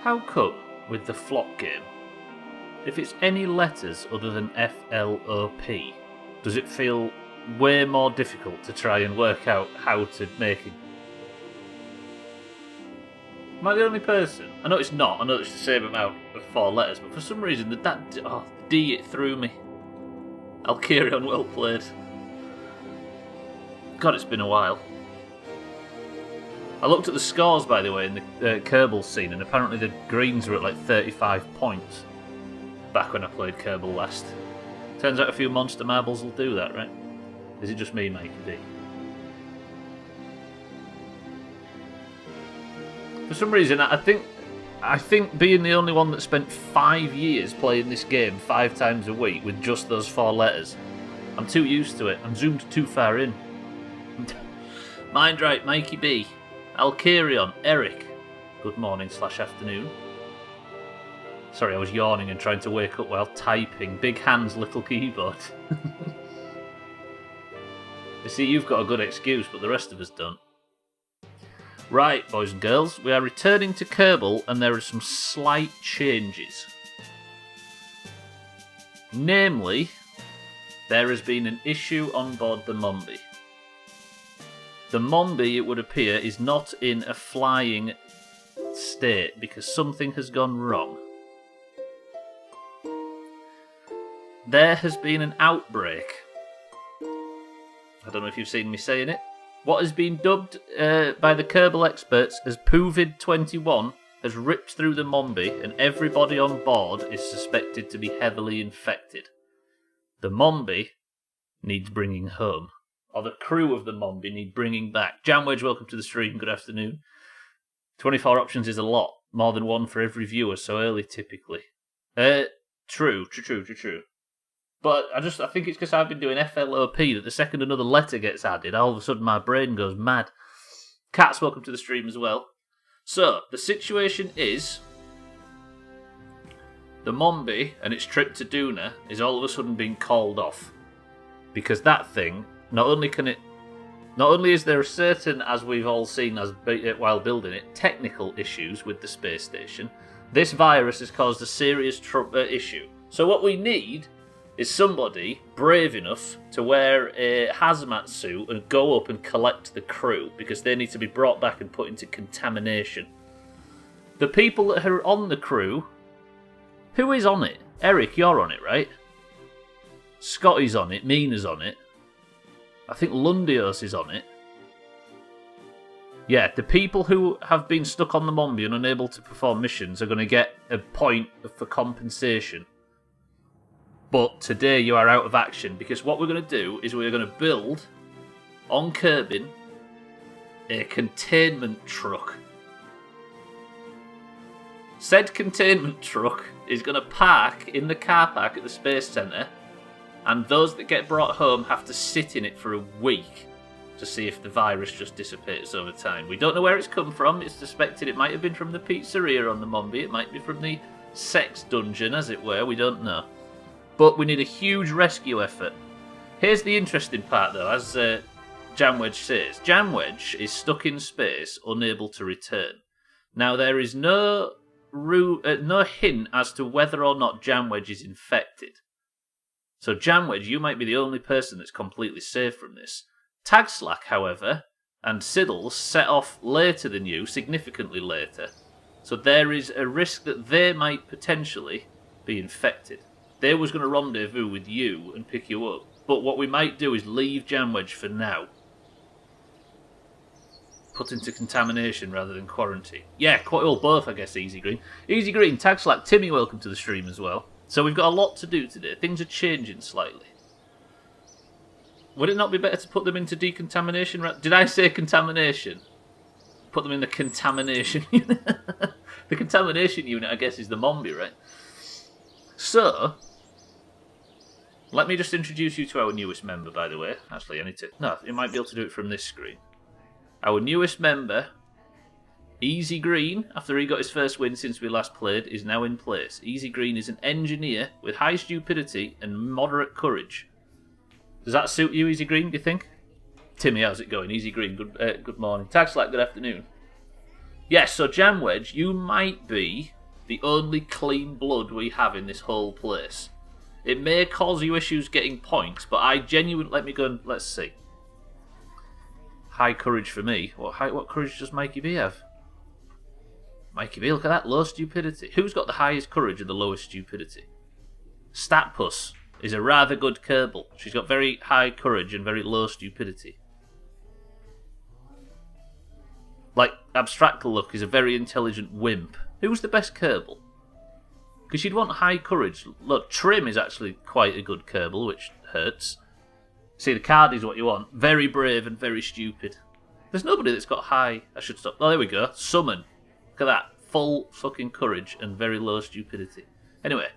how come with the Flock game, if it's any letters other than FLOP, does it feel way more difficult to try and work out how to make it? Am I the only person? I know it's not. I know it's the same amount of 4 letters, but for some reason the D, it threw me. Alkirion, well played. God, it's been a while. I looked at the scores, by the way, in the Kerbal scene, and apparently the Greens were at like 35 points back when I played Kerbal last. Turns out a few monster marbles will do that, right? Is it just me, Mikey D? For some reason, I think being the only one that spent 5 years playing this game 5 times a week with just those 4 letters, I'm too used to it. I'm zoomed too far in. Mind right, Mikey B. Alkirion, Eric. Good morning / afternoon. Sorry, I was yawning and trying to wake up while typing. Big hands, little keyboard. You see, you've got a good excuse, but the rest of us don't. Right, boys and girls, we are returning to Kerbal, and there are some slight changes. Namely, there has been an issue on board the Mombi. The Mombi, it would appear, is not in a flying state because something has gone wrong. There has been an outbreak. I don't know if you've seen me saying it. What has been dubbed by the Kerbal experts as POOVID 21 has ripped through the Mombi, and everybody on board is suspected to be heavily infected. The Mombi needs bringing home. Or the crew of the Mombi need bringing back. Jamwedge, welcome to the stream. Good afternoon. 24 options is a lot. More than one for every viewer so early, typically. True. But I think it's because I've been doing FLOP that the second another letter gets added, all of a sudden my brain goes mad. Cats, welcome to the stream as well. So, the situation is the Mombi and its trip to Duna is all of a sudden being called off. Because that thing, not only is there a certain, as we've all seen while building it, technical issues with the space station, this virus has caused a serious issue. So what we need is somebody brave enough to wear a hazmat suit and go up and collect the crew, because they need to be brought back and put into contamination. The people that are on the crew, who is on it? Eric, you're on it, right? Scotty's on it, Mina's on it. I think Lundios is on it. Yeah, the people who have been stuck on the Mombi and unable to perform missions are going to get a point for compensation. But today you are out of action, because what we're going to do is we're going to build, on Kerbin, a containment truck. Said containment truck is going to park in the car park at the Space Centre, and those that get brought home have to sit in it for a week to see if the virus just dissipates over time. We don't know where it's come from. It's suspected it might have been from the pizzeria on the Mombi. It might be from the sex dungeon, as it were. We don't know. But we need a huge rescue effort. Here's the interesting part, though, as Jamwedge says. Jamwedge is stuck in space, unable to return. Now, there is no hint as to whether or not Jamwedge is infected. So, Jamwedge, you might be the only person that's completely safe from this. Tagslack, however, and Siddles set off later than you, significantly later. So there is a risk that they might potentially be infected. They was going to rendezvous with you and pick you up. But what we might do is leave Jamwedge for now. Put into contamination rather than quarantine. Yeah, quite well, both, I guess, Easy Green. Easy Green, Tagslack, Timmy, welcome to the stream as well. So we've got a lot to do today. Things are changing slightly. Would it not be better to put them into decontamination? Did I say contamination? Put them in the contamination unit. The contamination unit, I guess, is the Mombi, right? So, let me just introduce you to our newest member, by the way. Actually, I need to... No, you might be able to do it from this screen. Our newest member, Easy Green, after he got his first win since we last played, is now in place. Easy Green is an engineer with high stupidity and moderate courage. Does that suit you, Easy Green, do you think? Timmy, how's it going? Easy Green, good morning. Tagslack, good afternoon. Yes, so Jamwedge, you might be the only clean blood we have in this whole place. It may cause you issues getting points, but I genuinely... Let me go and... Let's see. High courage for me. What courage does Mikey B have? Mikey B, look at that. Low stupidity. Who's got the highest courage and the lowest stupidity? Statpuss is a rather good Kerbal. She's got very high courage and very low stupidity. Like, Abstractly Look is a very intelligent wimp. Who's the best Kerbal? Because you'd want high courage. Look, Trim is actually quite a good Kerbal, which hurts. See, the card is what you want. Very brave and very stupid. There's nobody that's got high... I should stop. Oh, there we go. Summon. Look at that. Full fucking courage and very low stupidity. Anyway.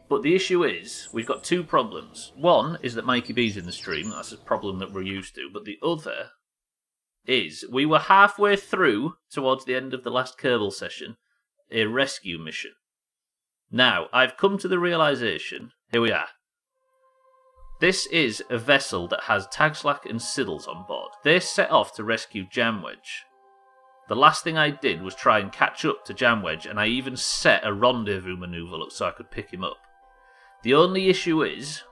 But the issue is, we've got two problems. One is that Mikey B's in the stream. That's a problem that we're used to. But the other is, we were halfway through, towards the end of the last Kerbal session, a rescue mission. Now, I've come to the realisation, here we are. This is a vessel that has Tagslack and Siddles on board. They set off to rescue Jamwedge. The last thing I did was try and catch up to Jamwedge, and I even set a rendezvous manoeuvre up so I could pick him up. The only issue is...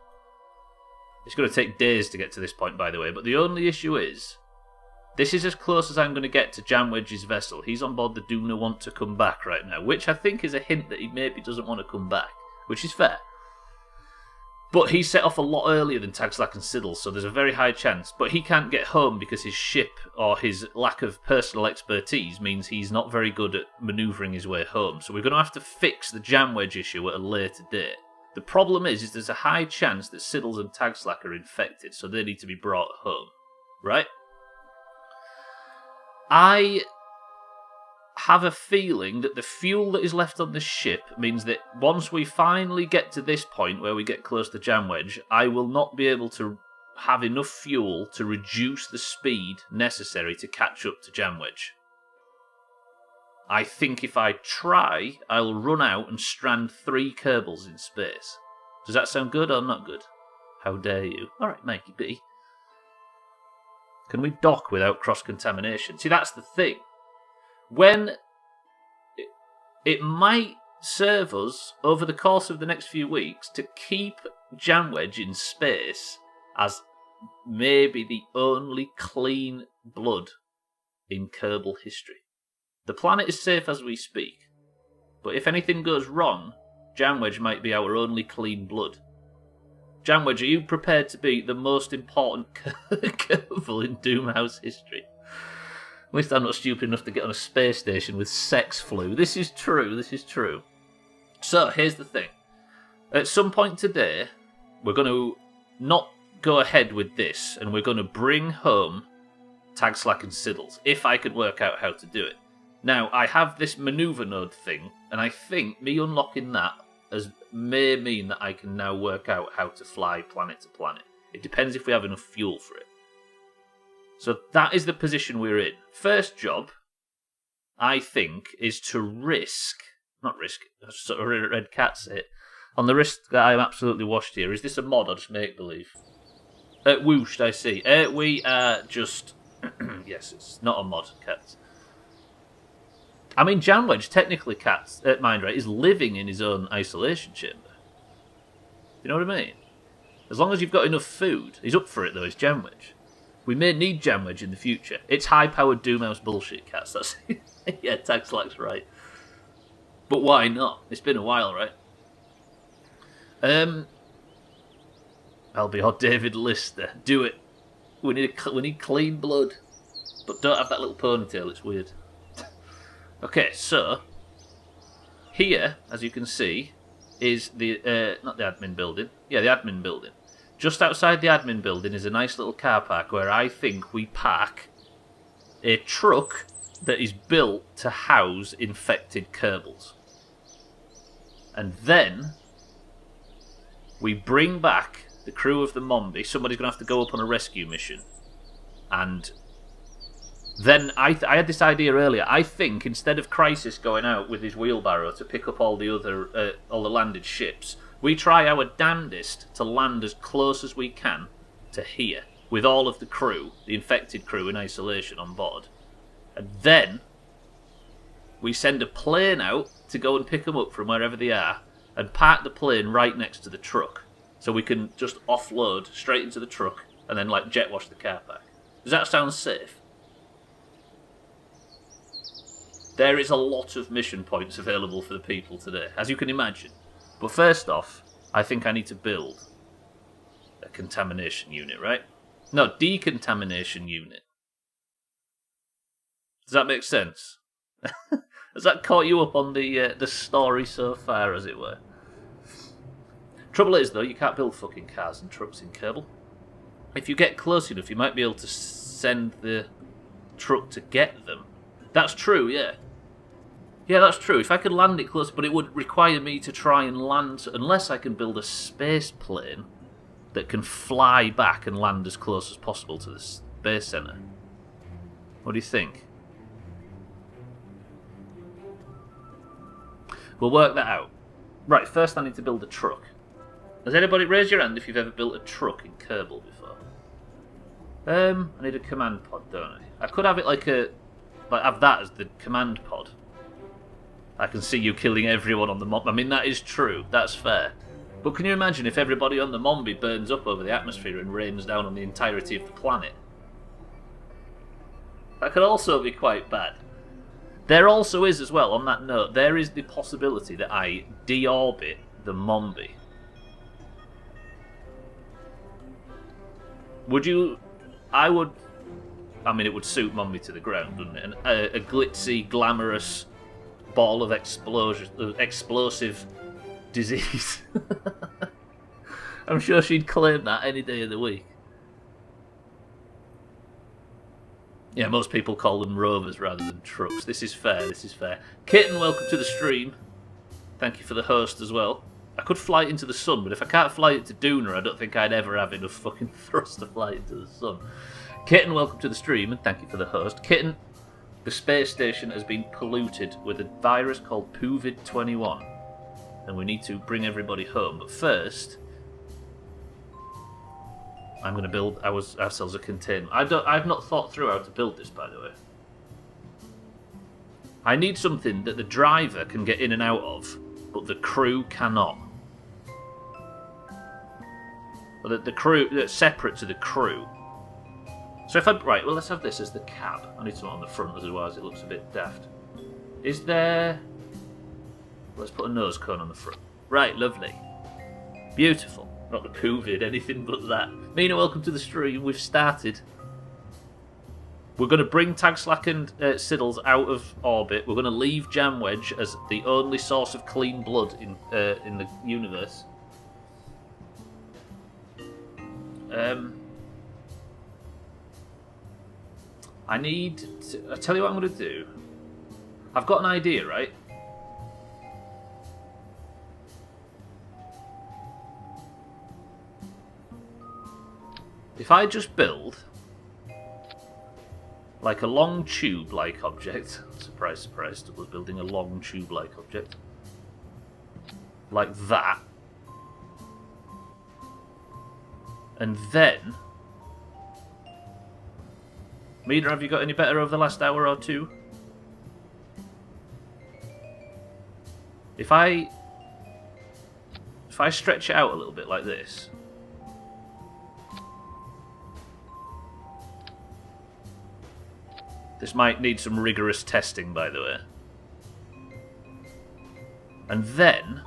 It's going to take days to get to this point, by the way, but the only issue is... This is as close as I'm going to get to Jamwedge's vessel. He's on board the Do No Want to Come Back right now, which I think is a hint that he maybe doesn't want to come back, which is fair. But he set off a lot earlier than Tagslack and Siddles, so there's a very high chance. But he can't get home because his ship, or his lack of personal expertise, means he's not very good at manoeuvring his way home. So we're going to have to fix the Jamwedge issue at a later date. The problem is there's a high chance that Siddles and Tagslack are infected, so they need to be brought home. Right? I have a feeling that the fuel that is left on this ship means that once we finally get to this point where we get close to Jamwedge, I will not be able to have enough fuel to reduce the speed necessary to catch up to Jamwedge. I think if I try, I'll run out and strand 3 Kerbals in space. Does that sound good or not good? How dare you? Alright, Mikey B. Can we dock without cross-contamination? See, that's the thing. When it might serve us over the course of the next few weeks to keep Jamwedge in space as maybe the only clean blood in Kerbal history. The planet is safe as we speak, but if anything goes wrong, Jamwedge might be our only clean blood. Jamwedge, are you prepared to be the most important Kerbal in Doomhaus history? At least I'm not stupid enough to get on a space station with sex flu. This is true, this is true. So, here's the thing. At some point today, we're going to not go ahead with this, and we're going to bring home Tagslack and Siddles, if I could work out how to do it. Now, I have this manoeuvre node thing, and I think me unlocking that may mean that I can now work out how to fly planet to planet. It depends if we have enough fuel for it. So that is the position we're in. First job, I think, is to not risk, sort of Red Cat say it, on the risk that I'm absolutely washed here. Is this a mod or just make-believe? Whooshed, I see. We are just... yes, it's not a mod, Cats. I mean, Jamwedge, technically, Cats, Mindray, is living in his own isolation chamber. You know what I mean? As long as you've got enough food. He's up for it, though, it's Jamwedge. We may need Jamwedge in the future. It's high-powered Doomhaus bullshit, Cats. That's yeah, Tagslack's right. But why not? It's been a while, right? I'll be our David Lister. Do it. We need clean blood. But don't have that little ponytail, it's weird. Okay, so here, as you can see, is the not the admin building. Yeah, the admin building. Just outside the admin building is a nice little car park where I think we park a truck that is built to house infected Kerbals. And then we bring back the crew of the Mombi. Somebody's going to have to go up on a rescue mission. And then I had this idea earlier. I think instead of Crisis going out with his wheelbarrow to pick up all the other all the landed ships, we try our damnedest to land as close as we can to here, with all of the crew, the infected crew in isolation on board. And then we send a plane out to go and pick them up from wherever they are and park the plane right next to the truck, so we can just offload straight into the truck and then like jet wash the car park. Does that sound safe? There is a lot of mission points available for the people today, as you can imagine. But first off, I think I need to build a contamination unit, right? No, decontamination unit. Does that make sense? Has that caught you up on the story so far, as it were? Trouble is, though, you can't build fucking cars and trucks in Kerbal. If you get close enough, you might be able to send the truck to get them. That's true, yeah. Yeah, that's true. If I could land it close, but it would require me to try and land, unless I can build a space plane that can fly back and land as close as possible to the space centre. What do you think? We'll work that out. Right, first I need to build a truck. Has anybody raised your hand if you've ever built a truck in Kerbal before? I need a command pod, don't I? I could have it like have that as the command pod. I can see you killing everyone on the mob. I mean, that is true. That's fair. But can you imagine if everybody on the Mombi burns up over the atmosphere and rains down on the entirety of the planet? That could also be quite bad. There also is, as well, on that note, there is the possibility that I deorbit the Mombi. Would you... I mean, it would suit Mombi to the ground, wouldn't it? A glitzy, glamorous ball of explosive disease. I'm sure she'd claim that any day of the week. Yeah, most people call them rovers rather than trucks. This is fair, this is fair. Kitten, welcome to the stream. Thank you for the host as well. I could fly it into the sun, but if I can't fly it to Duna, I don't think I'd ever have enough fucking thrust to fly it into the sun. Kitten, welcome to the stream, and thank you for the host. Kitten, the space station has been polluted with a virus called POOVID 21, and we need to bring everybody home. But first, I'm going to build ourselves a containment. I've not thought through how to build this, by the way. I need something that the driver can get in and out of, but the crew cannot. Or that the crew, that's separate to the crew. So if right, well, let's have this as the cab. I need something on the front, otherwise it looks a bit daft. Is there... Let's put a nose cone on the front. Right, lovely. Beautiful. Not the POOVID, anything but that. Mina, welcome to the stream. We've started. We're going to bring Tagslack and Siddles out of orbit. We're going to leave Jamwedge as the only source of clean blood in the universe. I need to... I'll tell you what I'm going to do. I've got an idea, right? If I just build like a long tube-like object, surprise, surprise, I was building a long tube-like object, like that, and then, Mina, have you got any better over the last hour or two? If I stretch it out a little bit like this. This might need some rigorous testing, by the way. And then,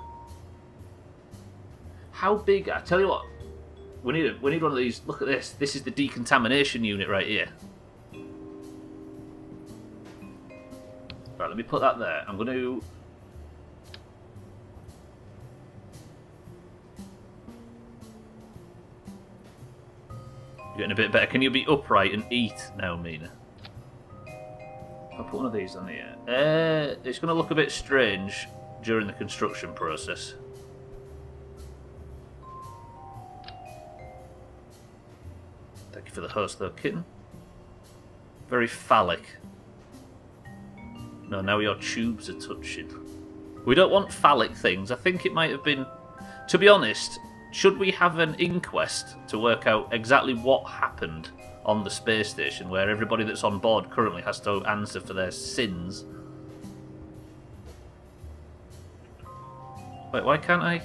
how big? I tell you what, we need one of these. Look at this. This is the decontamination unit right here. Right, let me put that there. I'm going to. You're getting a bit better. Can you be upright and eat now, Mina? I'll put one of these on here. It's going to look a bit strange during the construction process. Thank you for the host though, Kitten. Very phallic. No, now your tubes are touching. We don't want phallic things. I think it might have been... To be honest, should we have an inquest to work out exactly what happened on the space station, where everybody that's on board currently has to answer for their sins? Wait, why can't I?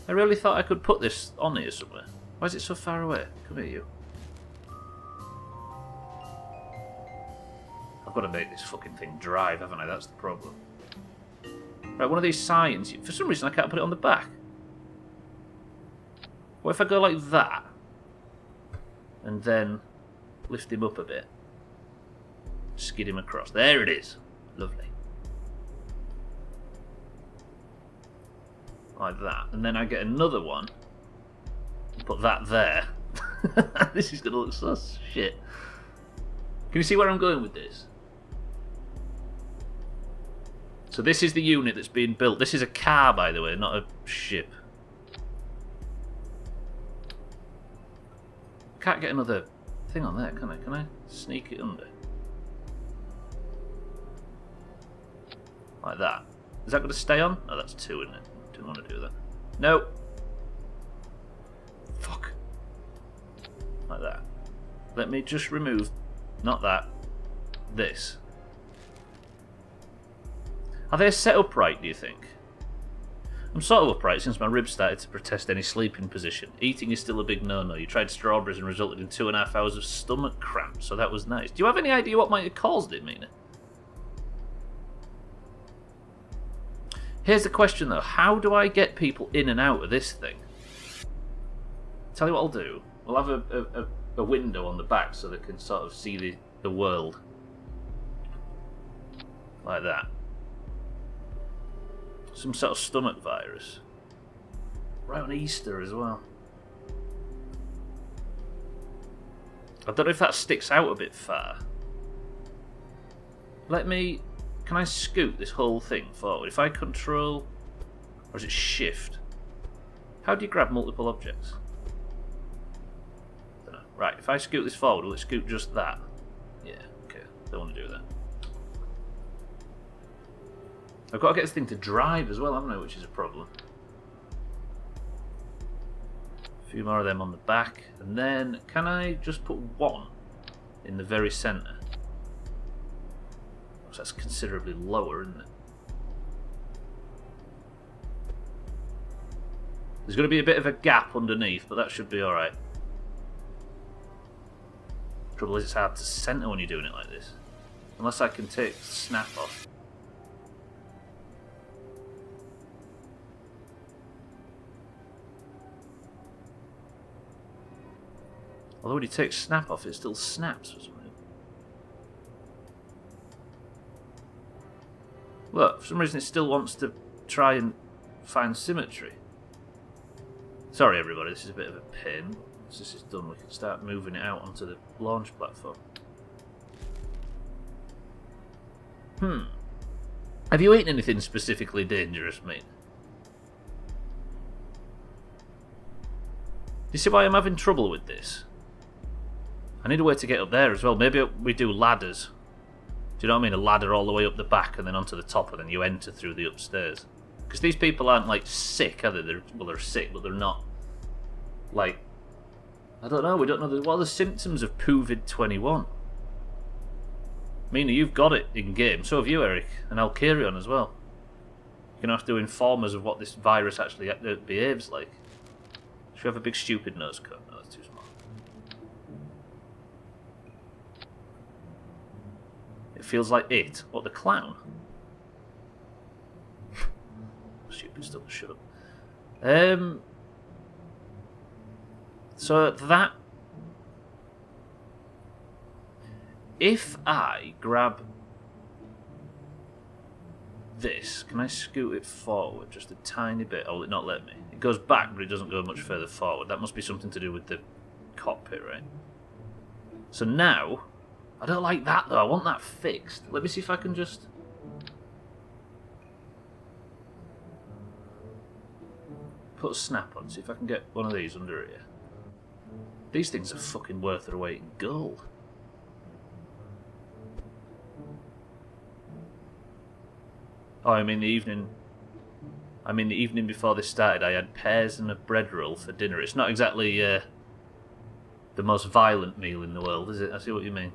I really thought I could put this on here somewhere. Why is it so far away? Come here, you. I've got to make this fucking thing drive, haven't I? That's the problem. Right, one of these signs. For some reason, I can't put it on the back. What if I go like that? And then lift him up a bit. Skid him across. There it is. Lovely. Like that. And then I get another one. And put that there. This is going to look so shit. Can you see where I'm going with this? So this is the unit that's being built. This is a car, by the way, not a ship. Can't get another thing on there, can I? Can I sneak it under? Like that. Is that going to stay on? Oh, that's 2, isn't it? Didn't want to do that. No. Fuck. Like that. Let me just remove, not that, this. Are they set up right, do you think? I'm sort of upright since my ribs started to protest any sleeping position. Eating is still a big no-no. You tried strawberries and resulted in 2.5 hours of stomach cramps, so that was nice. Do you have any idea what might have caused it, Mina? Here's the question, though. How do I get people in and out of this thing? Tell you what I'll do. We'll have a window on the back so they can sort of see the world. Like that. Some sort of stomach virus. Right on Easter as well. I don't know if that sticks out a bit far. Can I scoot this whole thing forward? If I control... Or is it shift? How do you grab multiple objects? I don't know. Right, if I scoot this forward, will it scoot just that? Yeah, okay. Don't want to do that. I've got to get this thing to drive as well, haven't I? Which is a problem. A few more of them on the back. And then, can I just put one in the very centre? So that's considerably lower, isn't it? There's going to be a bit of a gap underneath, but that should be alright. Trouble is, it's hard to centre when you're doing it like this. Unless I can take the snap off. Although when you take snap off, it still snaps for some reason. Look, for some reason it still wants to try and find symmetry. Sorry everybody, this is a bit of a pain. Once this is done, we can start moving it out onto the launch platform. Have you eaten anything specifically dangerous, mate? Do you see why I'm having trouble with this? I need a way to get up there as well. Maybe we do ladders. Do you know what I mean? A ladder all the way up the back and then onto the top, and then you enter through the upstairs. Because these people aren't, like, sick, are they? They're sick, but they're not, like... I don't know, we don't know... What are the symptoms of POOVID 21? Mina, you've got it in-game. So have you, Eric. And Alkarion as well. You're going to have to inform us of what this virus actually behaves like. Should we have a big stupid nose cut? No, it's too small. It feels like it. What, the clown? Stupid stuff, shut up. So that... If I grab this, can I scoot it forward just a tiny bit? Oh, will it not let me? It goes back, but it doesn't go much further forward. That must be something to do with the cockpit, right? So now... I don't like that, though. I want that fixed. Let me see if I can just... Put a snap on, see if I can get one of these under here. These things are fucking worth their weight in gold. Oh, I mean the evening before this started, I had pears and a bread roll for dinner. It's not exactly the most violent meal in the world, is it? I see what you mean.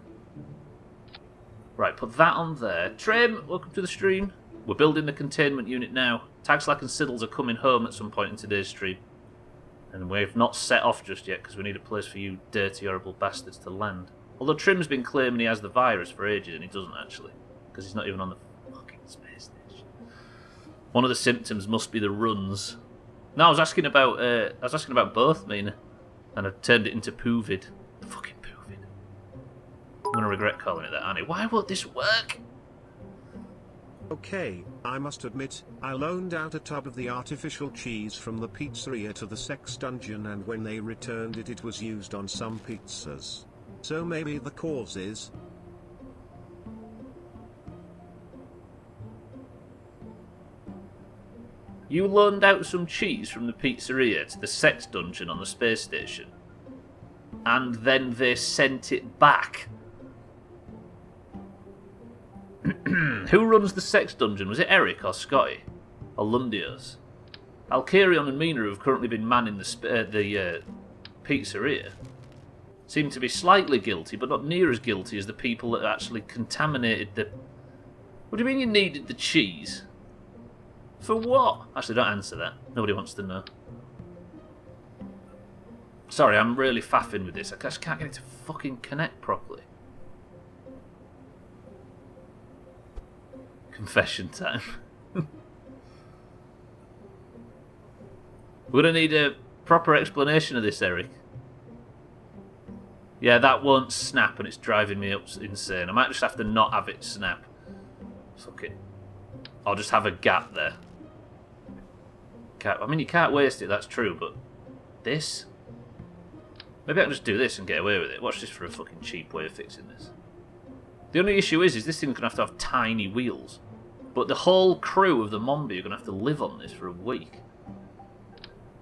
Right, put that on there. Trim, welcome to the stream. We're building the containment unit now. Tagslack and Siddles are coming home at some point in today's stream. And we've not set off just yet because we need a place for you dirty, horrible bastards to land. Although Trim's been claiming he has the virus for ages and he doesn't actually. Because he's not even on the fucking space station. One of the symptoms must be the runs. No, I was asking about both, Mina. And I turned it into POOVID. Fucking POOVID. I'm going to regret calling it that, aren't I? Why won't this work? Okay, I must admit, I loaned out a tub of the artificial cheese from the pizzeria to the sex dungeon, and when they returned it, it was used on some pizzas. So maybe the cause is... You loaned out some cheese from the pizzeria to the sex dungeon on the space station. And then they sent it back. Who runs the sex dungeon? Was it Eric or Scotty? Or Lundios? Alkarion and Mina have currently been manning the pizzeria. Seem to be slightly guilty, but not near as guilty as the people that actually contaminated the... What do you mean you needed the cheese? For what? Actually, don't answer that. Nobody wants to know. Sorry, I'm really faffing with this. I just can't get it to fucking connect properly. Confession time. We're going to need a proper explanation of this, Eric. Yeah, that won't snap and it's driving me up insane. I might just have to not have it snap. Fuck it. I'll just have a gap there. I mean, you can't waste it, that's true, but... This? Maybe I can just do this and get away with it. Watch this for a fucking cheap way of fixing this. The only issue is this thing's going to have tiny wheels. But the whole crew of the Mombi are going to have to live on this for a week.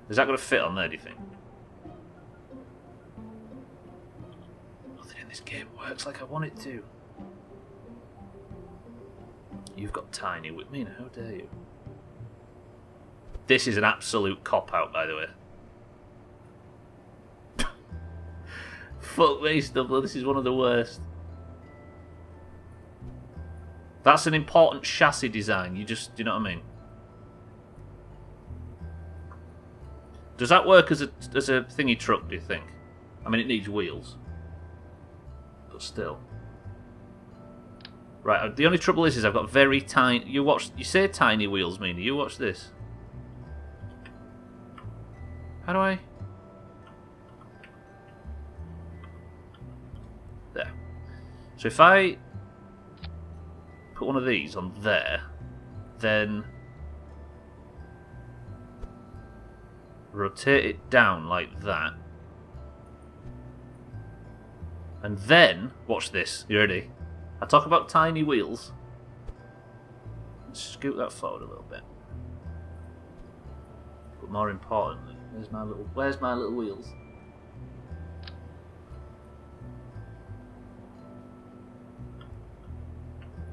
Is that going to fit on there, do you think? Nothing in this game works like I want it to. You've got tiny with me now, how dare you? This is an absolute cop-out, by the way. Fuck me, Stubbler, this is one of the worst. That's an important chassis design. Do you know what I mean? Does that work as a thingy truck, do you think? I mean, it needs wheels. But still. Right, the only trouble is I've got very tiny... You say tiny wheels, Mina. You watch this. How do I... There. So if I... put one of these on there, then rotate it down like that, and then watch this. You ready? I talk about tiny wheels. Scoot that forward a little bit, but more importantly, where's my little wheels?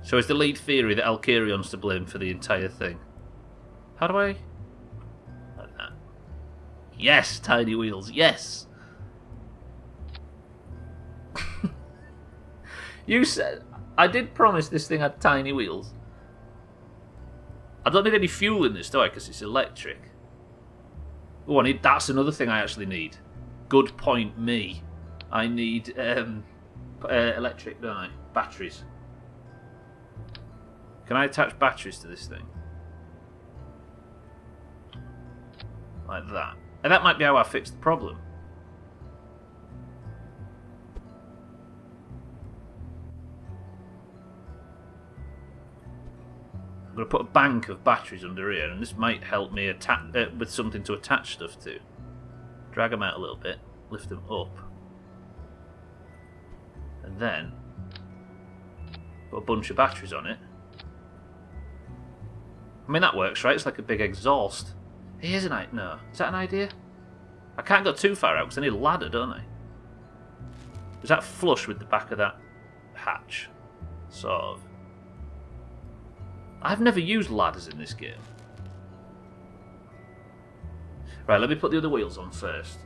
So is the lead theory that Alkarion's to blame for the entire thing? How do I... Like that. Yes, tiny wheels, yes! You said... I did promise this thing had tiny wheels. I don't need any fuel in this, do I? Because it's electric. Oh, that's another thing I actually need. Good point, me. I need electric, don't I? Batteries. Can I attach batteries to this thing? Like that. And that might be how I fix the problem. I'm going to put a bank of batteries under here, and this might help me with something to attach stuff to. Drag them out a little bit, lift them up. And then put a bunch of batteries on it. I mean, that works, right? It's like a big exhaust. Here's an idea. No. Is that an idea? I can't go too far out because I need a ladder, don't I? Is that flush with the back of that hatch? Sort of. I've never used ladders in this game. Right, let me put the other wheels on first.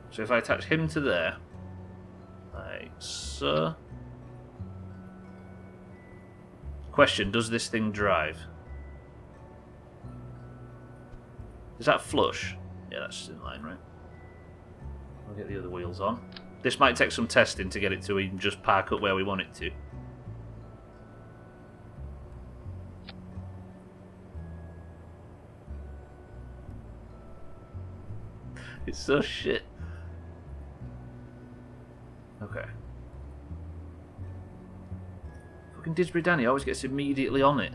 So if I attach him to there, like Like so. Question, does this thing drive? Is that flush? Yeah, that's in line, right? I'll get the other wheels on. This might take some testing to get it to even just park up where we want it to. It's so shit. Okay. Fucking Disbury Danny always gets immediately on it.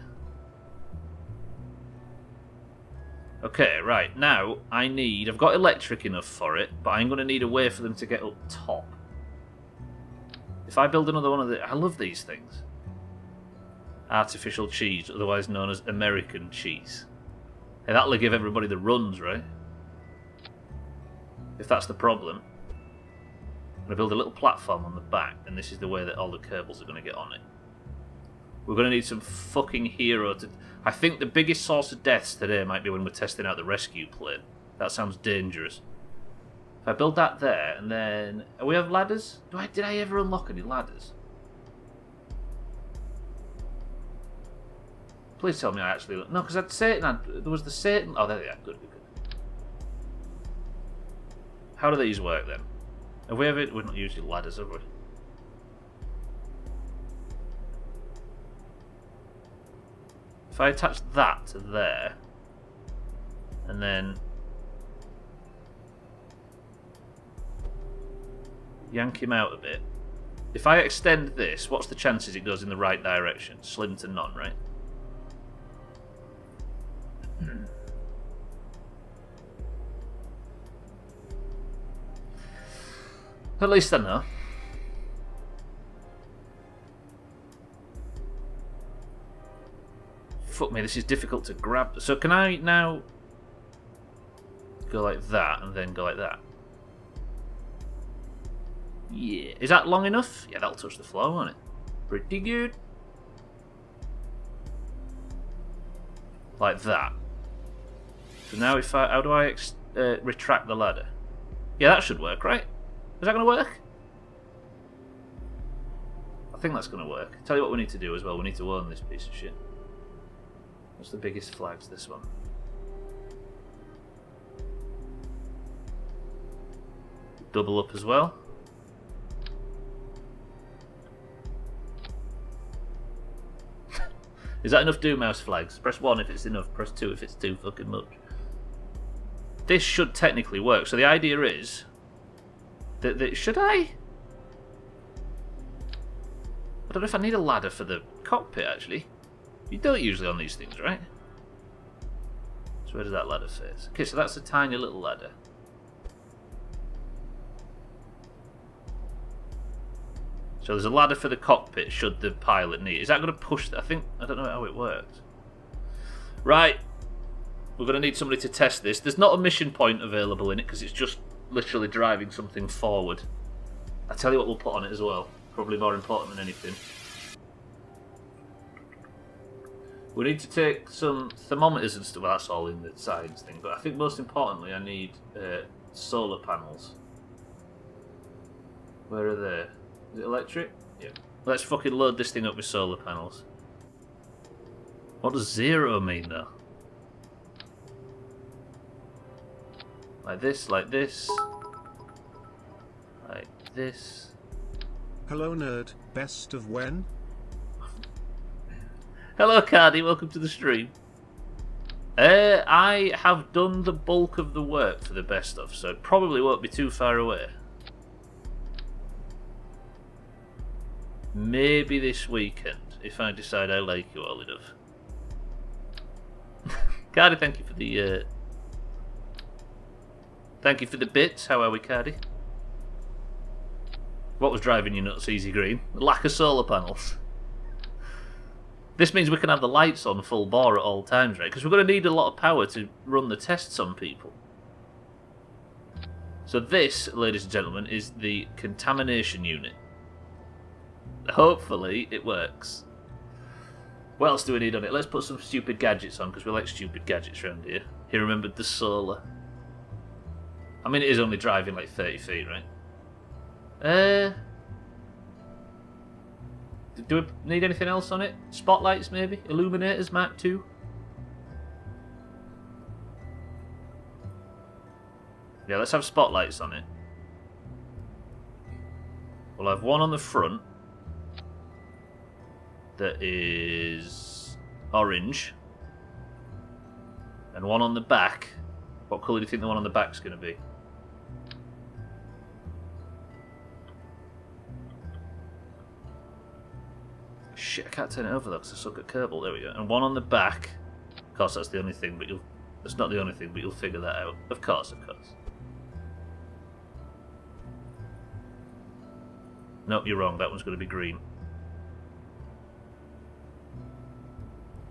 Okay, right, now I've got electric enough for it, but I'm going to need a way for them to get up top. If I build another one of the... I love these things. Artificial cheese, otherwise known as American cheese. Hey, that'll give everybody the runs, right? If that's the problem. I'm going to build a little platform on the back, and this is the way that all the Kerbals are going to get on it. We're going to need some fucking hero to... I think the biggest source of deaths today might be when we're testing out the rescue plane. That sounds dangerous. If I build that there, and then... we have ladders? Did I ever unlock any ladders? Please tell me I actually... No, because there was the Satan... Oh, there they are. Good, good, good. How do these work, then? Have we ever... We're not using ladders, have we? If I attach that to there, and then yank him out a bit. If I extend this, what's the chances it goes in the right direction? Slim to none, right? At least I know. Fuck me, this is difficult to grab. So can I now go like that and then go like that? Yeah. Is that long enough? Yeah, that'll touch the floor, won't it? Pretty good. Like that. So now if I... How do I retract the ladder? Yeah, that should work, right? Is that going to work? I think that's going to work. Tell you what we need to do as well. We need to own this piece of shit. What's the biggest flags? This one. Double up as well. Is that enough Doomhaus flags? Press 1 if it's enough, press 2 if it's too fucking much. This should technically work. So the idea is that should I don't know if I need a ladder for the cockpit actually. You don't usually on these things, right? So where does that ladder fit? Okay, so that's a tiny little ladder. So there's a ladder for the cockpit should the pilot need. Is that going to push... I don't know how it works. Right. We're going to need somebody to test this. There's not a mission point available in it because it's just literally driving something forward. I tell you what we'll put on it as well. Probably more important than anything. We need to take some thermometers and stuff. Well, that's all in the science thing. But I think most importantly, I need solar panels. Where are they? Is it electric? Yeah. Let's fucking load this thing up with solar panels. What does 0 mean, though? Like this, like this. Like this. Hello, nerd. Best of when? Hello, Cardi. Welcome to the stream. I have done the bulk of the work for the best of, so it probably won't be too far away. Maybe this weekend, if I decide I like you all enough. Cardi, thank you for the bits. How are we, Cardi? What was driving you nuts, Easy Green? The lack of solar panels. This means we can have the lights on full bore at all times, right? Because we're going to need a lot of power to run the tests on people. So this, ladies and gentlemen, is the contamination unit. Hopefully it works. What else do we need on it? Let's put some stupid gadgets on, because we like stupid gadgets around here. He remembered the solar. I mean, it is only driving like 30 feet, right? Do we need anything else on it? Spotlights, maybe? Illuminators, Mark II? Yeah, let's have spotlights on it. We'll have one on the front that is orange, and one on the back. What colour do you think the one on the back's going to be? Shit, I can't turn it over though because I suck at Kerbal. There we go. And one on the back. Of course, that's the only thing, but that's not the only thing, but you'll figure that out. Of course, of course. Nope, you're wrong. That one's going to be green.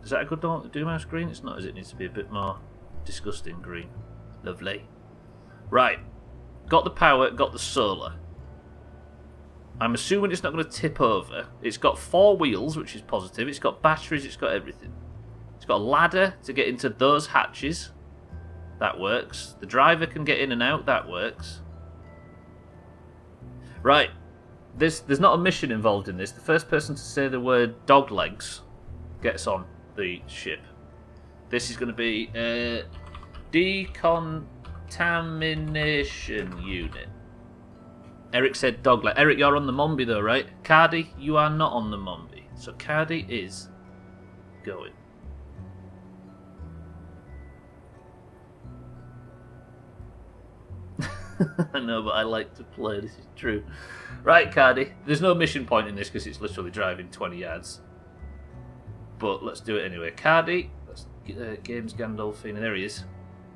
Is that a good Doomhaus green? It's not, as it needs to be a bit more disgusting green. Lovely. Right. Got the power, got the solar. I'm assuming it's not going to tip over. It's got 4 wheels, which is positive. It's got batteries, it's got everything. It's got a ladder to get into those hatches. That works. The driver can get in and out. That works. Right. There's not a mission involved in this. The first person to say the word dog legs gets on the ship. This is going to be a decontamination unit. Eric said dog leg. Eric, you're on the Mombi though, right? Cardi, you are not on the Mombi. So Cardi is going. I know, but I like to play. This is true. Right, Cardi. There's no mission point in this because it's literally driving 20 yards. But let's do it anyway. Cardi. Let's Games Gandolfini. There he is.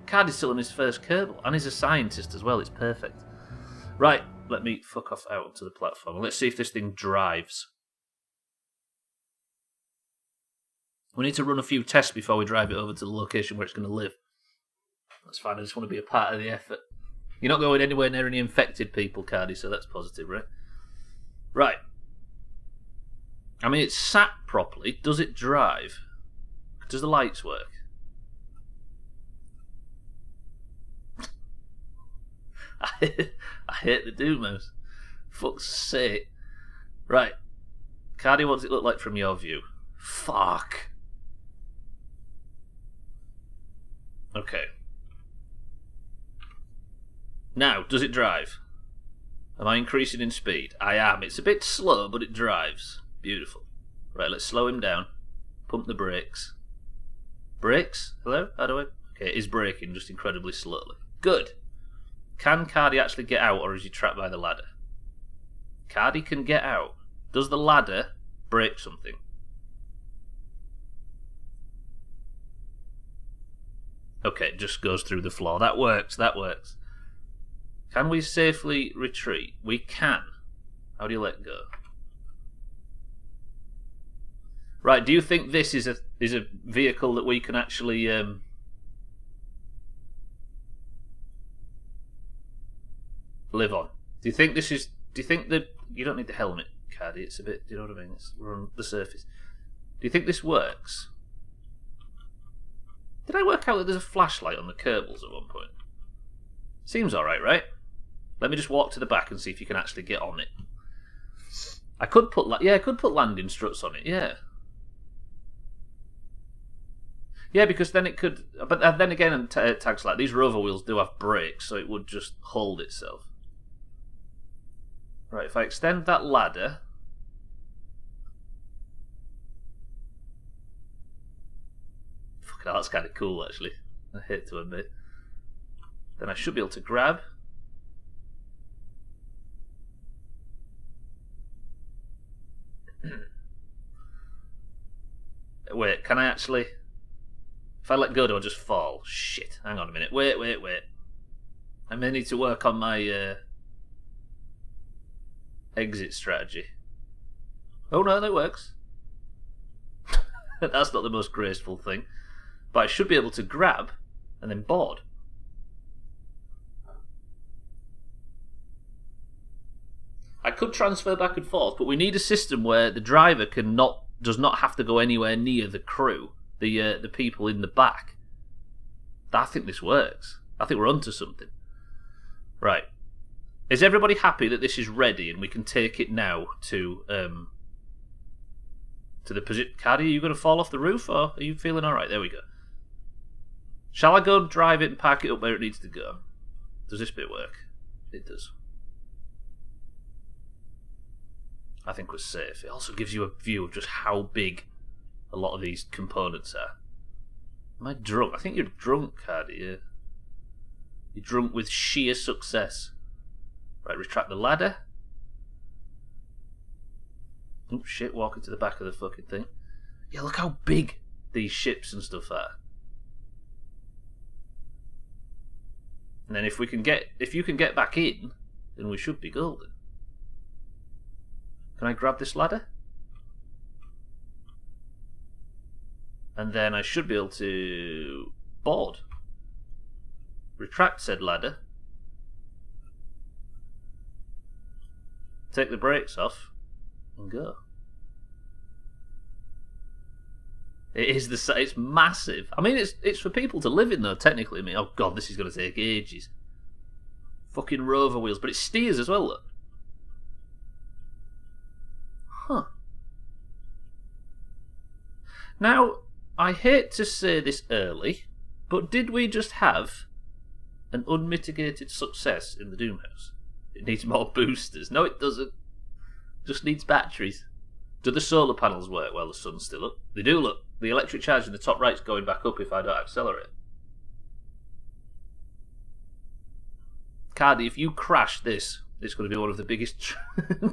Cardi's still on his first Kerbal. And he's a scientist as well. It's perfect. Right. Let me fuck off out onto the platform. Let's see if this thing drives. We need to run a few tests before we drive it over to the location where it's going to live. That's fine. I just want to be a part of the effort. You're not going anywhere near any infected people, Cardi, so that's positive, right? Right. I mean, it's sat properly. Does it drive? Does the lights work? I hate the Doomhaus. Fuck's sake. Right. Cardi, what does it look like from your view? Fuck. Okay. Now, does it drive? Am I increasing in speed? I am. It's a bit slow, but it drives. Beautiful. Right, let's slow him down. Pump the brakes. Brakes? Hello? How do I... Okay, it is braking, just incredibly slowly. Good. Can Cardi actually get out, or is he trapped by the ladder? Cardi can get out. Does the ladder break something? Okay, it just goes through the floor. That works, that works. Can we safely retreat? We can. How do you let go? Right, do you think this is a vehicle that we can actually live on? Do you think this is... Do you think that... You don't need the helmet, Cardi. It's a bit... Do you know what I mean? We're on the surface. Do you think this works? Did I work out that there's a flashlight on the Kerbals at one point? Seems alright, right? Let me just walk to the back and see if you can actually get on it. I could put... Yeah, I could put landing struts on it, yeah. Yeah, because then it could... But then again, tags like these rover wheels do have brakes, so it would just hold itself. Right, if I extend that ladder... Fucking hell, that's kind of cool, actually. I hate to admit. Then I should be able to grab... Wait, can I actually... If I let go, do I just fall? Shit, hang on a minute. Wait. I may need to work on my exit strategy. Oh no, that works. That's not the most graceful thing. But I should be able to grab and then board. I could transfer back and forth, but we need a system where the driver does not have to go anywhere near the crew, the people in the back. I think this works. I think we're onto something. Right. Is everybody happy that this is ready and we can take it now to to the position. Cardi, are you going to fall off the roof, or are you feeling alright? There we go. Shall I go drive it and park it up where it needs to go? Does this bit work? It does. I think we're safe. It also gives you a view of just how big a lot of these components are. Am I drunk? I think you're drunk, Cardi. Yeah. You're drunk with sheer success. Right, retract the ladder. Oh shit, walking to the back of the fucking thing. Yeah, look how big these ships and stuff are. And then if you can get back in, then we should be golden. Can I grab this ladder? And then I should be able to board. Retract said ladder. Take the brakes off and go. It's massive. I mean, it's for people to live in though. Technically, I mean, oh god, this is going to take ages. Fucking rover wheels, but it steers as well. Look. Huh. Now, I hate to say this early, but did we just have an unmitigated success in the Doomhaus? It needs more boosters. No, it doesn't. Just needs batteries. Do the solar panels work while the sun's still up? They do, look. The electric charge in the top right's going back up if I don't accelerate. Cardi, if you crash this, it's going to be one of the biggest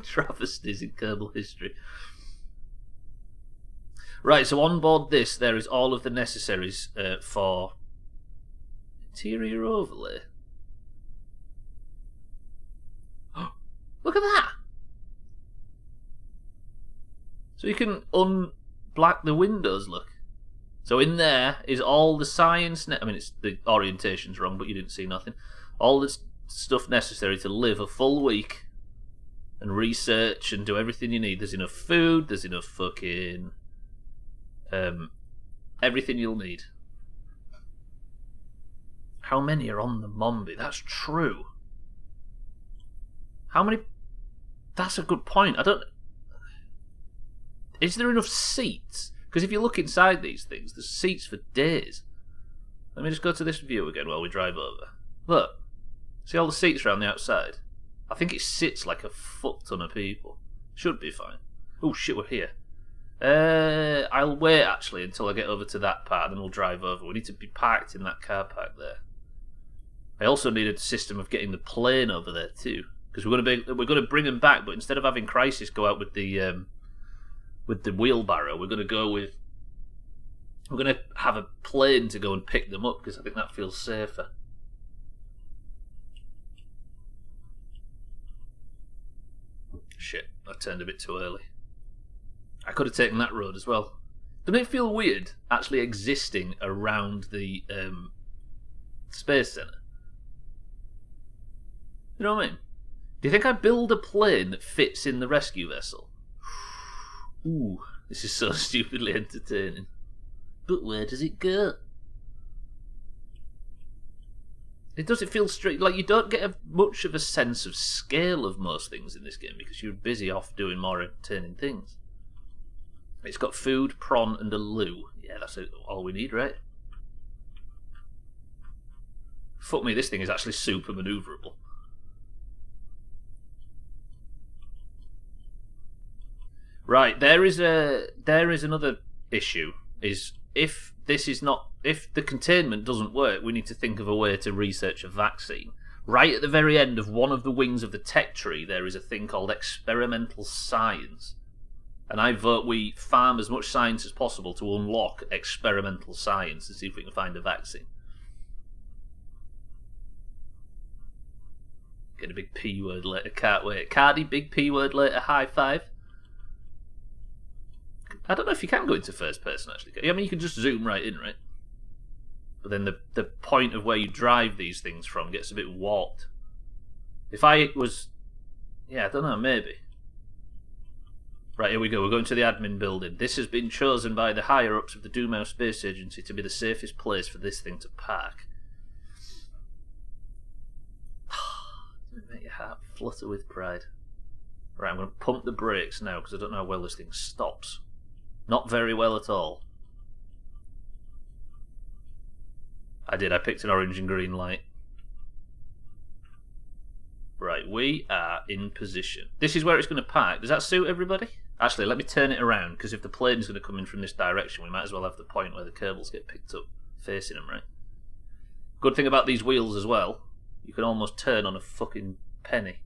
travesties in Kerbal history. Right, so on board this, there is all of the necessaries for interior overlay. Look at that! So you can unblack the windows, look. So in there is all the science... I mean, the orientation's wrong, but you didn't see nothing. All the stuff necessary to live a full week and research and do everything you need. There's enough food, there's enough fucking... everything you'll need. How many are on the Mombi? That's true. How many... That's a good point. I don't... Is there enough seats? Because if you look inside these things, there's seats for days. Let me just go to this view again while we drive over. Look. See all the seats around the outside? I think it sits like a fuck ton of people. Should be fine. Oh shit, we're here. I'll wait actually until I get over to that part, then we'll drive over. We need to be parked in that car park there. I also need a system of getting the plane over there too, because we're going to bring them back, but instead of having Crisis go out with the wheelbarrow, we're going to have a plane to go and pick them up, because I think that feels safer. Shit, I turned a bit too early. I could have taken that road as well. Doesn't it feel weird actually existing around the space centre? You know what I mean? Do you think I build a plane that fits in the rescue vessel? Ooh, this is so stupidly entertaining. But where does it go? It doesn't feel straight. Like, you don't get much of a sense of scale of most things in this game because you're busy off doing more entertaining things. It's got food, prawn, and a loo. Yeah, that's all we need, right? Fuck me, this thing is actually super manoeuvrable. Right, there is another issue. Is if the containment doesn't work, we need to think of a way to research a vaccine. Right at the very end of one of the wings of the tech tree, there is a thing called experimental science. And I vote we farm as much science as possible to unlock experimental science and see if we can find a vaccine. Get a big P word later, can't wait. Cardi, big P word later, high five. I don't know if you can go into first person actually. I mean, you can just zoom right in, right? But then the point of where you drive these things from gets a bit warped. If I was... Yeah, I don't know, maybe. Right, here we go. We're going to the admin building. This has been chosen by the higher-ups of the Doomhaus Space Agency to be the safest place for this thing to park. Doesn't it make your heart flutter with pride? Right, I'm going to pump the brakes now because I don't know how well this thing stops. Not very well at all. I picked an orange and green light. Right, we are in position. This is where it's going to park. Does that suit everybody? Actually, let me turn it around, because if the plane's going to come in from this direction, we might as well have the point where the Kerbals get picked up, facing them, right? Good thing about these wheels as well, you can almost turn on a fucking penny.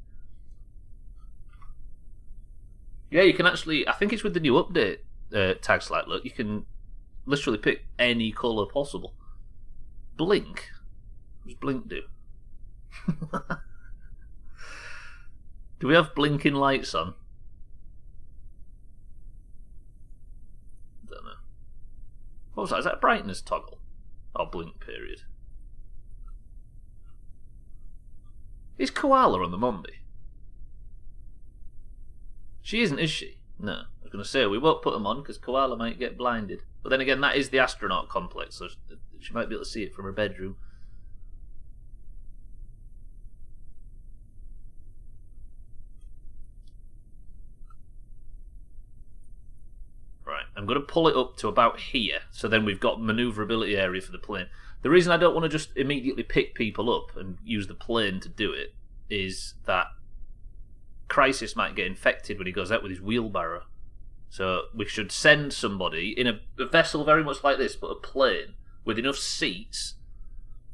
Yeah, you can actually, I think it's with the new update, tag slide, look, you can literally pick any colour possible. Blink? What does blink do? Do we have blinking lights on? Don't know. What was that? Is that a brightness toggle? Or blink period? Is Koala on the Mombi? She isn't, is she? No. I was going to say, we won't put them on because Koala might get blinded. But then again, that is the astronaut complex, so she might be able to see it from her bedroom. I'm going to pull it up to about here, so then we've got manoeuvrability area for the plane. The reason I don't want to just immediately pick people up and use the plane to do it is that Crisis might get infected when he goes out with his wheelbarrow. So we should send somebody in a vessel very much like this, but a plane with enough seats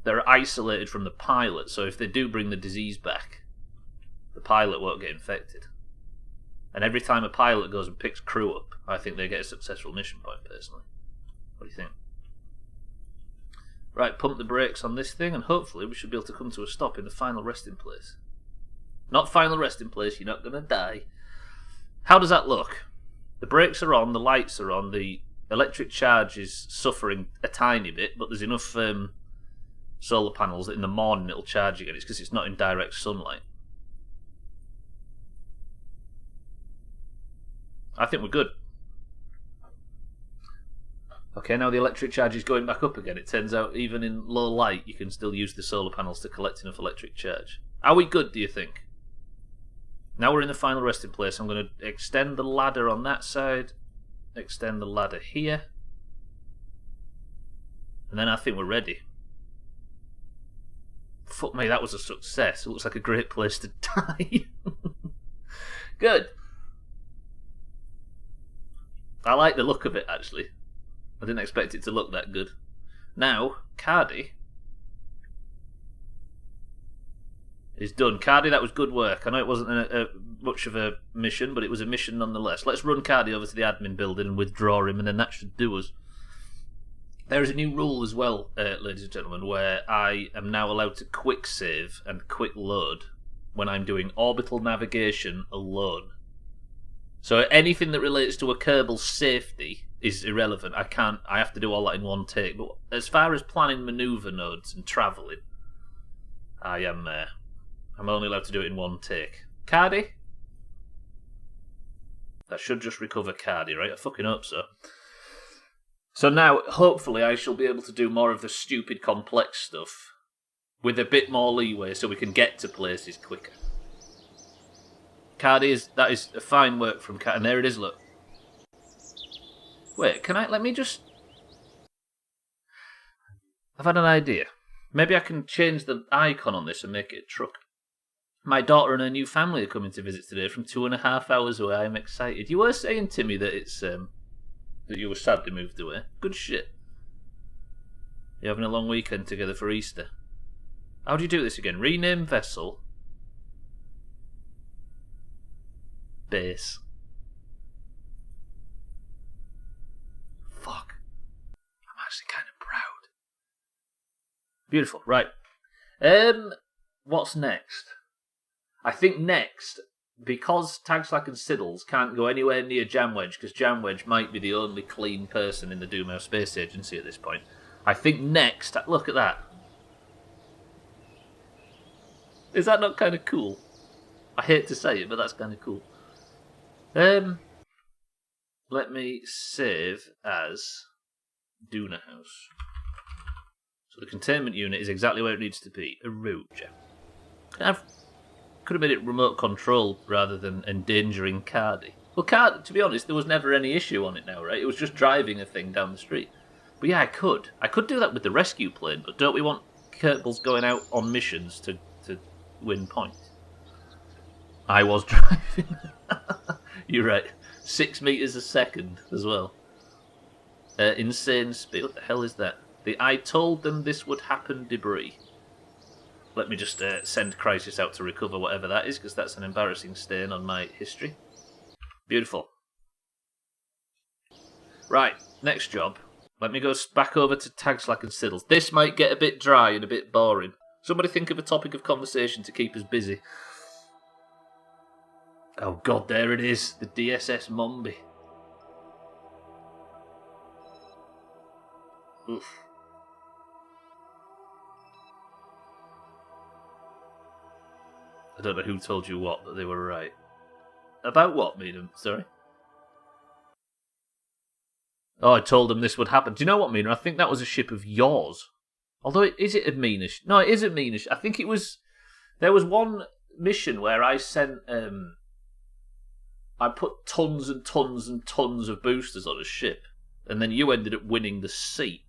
that are isolated from the pilot, so if they do bring the disease back, the pilot won't get infected. And every time a pilot goes and picks crew up, I think they get a successful mission point, personally. What do you think? Right, pump the brakes on this thing, and hopefully we should be able to come to a stop in the final resting place. Not final resting place, you're not going to die. How does that look? The brakes are on, the lights are on, the electric charge is suffering a tiny bit, but there's enough solar panels that in the morning it'll charge again. It's because it's not in direct sunlight. I think we're good. Okay, now the electric charge is going back up again. It turns out even in low light you can still use the solar panels to collect enough electric charge. Are we good, do you think? Now we're in the final resting place. I'm going to extend the ladder on that side. Extend the ladder here. And then I think we're ready. Fuck me, that was a success. It looks like a great place to die. Good. I like the look of it, actually. I didn't expect it to look that good. Now, Cardi is done. Cardi, that was good work. I know it wasn't much of a mission, but it was a mission nonetheless. Let's run Cardi over to the admin building and withdraw him, and then that should do us. There is a new rule as well, ladies and gentlemen, where I am now allowed to quick save and quick load when I'm doing orbital navigation alone. So anything that relates to a Kerbal's safety is irrelevant. I have to do all that in one take. But as far as planning manoeuvre nodes and travelling, I'm only allowed to do it in one take. Cardi? That should just recover Cardi, right? I fucking hope so. So now, hopefully, I shall be able to do more of the stupid complex stuff with a bit more leeway so we can get to places quicker. Cardi that is a fine work from Cardi, and there it is, look. Wait, let me just... I've had an idea. Maybe I can change the icon on this and make it a truck. My daughter and her new family are coming to visit today from 2.5 hours away. I'm excited. You were saying to me that it's that you were sad they moved away. Good shit. You're having a long weekend together for Easter. How do you do this again? Rename vessel. Base. Fuck. I'm actually kind of proud. Beautiful. Right. What's next? I think next, because Tagslack and Siddles can't go anywhere near Jamwedge, because Jamwedge might be the only clean person in the Doomhaus Space Agency at this point. I think next, look at that. Is that not kind of cool? I hate to say it, but that's kind of cool. Let me save as Doomhaus. So the containment unit is exactly where it needs to be. A Rouge. I could have made it remote controlled rather than endangering Cardi. Well, to be honest, there was never any issue on it now, right? It was just driving a thing down the street. But yeah, I could. I could do that with the rescue plane, but don't we want Kerbals going out on missions to win points? I was driving. You're right. 6 meters a second as well. Insane speed. What the hell is that? The I told them this would happen debris. Let me just send Crisis out to recover whatever that is, because that's an embarrassing stain on my history. Beautiful. Right, next job. Let me go back over to Tagslack and Siddles. This might get a bit dry and a bit boring. Somebody think of a topic of conversation to keep us busy. Oh god, there it is. The DSS Mombi. Oof. I don't know who told you what, but they were right. About what, Meanham? Sorry? Oh, I told them this would happen. Do you know what, Meanham? I think that was a ship of yours. Although, is it Admenish? No, it isn't Admenish. I think it was... There was one mission where I sent... I put tons and tons and tons of boosters on a ship. And then you ended up winning the seat.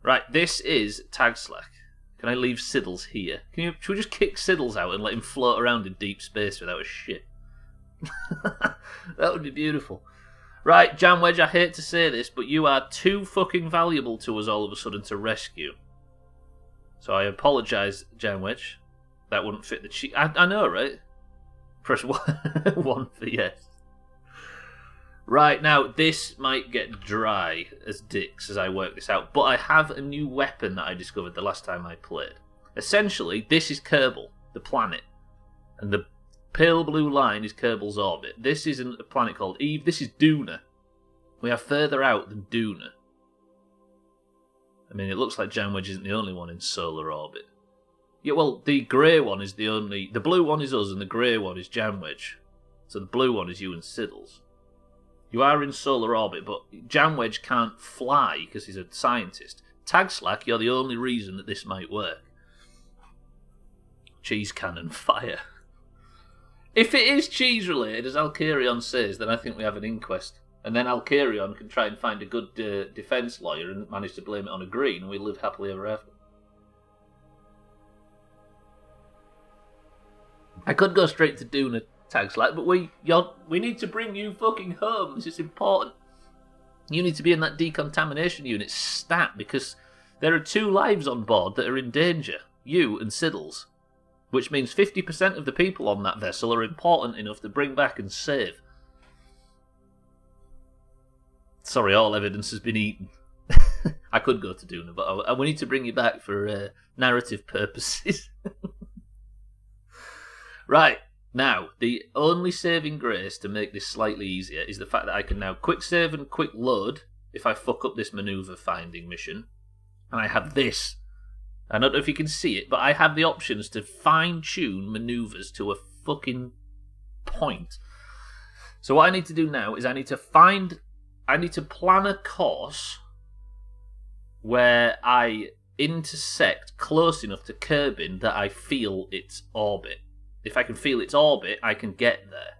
Right, this is Tagslack. Can I leave Siddles here? Should we just kick Siddles out and let him float around in deep space without a ship? That would be beautiful. Right, Jam Wedge, I hate to say this, but you are too fucking valuable to us all of a sudden to rescue. So I apologise, Jam Wedge. That wouldn't fit the cheat. I know, right? Press 1 for yes. Right, now, this might get dry as dicks as I work this out, but I have a new weapon that I discovered the last time I played. Essentially, this is Kerbal, the planet, and the pale blue line is Kerbal's orbit. This isn't a planet called Eve, this is Duna. We are further out than Duna. I mean, it looks like Janwedge isn't the only one in solar orbit. Yeah, well, the grey one is the only... The blue one is us, and the grey one is Janwedge. So the blue one is you and Siddles. You are in solar orbit, but Janwedge can't fly because he's a scientist. Tagslack, you're the only reason that this might work. Cheese cannon fire. If it is cheese related, as Alkarion says, then I think we have an inquest. And then Alkarion can try and find a good defence lawyer and manage to blame it on a green, and we live happily ever after. I could go straight to Duna, Tagslack, but we need to bring you fucking home. This is important. You need to be in that decontamination unit stat, because there are 2 lives on board that are in danger. You and Siddles. Which means 50% of the people on that vessel are important enough to bring back and save. Sorry, all evidence has been eaten. I could go to Duna, but we need to bring you back for narrative purposes. Right, now, the only saving grace to make this slightly easier is the fact that I can now quick save and quick load if I fuck up this manoeuvre finding mission. And I have this. I don't know if you can see it, but I have the options to fine-tune manoeuvres to a fucking point. So what I need to do now is I need to plan a course where I intersect close enough to Kerbin that I feel its orbit. If I can feel its orbit, I can get there.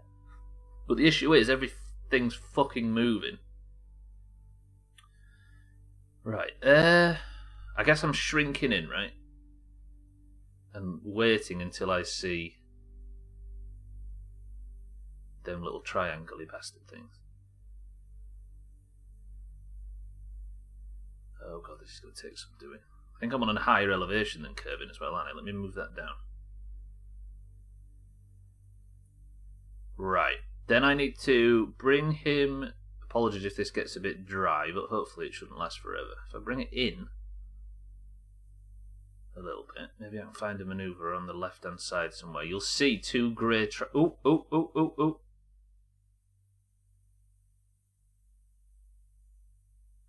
But the issue is everything's fucking moving. Right, I guess I'm shrinking in, right? And waiting until I see them little triangle-y bastard things. Oh god, this is going to take some doing. I think I'm on a higher elevation than Kerbin as well, aren't I? Let me move that down. Right. Then I need to bring him... Apologies if this gets a bit dry, but hopefully it shouldn't last forever. If I bring it in a little bit, maybe I can find a manoeuvre on the left-hand side somewhere. You'll see 2 grey... Ooh.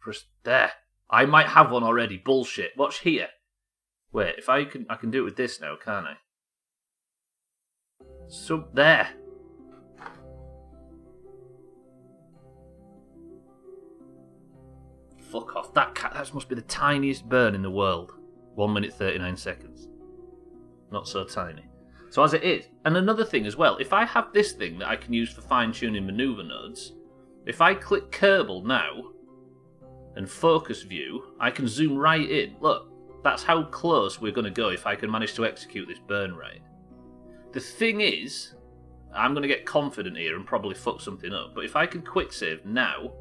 Just there. I might have one already. Bullshit. Watch here. Wait, if I can do it with this now, can't I? So, there. Fuck off. That must be the tiniest burn in the world. 1 minute 39 seconds. Not so tiny. So as it is, and another thing as well, if I have this thing that I can use for fine-tuning maneuver nodes, if I click Kerbal now and focus view, I can zoom right in. Look, that's how close we're going to go if I can manage to execute this burn right. The thing is, I'm going to get confident here and probably fuck something up, but if I can quick save now,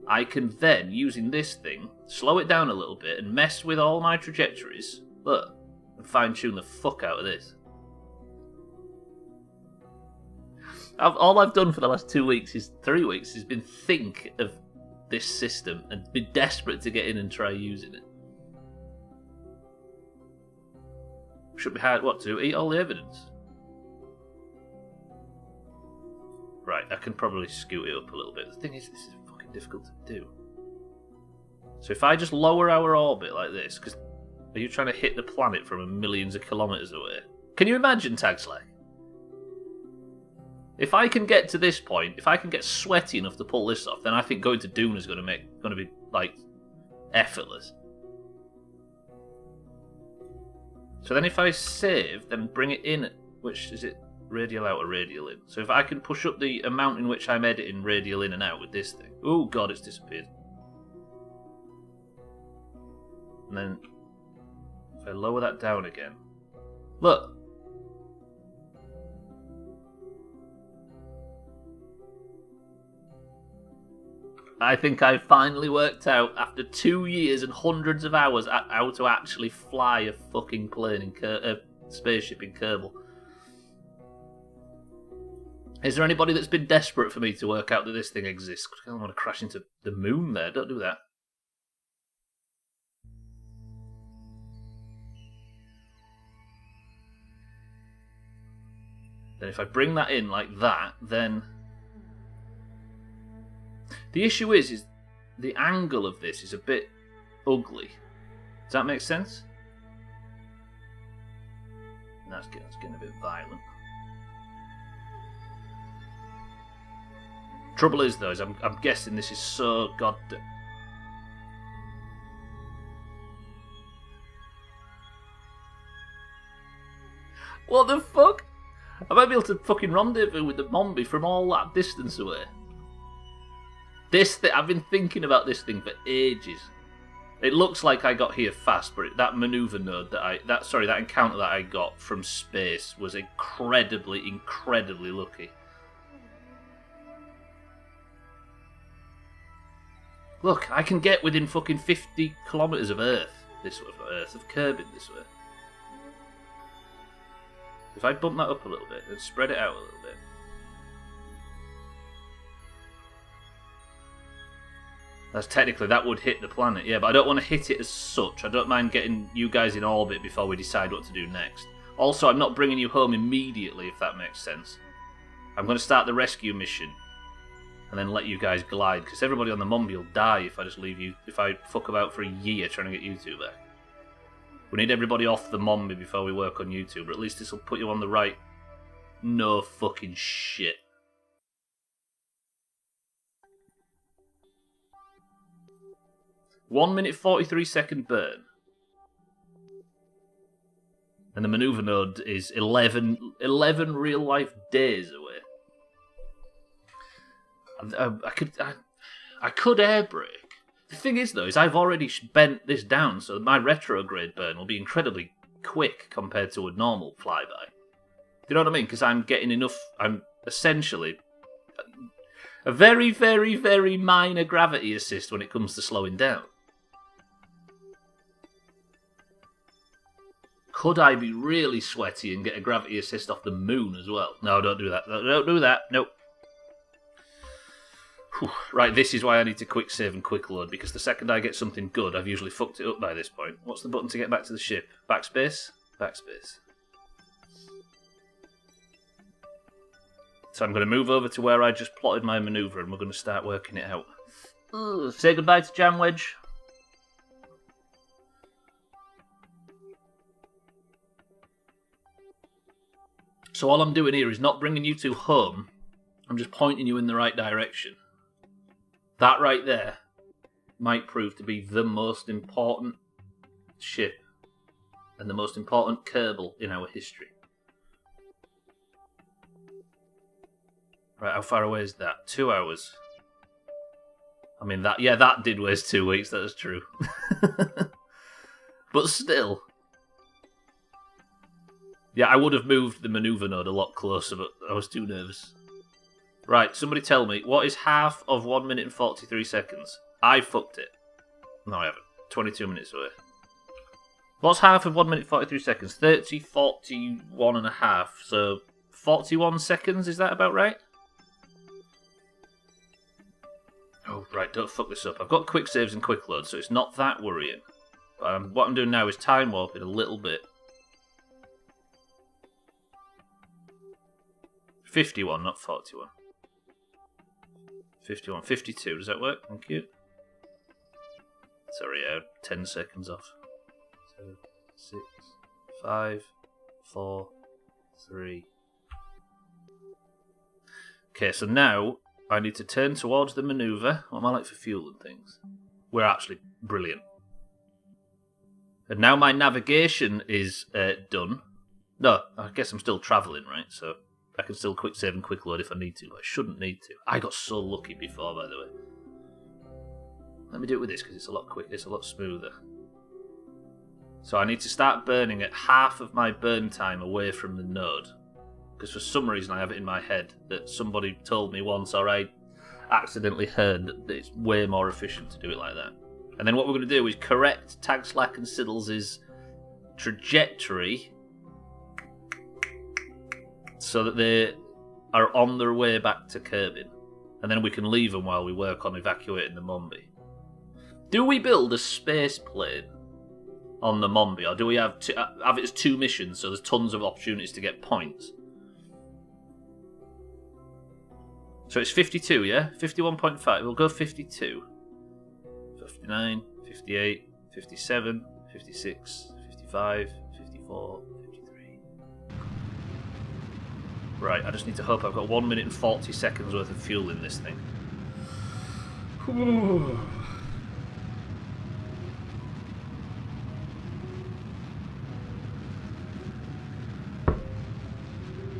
I can then, using this thing, slow it down a little bit and mess with all my trajectories, look, and fine-tune the fuck out of this. All I've done for the last 3 weeks is been think of this system and be desperate to get in and try using it. Should be hard, what, to eat all the evidence? Right, I can probably scoot it up a little bit. The thing is, this is fucking difficult to do. So if I just lower our orbit like this, because are you trying to hit the planet from millions of kilometres away? Can you imagine, Tagslack? If I can get to this point, if I can get sweaty enough to pull this off, then I think going to Dune is going to be like effortless. So then if I save, then bring it in, which is it, radial out or radial in? So if I can push up the amount in which I'm editing radial in and out with this thing. Oh god, it's disappeared. And then if I lower that down again. Look. I think I finally worked out, after 2 years and hundreds of hours, how to actually fly a fucking plane in a spaceship in Kerbal. Is there anybody that's been desperate for me to work out that this thing exists? I don't want to crash into the moon there. Don't do that. Then if I bring that in like that, then... The issue is the angle of this is a bit ugly. Does that make sense? That's getting a bit violent. Trouble is, though, is I'm guessing this is so goddamn... What the fuck? I might be able to fucking rendezvous with the Mombi from all that distance away. This thing, I've been thinking about this thing for ages. It looks like I got here fast, but that maneuver node that encounter that I got from space was incredibly lucky. Look, I can get within fucking 50 kilometres of Earth this way, of Kerbin this way. If I bump that up a little bit and spread it out a little bit. That's technically, that would hit the planet, yeah, but I don't want to hit it as such. I don't mind getting you guys in orbit before we decide what to do next. Also, I'm not bringing you home immediately, if that makes sense. I'm going to start the rescue mission and then let you guys glide, because everybody on the Mombi will die if I just leave you, if I fuck about for a year trying to get you two back. We need everybody off the Mombi before we work on YouTube, or at least this will put you on the right... No fucking shit. One minute 43-second burn. And the maneuver node is 11 real-life days away. I could air brake. The thing is, though, is I've already bent this down, so my retrograde burn will be incredibly quick compared to a normal flyby. Do you know what I mean? Because I'm getting enough... I'm essentially... a very, very, very minor gravity assist when it comes to slowing down. Could I be really sweaty and get a gravity assist off the moon as well? No, don't do that. Don't do that. Nope. Whew. Right, this is why I need to quick save and quick load, because the second I get something good, I've usually fucked it up by this point. What's the button to get back to the ship? Backspace? Backspace. So I'm going to move over to where I just plotted my manoeuvre and we're going to start working it out. Say goodbye to Jam Wedge. So all I'm doing here is not bringing you two home. I'm just pointing you in the right direction. That right there might prove to be the most important ship and the most important Kerbal in our history. Right, how far away is that? 2 hours. I mean, that did waste 2 weeks, that is true. But still. Yeah, I would have moved the manoeuvre node a lot closer, but I was too nervous. Right, somebody tell me, what is half of 1 minute and 43 seconds? I fucked it. No, I haven't. 22 minutes away. What's half of 1 minute 43 seconds? 30, 41 and a half. So, 41 seconds, is that about right? Oh, right, don't fuck this up. I've got quick saves and quick loads, so it's not that worrying. But what I'm doing now is time warping a little bit. 51, not 41. 51, 52, does that work? Thank you. Sorry, 10 seconds off. 7, 6, 5, 4, 3. Okay, so now I need to turn towards the manoeuvre. What am I like for fuel and things? We're actually brilliant. And now my navigation is done. No, I guess I'm still travelling, right? So I can still quick save and quick load if I need to. I shouldn't need to. I got so lucky before, by the way. Let me do it with this because it's a lot quicker. It's a lot smoother. So I need to start burning at half of my burn time away from the node. Because for some reason I have it in my head that somebody told me once, or I accidentally heard that it's way more efficient to do it like that. And then what we're going to do is correct Tag Slack and Siddles' trajectory so that they are on their way back to Kerbin. And then we can leave them while we work on evacuating the Mombi. Do we build a space plane on the Mombi, or do we have it as 2 missions so there's tons of opportunities to get points? So it's 52, yeah? 51.5. We'll go 52. 59, 58, 57, 56, 55, 54, 53. Right, I just need to hope I've got 1 minute and 40 seconds worth of fuel in this thing.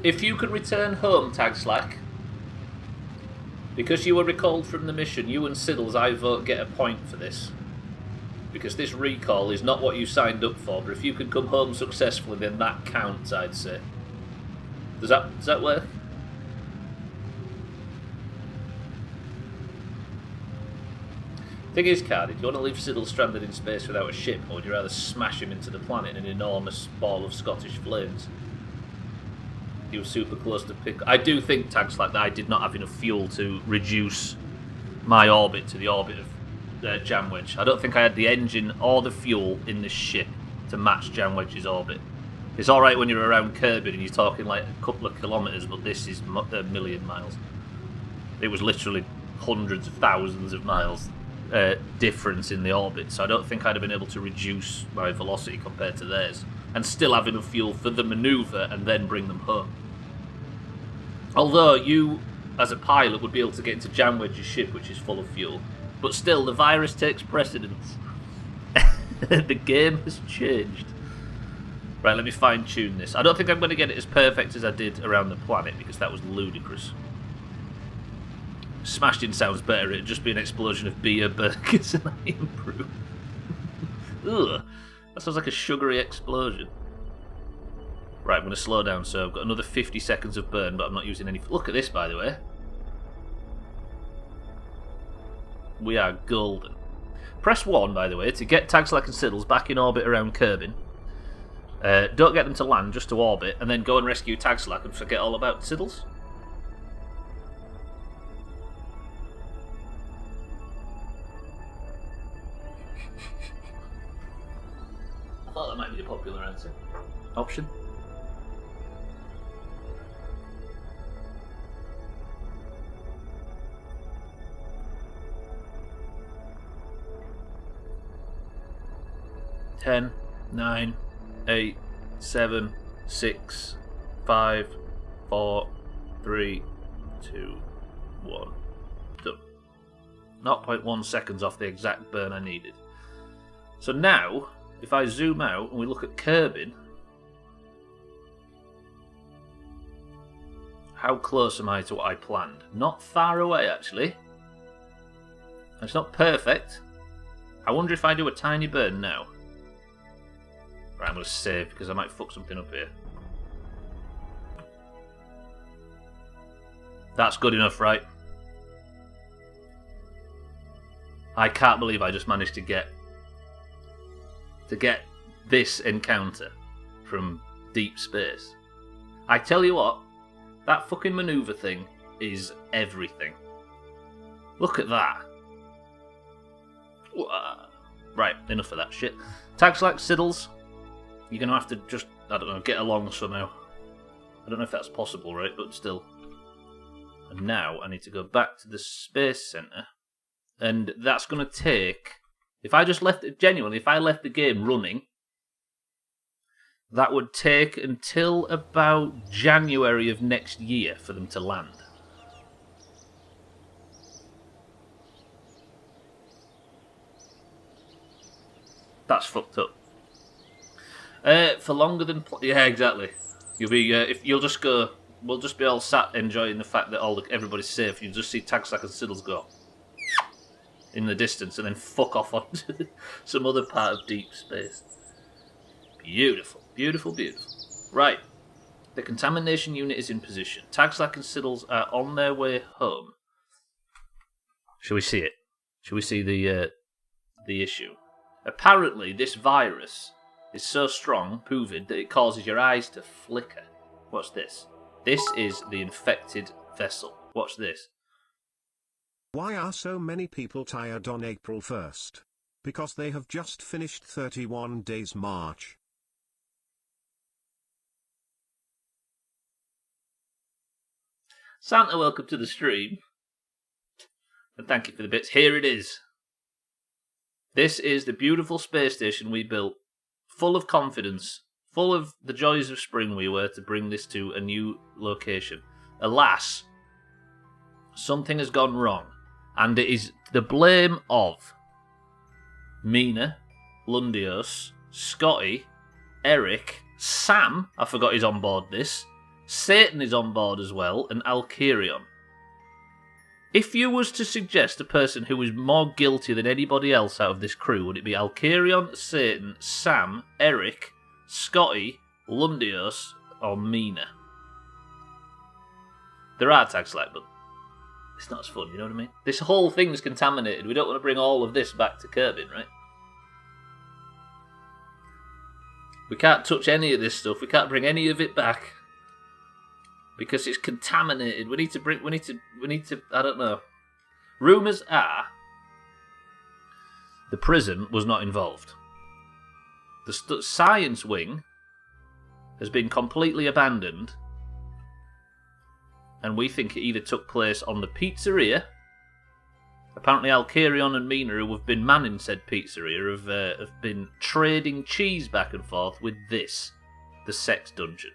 If you could return home, Tag Slack, because you were recalled from the mission, you and Siddles, I vote, get a point for this. Because this recall is not what you signed up for, but if you can come home successfully, then that counts, I'd say. Does that work? Thing is, Cardi, do you want to leave Siddles stranded in space without a ship, or would you rather smash him into the planet in an enormous ball of Scottish flames? He was super close to pick. I do think, Tag Slack, that I did not have enough fuel to reduce my orbit to the orbit of Jam Wedge. I don't think I had the engine or the fuel in this ship to match Jam Wedge's orbit. It's alright when you're around Kerbin and you're talking like a couple of kilometres, but this is a million miles. It was literally hundreds of thousands of miles difference in the orbit, so I don't think I'd have been able to reduce my velocity compared to theirs and still have enough fuel for the manoeuvre and then bring them home. Although you, as a pilot, would be able to get into Jam Wedge's ship, which is full of fuel. But still, the virus takes precedence. The game has changed. Right, let me fine-tune this. I don't think I'm going to get it as perfect as I did around the planet, because that was ludicrous. Smashed in sounds better. It'd just be an explosion of beer, burgers, and I improve. Ugh. That sounds like a sugary explosion. Right, I'm going to slow down, so I've got another 50 seconds of burn, but I'm not using any... Look at this, by the way. We are golden. Press 1, by the way, to get Tag Slack and Siddles back in orbit around Kerbin. Don't get them to land, just to orbit, and then go and rescue Tag Slack and forget all about Siddles. I thought that might be a popular answer. Option. Ten, 9, 8, 7, 6, 5, 4, 3, 2, 1. Done. 0.1 seconds off the exact burn I needed. So now, if I zoom out and we look at Kerbin, How close am I to what I planned? Not far away, actually. It's not perfect. I wonder if I do a tiny burn now. Right, I'm going to save because I might fuck something up here. That's good enough, right? I can't believe I just managed to get this encounter from deep space. I tell you what, that fucking maneuver thing is everything. Look at that. Right, enough of that shit. Tags like Siddles, you're going to have to just, I don't know, get along somehow. I don't know if that's possible, right, but still. And now I need to go back to the Space Centre. And that's going to take... If I just left it... Genuinely, if I left the game running, that would take until about January of next year for them to land. That's fucked up. For longer than... Yeah, exactly. You'll be... if you'll just go... We'll just be all sat enjoying the fact that everybody's safe. You'll just see Tagsack and Siddles go in the distance and then fuck off onto some other part of deep space. Beautiful, beautiful, beautiful. Right. The contamination unit is in position. Tagsack and Siddles are on their way home. Shall we see it? Shall we see the issue? Apparently, this virus is so strong, POOVID, that it causes your eyes to flicker. What's this? This is the infected vessel. Watch this. Why are so many people tired on April 1st? Because they have just finished 31 days march. Santa, welcome to the stream. And thank you for the bits. Here it is. This is the beautiful space station we built, full of confidence, full of the joys of spring we were to bring this to a new location. Alas, something has gone wrong, and it is the blame of Mina, Lundios, Scotty, Eric, Sam, I forgot he's on board this, Satan is on board as well, and Alkirion. If you was to suggest a person who is more guilty than anybody else out of this crew, would it be Alkirion, Satan, Sam, Eric, Scotty, Lundios, or Mina? There are tags like, but it's not as fun, you know what I mean? This whole thing's contaminated. We don't want to bring all of this back to Kerbin, right? We can't touch any of this stuff. We can't bring any of it back because it's contaminated. We need to. I don't know. Rumours are the prison was not involved. The science wing has been completely abandoned, and we think it either took place on the pizzeria. Apparently Alkirion and Mina, who have been manning said pizzeria, have been trading cheese back and forth with this, the sex dungeon.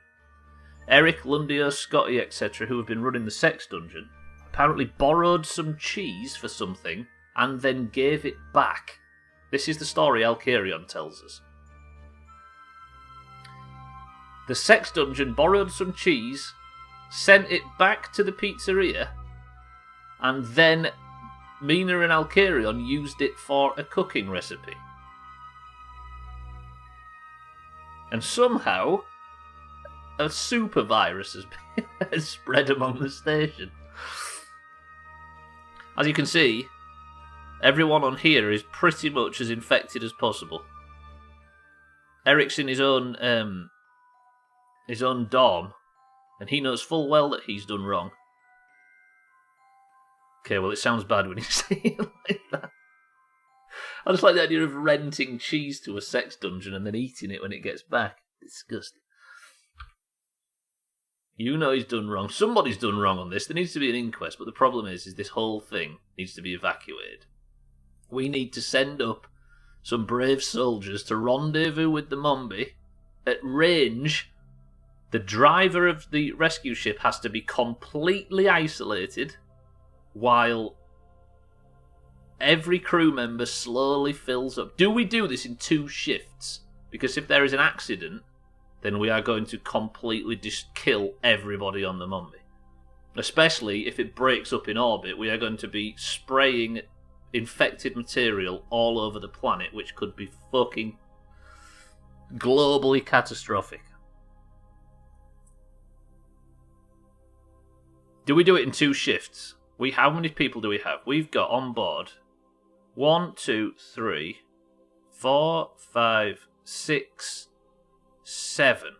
Eric, Lundio, Scotty, etc., who have been running the sex dungeon, apparently borrowed some cheese for something and then gave it back. This is the story Alkirion tells us. The sex dungeon borrowed some cheese, sent it back to the pizzeria, and then Mina and Alkirion used it for a cooking recipe. And somehow, a super virus has spread among the station. As you can see, everyone on here is pretty much as infected as possible. Eric's in his own dorm, and he knows full well that he's done wrong. Okay, well, it sounds bad when you say it like that. I just like the idea of renting cheese to a sex dungeon and then eating it when it gets back. Disgusting. You know he's done wrong. Somebody's done wrong on this. There needs to be an inquest, but the problem is this whole thing needs to be evacuated. We need to send up some brave soldiers to rendezvous with the Mombi. At range, the driver of the rescue ship has to be completely isolated, while every crew member slowly fills up. Do we do this in 2 shifts? Because if there is an accident, then we are going to completely just kill everybody on the Mombi. Especially if it breaks up in orbit, we are going to be spraying infected material all over the planet, which could be fucking globally catastrophic. Do we do it in 2 shifts? How many people do we have? We've got on board 1, 2, 3, 4, 5, 6, 7.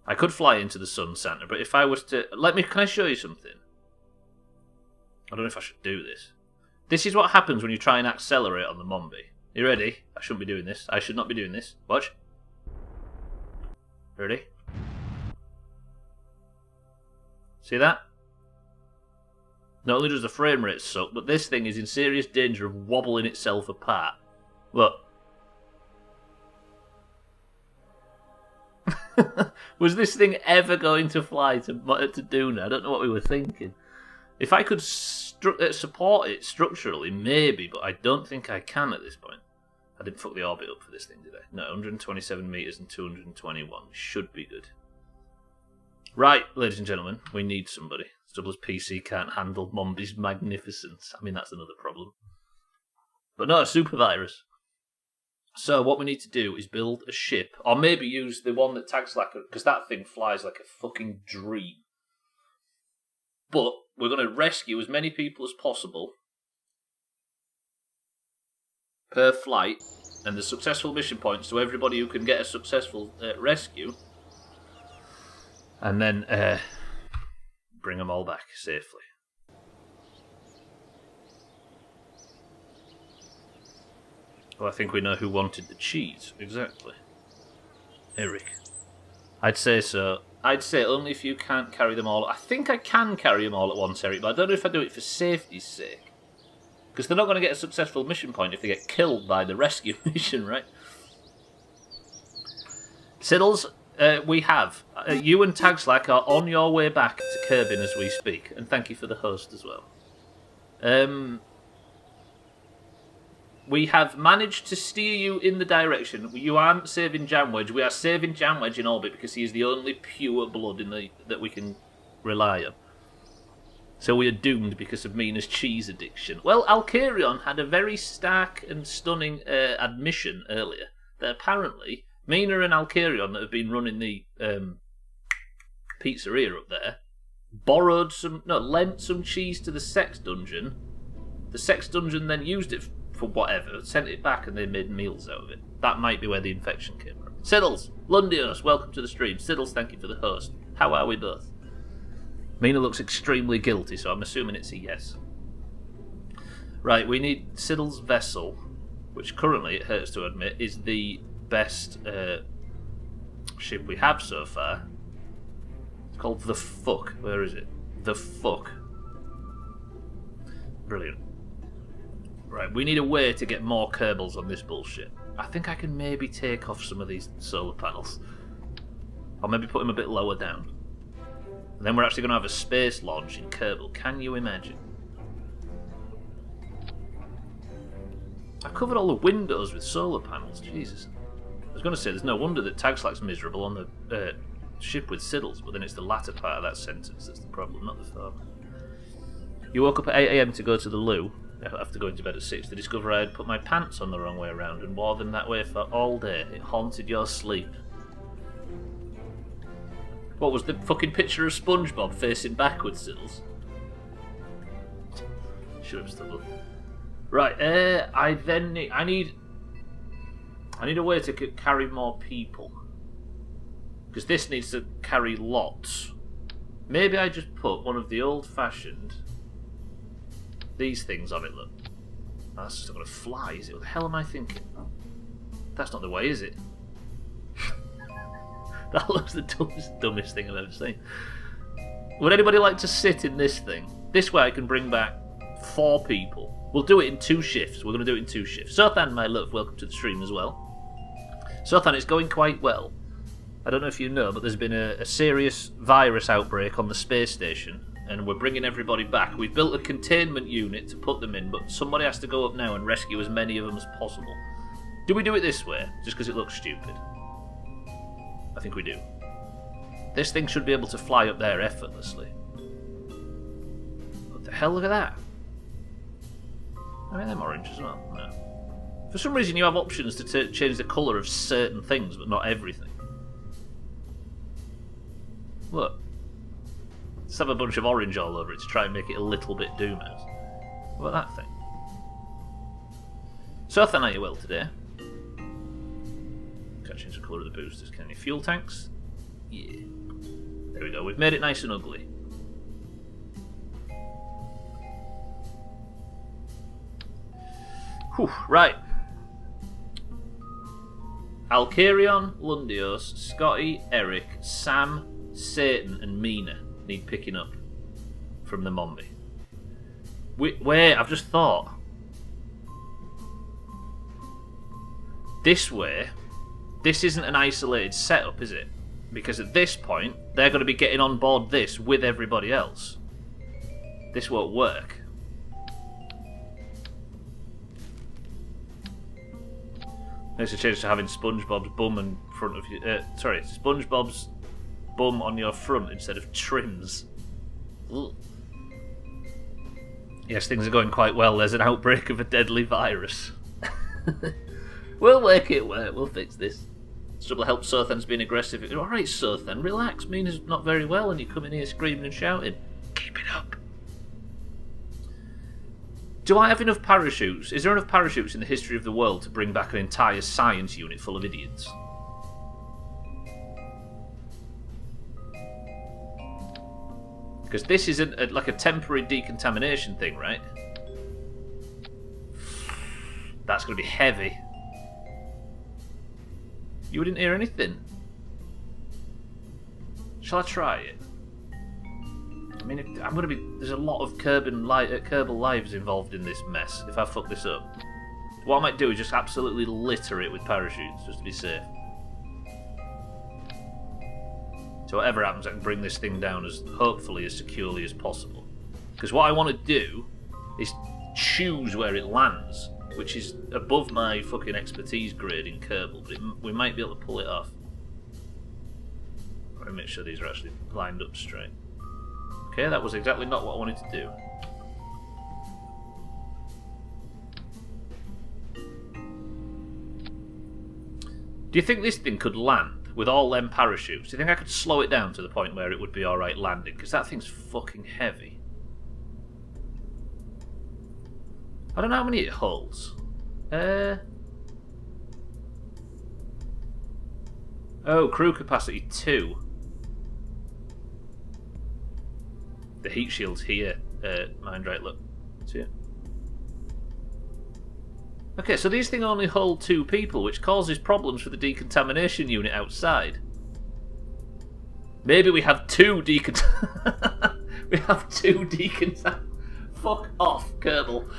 I could fly into the sun, Santa, but if I was to... Can I show you something? I don't know if I should do this. This is what happens when you try and accelerate on the Mombi. You ready? I shouldn't be doing this. I should not be doing this. Watch. Ready? See that? Not only does the frame rate suck, but this thing is in serious danger of wobbling itself apart. Look. Was this thing ever going to fly to Duna? I don't know what we were thinking. If I could support it structurally, maybe, but I don't think I can at this point. I didn't fuck the orbit up for this thing, did I? No, 127 metres and 221. Should be good. Right, ladies and gentlemen, we need somebody. Stubbler's PC can't handle Mombi's magnificence. I mean, that's another problem. But no, a super virus. So what we need to do is build a ship, or maybe use the one that tags like because that thing flies like a fucking dream. But we're going to rescue as many people as possible per flight, and the successful mission points to everybody who can get a successful rescue, and then bring them all back safely. Well, I think we know who wanted the cheese. Exactly. Eric. I'd say so. I'd say only if you can't carry them all. I think I can carry them all at once, Eric, but I don't know if I do it for safety's sake. Because they're not going to get a successful mission point if they get killed by the rescue mission, right? Siddles, we have. You and Tagslack are on your way back to Kerbin as we speak. And thank you for the host as well. We have managed to steer you in the direction. You aren't saving Jamwedge. We are saving Jamwedge in orbit because he is the only pure blood that we can rely on. So we are doomed because of Mina's cheese addiction. Well, Alkarion had a very stark and stunning admission earlier that apparently Mina and Alkarion that have been running the pizzeria up there lent some cheese to the sex dungeon. The sex dungeon then used it for whatever, sent it back, and they made meals out of it. That might be where the infection came from. Siddles, Lundios, welcome to the stream. Siddles, thank you for the host. How are we both? Mina looks extremely guilty, so I'm assuming it's a yes. Right, we need Siddle's vessel, which currently, it hurts to admit, is the best ship we have so far. It's called The Fuck. Where is it? The Fuck. Brilliant. Right, we need a way to get more Kerbals on this bullshit. I think I can maybe take off some of these solar panels. Or maybe put them a bit lower down. And then we're actually going to have a space launch in Kerbal. Can you imagine? I've covered all the windows with solar panels. Jesus. I was going to say, there's no wonder that Tagslack's miserable on the ship with Siddles, but then it's the latter part of that sentence that's the problem, not the former. You woke up at 8 AM to go to the loo. After going to bed at 6, to discover I had put my pants on the wrong way around and wore them that way for all day. It haunted your sleep. What was the fucking picture of SpongeBob facing backwards, Siddles? Shut up, Stubbler. Right, I need a way to carry more people. Because this needs to carry lots. Maybe I just put one of the old-fashioned... these things on it, look. Oh, that's just not going to fly, is it? What the hell am I thinking? That's not the way, is it? That looks the dumbest thing I've ever seen. Would anybody like to sit in this thing? This way I can bring back 4 people. We'll do it in 2 shifts. We're going to do it in 2 shifts. Sothan, my love, welcome to the stream as well. Sothan, it's going quite well. I don't know if you know, but there's been a serious virus outbreak on the space station. And we're bringing everybody back. We've built a containment unit to put them in, but somebody has to go up now and rescue as many of them as possible. Do we do it this way, just because it looks stupid? I think we do. This thing should be able to fly up there effortlessly. What the hell, look at that. I mean, them orange as well. No. For some reason you have options to change the colour of certain things, but not everything. Look. Let's have a bunch of orange all over it to try and make it a little bit Doomhaus. What about that thing? So I thought you well today. Can't change the colour of the boosters, can you? Fuel tanks? Yeah. There we go, we've made it nice and ugly. Whew, right. Alcarion, Lundios, Scotty, Eric, Sam, Satan and Mina need picking up from the Mombi. Wait, I've just thought. This way, this isn't an isolated setup, is it? Because at this point, they're going to be getting on board this with everybody else. This won't work. Makes a change to having SpongeBob's bum in front of you. Sorry, SpongeBob's bum on your front instead of trims. Ugh. Yes, things are going quite well. There's an outbreak of a deadly virus. We'll make it work. We'll fix this. Stubbler helped Sothan's being aggressive. Alright, Sothan, relax. Mina's not very well and you come in here screaming and shouting. Keep it up. Do I have enough parachutes? Is there enough parachutes in the history of the world to bring back an entire science unit full of idiots? Because this isn't like a temporary decontamination thing, right? That's going to be heavy. You didn't hear anything. Shall I try it? I mean, I'm going to be... There's a lot of Kerbal lives involved in this mess if I fuck this up. What I might do is just absolutely litter it with parachutes, just to be safe. So whatever happens, I can bring this thing down as hopefully as securely as possible. Because what I want to do is choose where it lands, which is above my fucking expertise grade in Kerbal, but we might be able to pull it off. Let me make sure these are actually lined up straight. Okay, that was exactly not what I wanted to do. Do you think this thing could land with all them parachutes? Do you think I could slow it down to the point where it would be alright landing? Because that thing's fucking heavy. I don't know how many it holds. Oh, crew capacity 2. The heat shield's here. Mind right, look. See it? Okay, so these things only hold 2 people, which causes problems for the decontamination unit outside. Maybe we have 2 we have 2 Fuck off, Kerbal.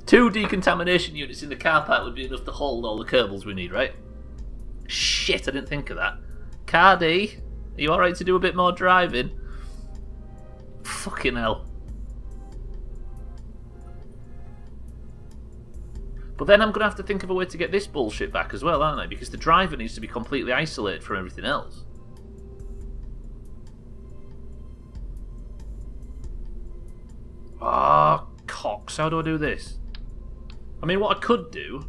2 decontamination units in the car park would be enough to hold all the Kerbals we need, right? Shit, I didn't think of that. Cardi, are you alright to do a bit more driving? Fucking hell. But then I'm going to have to think of a way to get this bullshit back as well, aren't I? Because the driver needs to be completely isolated from everything else. Ah, cocks. How do I do this? I mean, what I could do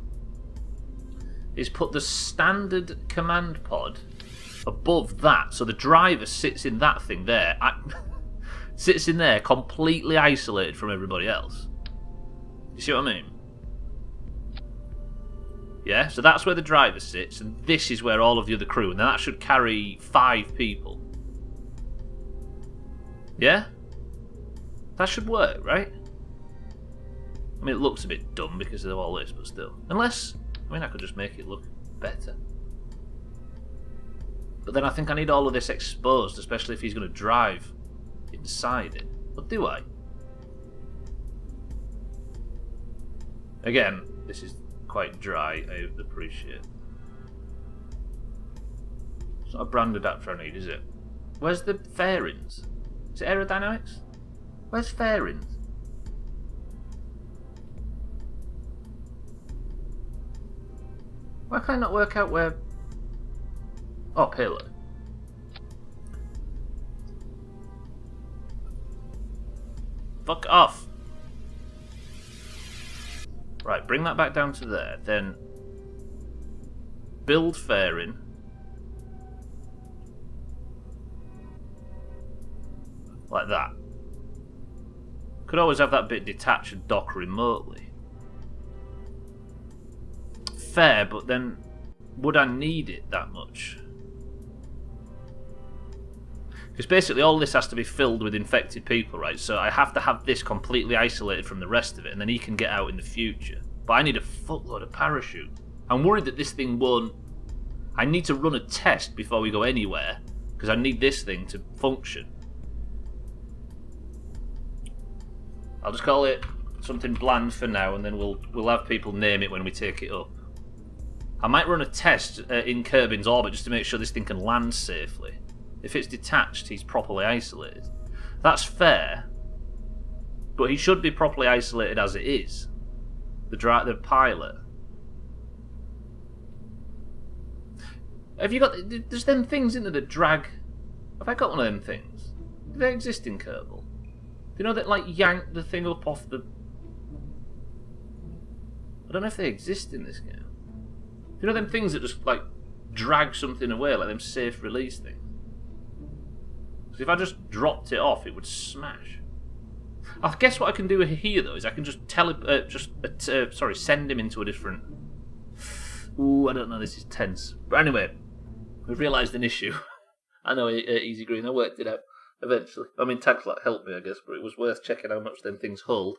is put the standard command pod above that, so the driver sits in that thing there. Sits in there completely isolated from everybody else. You see what I mean? Yeah, so that's where the driver sits, and this is where all of the other crew, and that should carry 5 people. Yeah? That should work, right? I mean, it looks a bit dumb because of all this, but still. Unless, I mean, I could just make it look better. But then I think I need all of this exposed, especially if he's going to drive inside it. But do I? Again, this is quite dry, I appreciate. It's not a brand adapter I need, is it? Where's the fairings? Is it aerodynamics? Where's fairings? Why can I not work out where... Oh, payload. Fuck off. Right, bring that back down to there. Then build fairing. Like that. Could always have that bit detach and dock remotely. Fair, but then would I need it that much? Because basically all this has to be filled with infected people, right? So I have to have this completely isolated from the rest of it, and then he can get out in the future. But I need a fuckload of parachute. I'm worried that this thing won't... I need to run a test before we go anywhere, because I need this thing to function. I'll just call it something bland for now, and then we'll have people name it when we take it up. I might run a test in Kerbin's orbit just to make sure this thing can land safely. If it's detached, he's properly isolated. That's fair, but he should be properly isolated as it is. The pilot. Have you got... There's them things in there that drag... Have I got one of them things? Do they exist in Kerbal? Do you know that, like, yank the thing up off the... I don't know if they exist in this game. Do you know them things that just, like, drag something away, like them safe release things? Because if I just dropped it off, it would smash. I guess what I can do here, though, is I can just send him into a different... Ooh, I don't know, this is tense. But anyway, we've realised an issue. I know, Easy Green, I worked it out eventually. I mean, Tagflat helped me, I guess, but it was worth checking how much them things hold.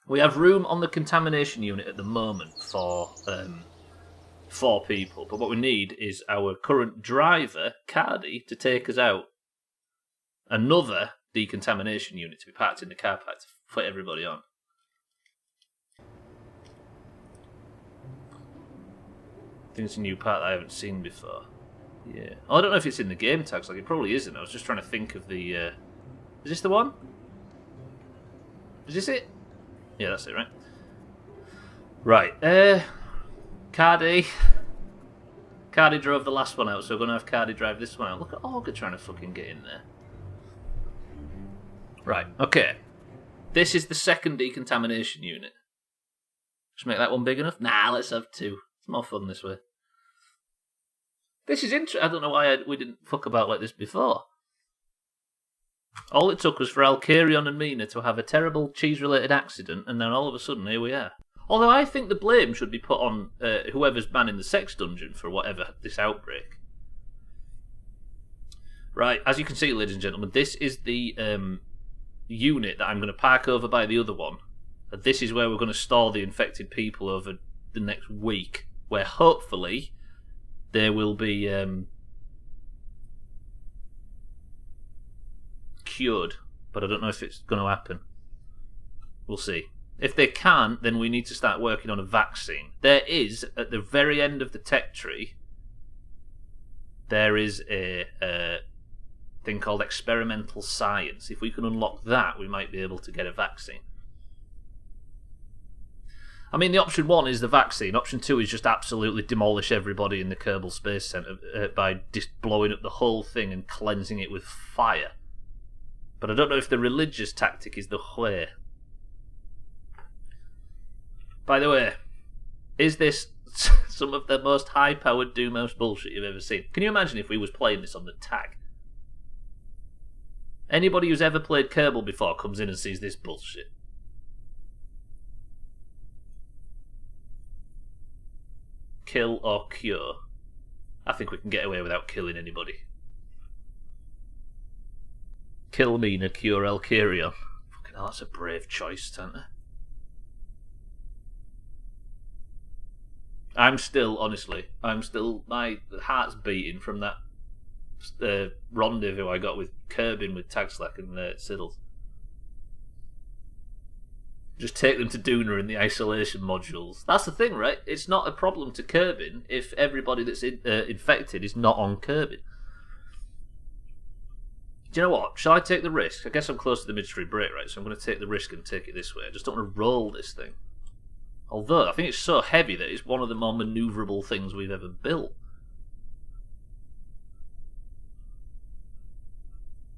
We have room on the contamination unit at the moment for 4 people, but what we need is our current driver, Cardi, to take us out. Another decontamination unit to be parked in the car park to put everybody on. I think it's a new part that I haven't seen before. Yeah. Oh, I don't know if it's in the game tags, like it probably isn't. I was just trying to think of the... Is this the one? Is this it? Yeah, that's it, right? Right, Cardi. Cardi drove the last one out, so we're going to have Cardi drive this one out. Look at Auger trying to fucking get in there. Right, okay. This is the second decontamination unit. Just make that one big enough? Nah, let's have 2. It's more fun this way. This is interesting. I don't know why we didn't fuck about like this before. All it took was for Alkarion and Mina to have a terrible cheese-related accident, and then all of a sudden, here we are. Although I think the blame should be put on whoever's manning the sex dungeon for whatever this outbreak. Right, as you can see, ladies and gentlemen, this is the unit that I'm going to park over by the other one. And this is where we're going to store the infected people over the next week, where hopefully there will be cured, but I don't know if it's going to happen. We'll see. If they can't, then we need to start working on a vaccine. There is, at the very end of the tech tree, there is a thing called experimental science. If we can unlock that, we might be able to get a vaccine. I mean, the option 1 is the vaccine. Option 2 is just absolutely demolish everybody in the Kerbal Space Center by just blowing up the whole thing and cleansing it with fire. But I don't know if the religious tactic is the way. By the way, is this some of the most high-powered Doomhaus bullshit you've ever seen? Can you imagine if we was playing this on the tag? Anybody who's ever played Kerbal before comes in and sees this bullshit. Kill or cure. I think we can get away without killing anybody. Kill Mina, cure Alkarion. Fucking hell, that's a brave choice, isn't it? Honestly, my heart's beating from that rendezvous I got with Kerbin with Tagslack and Siddles. Just take them to Duna in the isolation modules. That's the thing, right? It's not a problem to Kerbin if everybody that's infected is not on Kerbin. Do you know what? Shall I take the risk? I guess I'm close to the midstream break, right? So I'm going to take the risk and take it this way. I just don't want to roll this thing. Although, I think it's so heavy that it's one of the more manoeuvrable things we've ever built.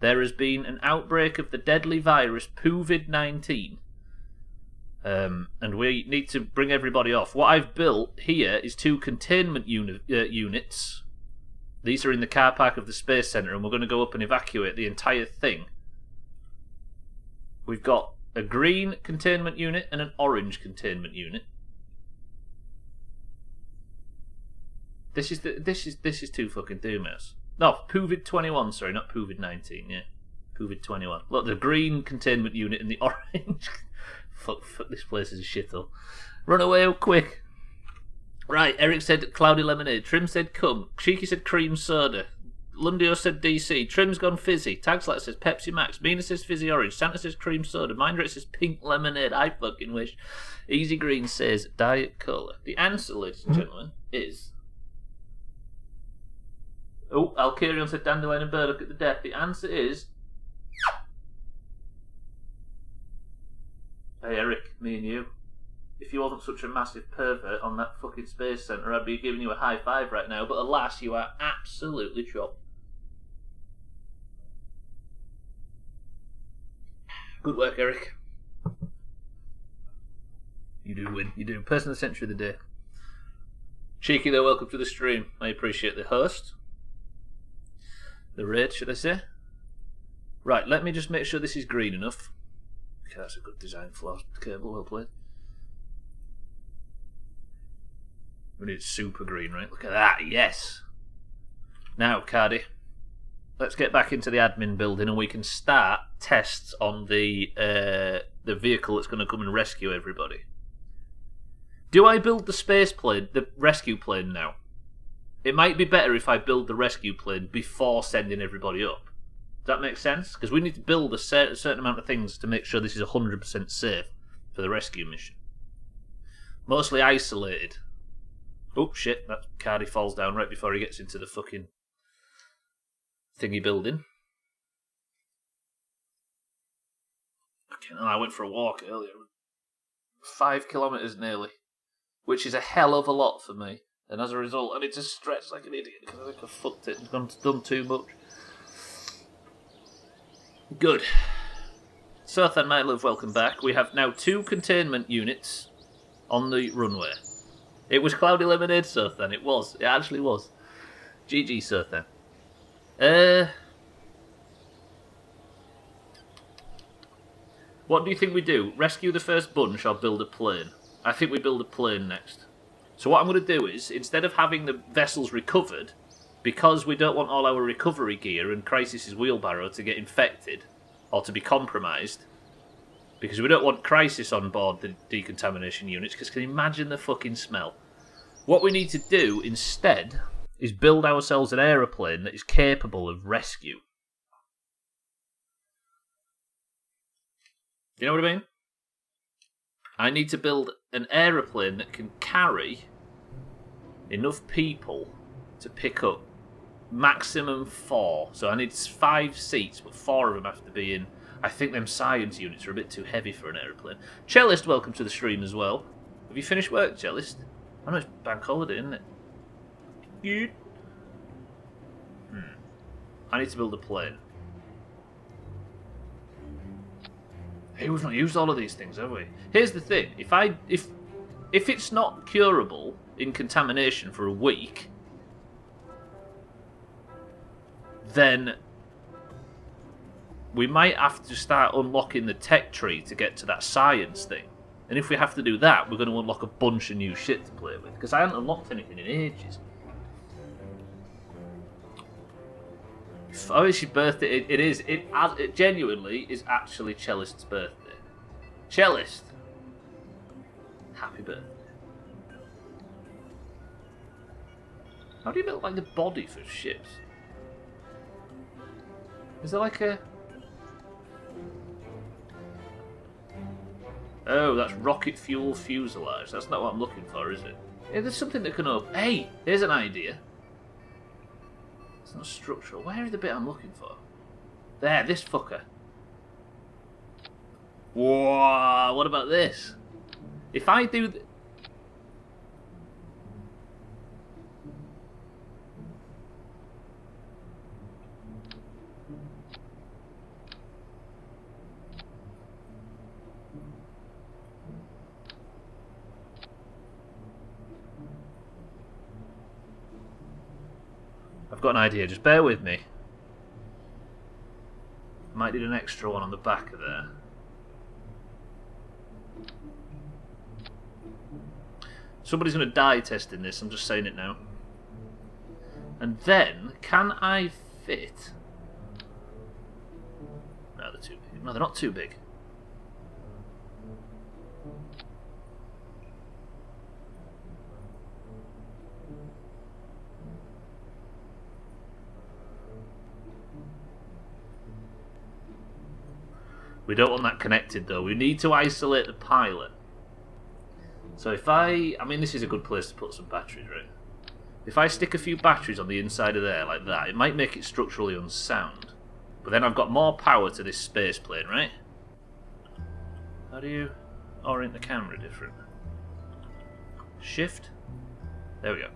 there has been an outbreak of the deadly virus POOVID-19. And we need to bring everybody off. What I've built here is 2 containment units. These are in the car park of the Space Centre, and we're going to go up and evacuate the entire thing. We've got a green containment unit and an orange containment unit. This is too fucking Doomhaus. No, POOVID-21, sorry, not POOVID-19, yeah. POOVID-21. Look, the green containment unit and the orange. Fuck, this place is a shithole. Run away quick. Right, Eric said cloudy lemonade. Trim said cum. Cheeky said cream soda. Lundio said DC. Trim's gone fizzy. Tagslatter says Pepsi Max. Mina says fizzy orange. Santa says cream soda. Mindrate says pink lemonade. I fucking wish. Easy Green says Diet Cola. The answer, ladies and gentlemen, is... Oh, Alkarion said Dandelion and Burdock at the death. The answer is... Hey Eric, me and you. If you wasn't such a massive pervert on that fucking Space Centre, I'd be giving you a high five right now, but alas, you are absolutely chopped. Good work, Eric. You do win, you do. Person of the century of the day. Cheeky though, welcome to the stream. I appreciate the host. The raid, should I say? Right, let me just make sure this is green enough. Okay, that's a good design flaw. Kerbal, well played. We need super green, right? Look at that, yes! Now, Cardi, let's get back into the admin building and we can start tests on the vehicle that's going to come and rescue everybody. Do I build the space plane, the rescue plane now? It might be better if I build the rescue plane before sending everybody up. Does that make sense? Because we need to build a certain amount of things to make sure this is 100% safe for the rescue mission. Mostly isolated. Oh shit, that Cardi falls down right before he gets into the fucking thingy building. Okay, I went for a walk earlier. 5 kilometres nearly. Which is a hell of a lot for me. And as a result, I need to stretch like an idiot because I think I fucked it and done too much. Good. Sothan, my love, welcome back. We have now 2 containment units on the runway. It was cloudy lemonade, Sothan. It was. It actually was. GG, Sothan. What do you think we do? Rescue the first bunch or build a plane? I think we build a plane next. So what I'm going to do is, instead of having the vessels recovered, because we don't want all our recovery gear and Crisis's wheelbarrow to get infected or to be compromised, because we don't want Crisis on board the decontamination units, because can you imagine the fucking smell? What we need to do instead is build ourselves an aeroplane that is capable of rescue. You know what I mean? I need to build an aeroplane that can carry enough people to pick up maximum 4. So I need 5 seats, but 4 of them have to be in. I think them science units are a bit too heavy for an aeroplane. Cellist, welcome to the stream as well. Have you finished work, Cellist? I know it's bank holiday, isn't it? Good. I need to build a plane. Hey, we've not used all of these things, have we? Here's the thing: if it's not curable in contamination for a week, then we might have to start unlocking the tech tree to get to that science thing. And if we have to do that, we're going to unlock a bunch of new shit to play with, because I haven't unlocked anything in ages. Oh, it's your birthday. It is. It genuinely is actually Cellist's birthday. Cellist, happy birthday. How do you build like the body for ships? Is there like a... Oh, that's rocket fuel fuselage. That's not what I'm looking for, is it? Yeah, there's something that can open... Hey, here's an idea. It's not structural. Where is the bit I'm looking for? There, this fucker. Whoa, what about this? If I do... I've got an idea, just bear with me. Might need an extra one on the back of there. Somebody's going to die testing this, I'm just saying it now. And then, can I fit... No, they're too big. No, they're not too big. We don't want that connected though. We need to isolate the pilot. So if I mean this is a good place to put some batteries, right? If I stick a few batteries on the inside of there like that, it might make it structurally unsound. But then I've got more power to this space plane, right? How do you orient the camera different? Shift? There we go.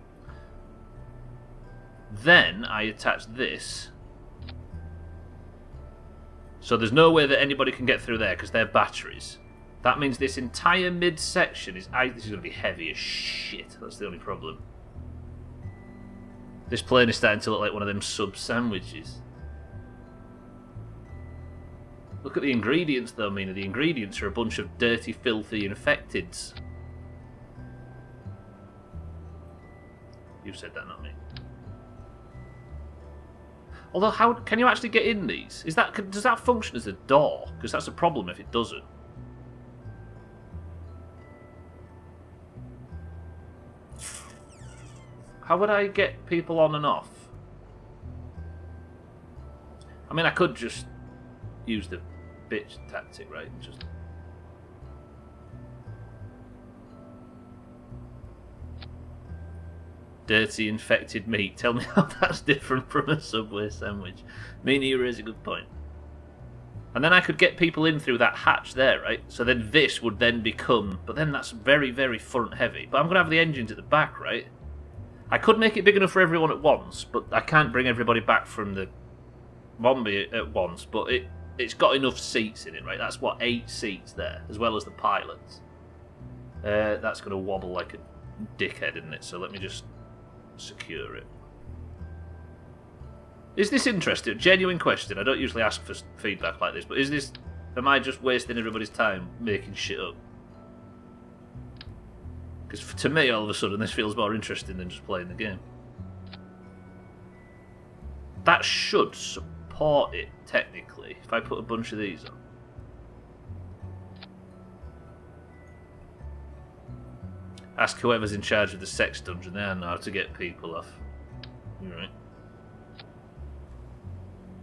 Then I attach this. So there's no way that anybody can get through there because they're batteries. That means this entire mid-section is... this is going to be heavy as shit. That's the only problem. This plane is starting to look like one of them sub-sandwiches. Look at the ingredients though, Mina. The ingredients are a bunch of dirty, filthy infecteds. You've said that, not me. Although, how can you actually get in these? Does that function as a door? Because that's a problem if it doesn't. How would I get people on and off? I mean, I could just use the bitch tactic, right? Just... Dirty, infected meat. Tell me how that's different from a Subway sandwich. Mina, you raise a good point. And then I could get people in through that hatch there, right? So then this would then become... But then that's very, very front heavy. But I'm going to have the engines at the back, right? I could make it big enough for everyone at once, but I can't bring everybody back from the Mombi at once. But it's got enough seats in it, right? That's, what, 8 seats there, as well as the pilots. That's going to wobble like a dickhead, isn't it? So let me just... secure it. Is this interesting? Genuine question. I don't usually ask for feedback like this, but is this... Am I just wasting everybody's time making shit up? Because to me, all of a sudden, this feels more interesting than just playing the game. That should support it, technically, if I put a bunch of these on. Ask whoever's in charge of the sex dungeon. They know how to get people off. You're right.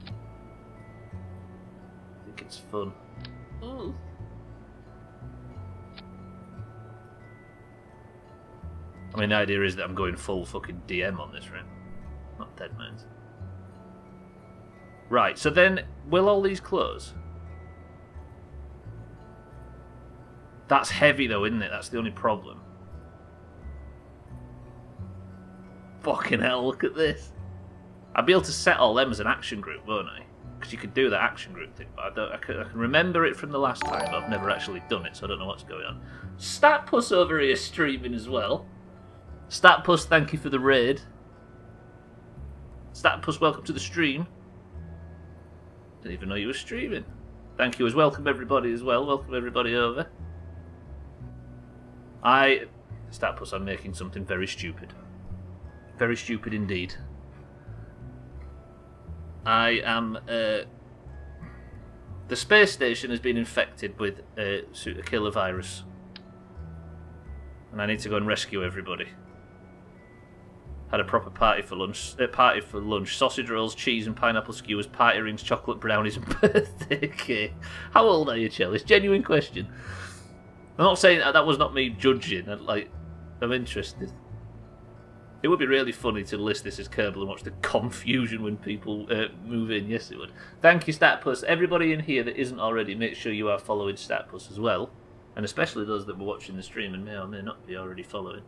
I think it's fun. Ooh. I mean, the idea is that I'm going full fucking DM on this, right? Not Dead Man's. Right, so then, will all these close? That's heavy though, isn't it? That's the only problem. Fucking hell, look at this. I'd be able to set all them as an action group, won't I? Because you could do that action group thing, but I can remember it from the last time, but I've never actually done it, so I don't know what's going on. Statpuss over here streaming as well. Statpuss, thank you for the raid. Statpuss, welcome to the stream. Didn't even know you were streaming. Thank you as welcome everybody as well. Welcome everybody over. Statpuss, I'm making something very stupid. Very stupid indeed. I am... the space station has been infected with a killer virus. And I need to go and rescue everybody. Had a proper party for lunch. Sausage rolls, cheese and pineapple skewers, party rings, chocolate brownies and birthday cake. How old are you, Chellis? Genuine question. I'm not saying that was not me judging. I'm interested. It would be really funny to list this as Kerbal and watch the confusion when people move in. Yes, it would. Thank you, Statpuss. Everybody in here that isn't already, make sure you are following Statpuss as well. And especially those that were watching the stream and may or may not be already following.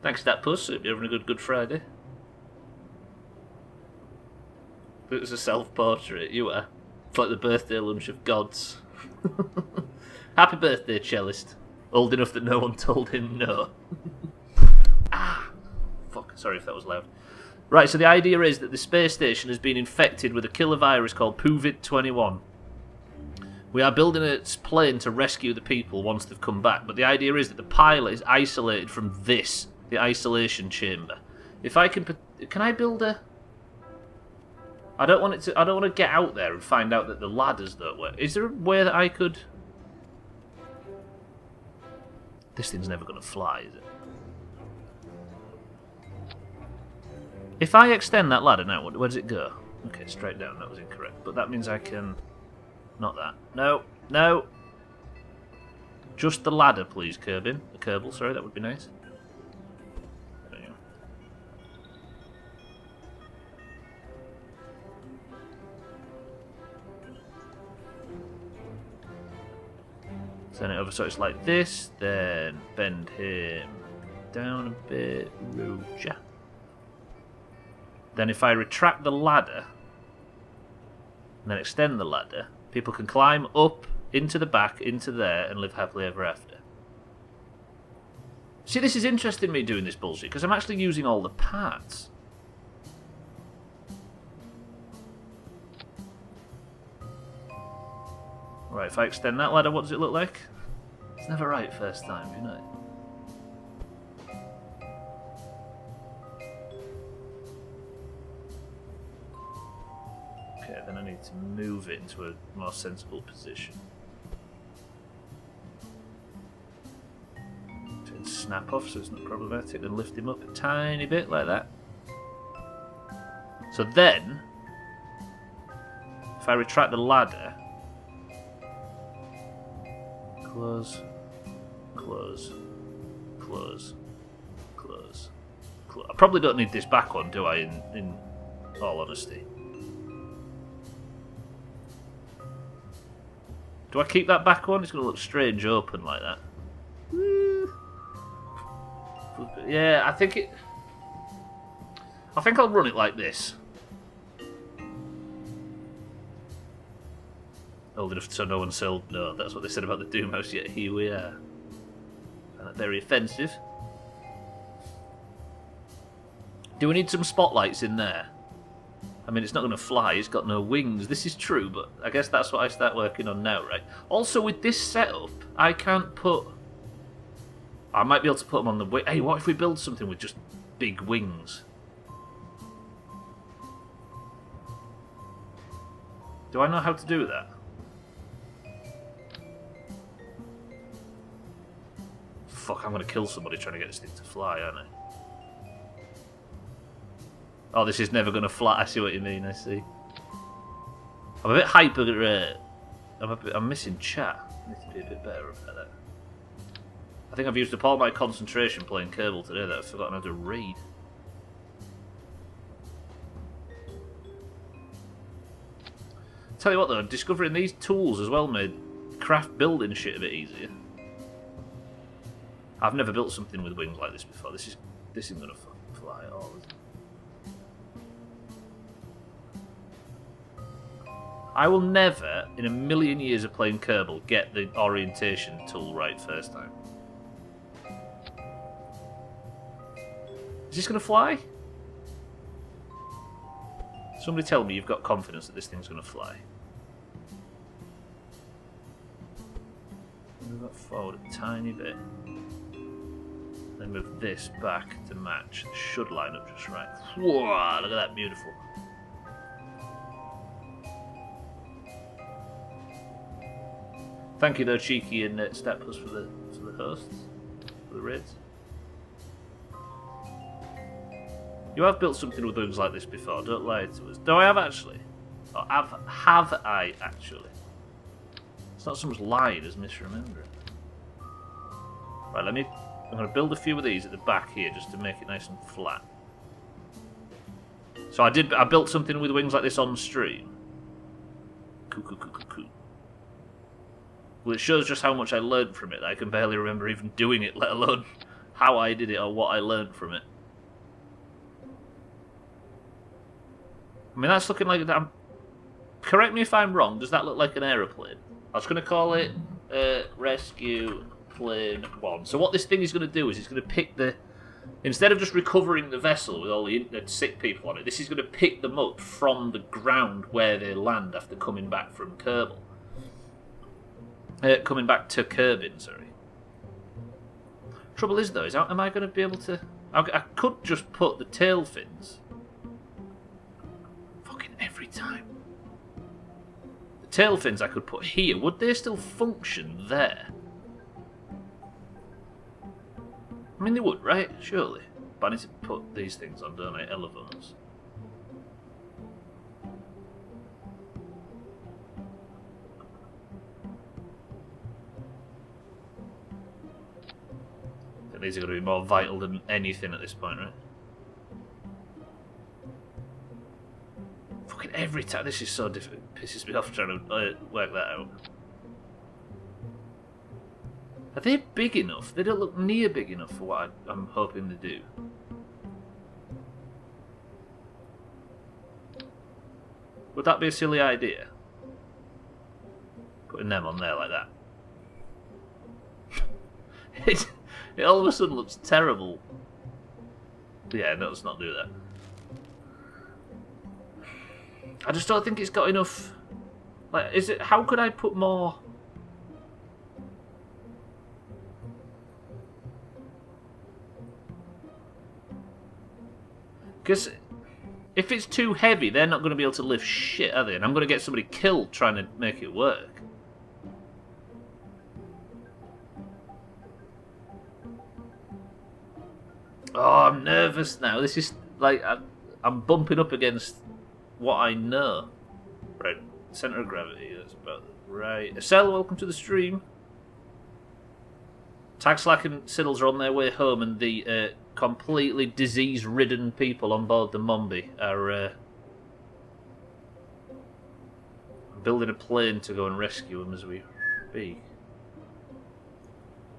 Thanks, Statpuss. Hope you're having a good Friday. It was a self-portrait. You are. It's like the birthday lunch of gods. Happy birthday, cellist. Old enough that no one told him no. Ah! Fuck, sorry if that was loud. Right, so the idea is that the space station has been infected with a killer virus called POOVID-21. We are building a plane to rescue the people once they've come back, but the idea is that the pilot is isolated from this, the isolation chamber. If I can I build a... I don't want to get out there and find out that the ladders don't work. Is there a way that I could... This thing's never going to fly, is it? If I extend that ladder now, where does it go? Okay, straight down. That was incorrect. But that means I can... Not that. No. No. Just the ladder, please, Kerbal, sorry, that would be nice. There you go. Turn it over so it's like this. Then bend him down a bit. Roger. Then if I retract the ladder, and then extend the ladder, people can climb up into the back, into there, and live happily ever after. See, this is interesting, me doing this bullshit, because I'm actually using all the parts. Right, if I extend that ladder, what does it look like? It's never right first time, you know. Okay, then I need to move it into a more sensible position. And snap off so it's not problematic, and lift him up a tiny bit like that. So then, if I retract the ladder, close, close, close, close, close. I probably don't need this back one, do I, in all honesty? Do I keep that back one? It's going to look strange open like that. Yeah, I think I'll run it like this. Old enough so no one sold. No, that's what they said about the Doomhaus, yet here we are. Very offensive. Do we need some spotlights in there? I mean, it's not going to fly, it's got no wings. This is true, but I guess that's what I start working on now, right? Also, with this setup, I can't put... I might be able to put them on the wing. Hey, what if we build something with just big wings? Do I know how to do that? Fuck, I'm going to kill somebody trying to get this thing to fly, aren't I? Oh, this is never going to fly. I see what you mean, I see. I'm a bit hyper... I'm missing chat. I need to be a bit better about that. I think I've used up all my concentration playing Kerbal today that I've forgotten how to read. Tell you what though, discovering these tools as well made craft building shit a bit easier. I've never built something with wings like this before. This isn't going to fucking fly at all, is it? I will never, in a million years of playing Kerbal, get the orientation tool right first time. Is this going to fly? Somebody tell me you've got confidence that this thing's going to fly. Move that forward a tiny bit. Then move this back to match. It should line up just right. Whoa, look at that, beautiful. Thank you though, Cheeky and Stepless for the hosts, for the raids. You have built something with wings like this before, don't lie to us. Do I have actually? Or have I actually? It's not so much lying as misremembering. Right, I'm going to build a few of these at the back here just to make it nice and flat. So I built something with wings like this on stream. Cool. Well, it shows just how much I learned from it. I can barely remember even doing it, let alone how I did it or what I learned from it. I mean, that's looking like... correct me if I'm wrong, does that look like an aeroplane? I was going to call it Rescue Plane 1. So what this thing is going to do is it's going to pick the Instead of just recovering the vessel with all the sick people on it, this is going to pick them up from the ground where they land after coming back from Kerbal. Coming back to Kerbin, sorry. Trouble is, though, am I going to be able to... I could just put the tail fins... Fucking every time. The tail fins I could put here. Would they still function there? I mean, they would, right? Surely. But I need to put these things on, don't I? Elevons. I think these are going to be more vital than anything at this point, right? Fucking every time. This is so difficult. It pisses me off trying to work that out. Are they big enough? They don't look near big enough for what I'm hoping to do. Would that be a silly idea? Putting them on there like that. It all of a sudden looks terrible. Yeah, no, let's not do that. I just don't think it's got enough... Like, is it... How could I put more... Because if it's too heavy, they're not going to be able to lift shit, are they? And I'm going to get somebody killed trying to make it work. Oh, I'm nervous now. This is like I'm bumping up against what I know. Right, centre of gravity. That's about right. Estelle, welcome to the stream. Tagslack and Siddles are on their way home, and the completely disease-ridden people on board the Mombi are building a plane to go and rescue them as we speak.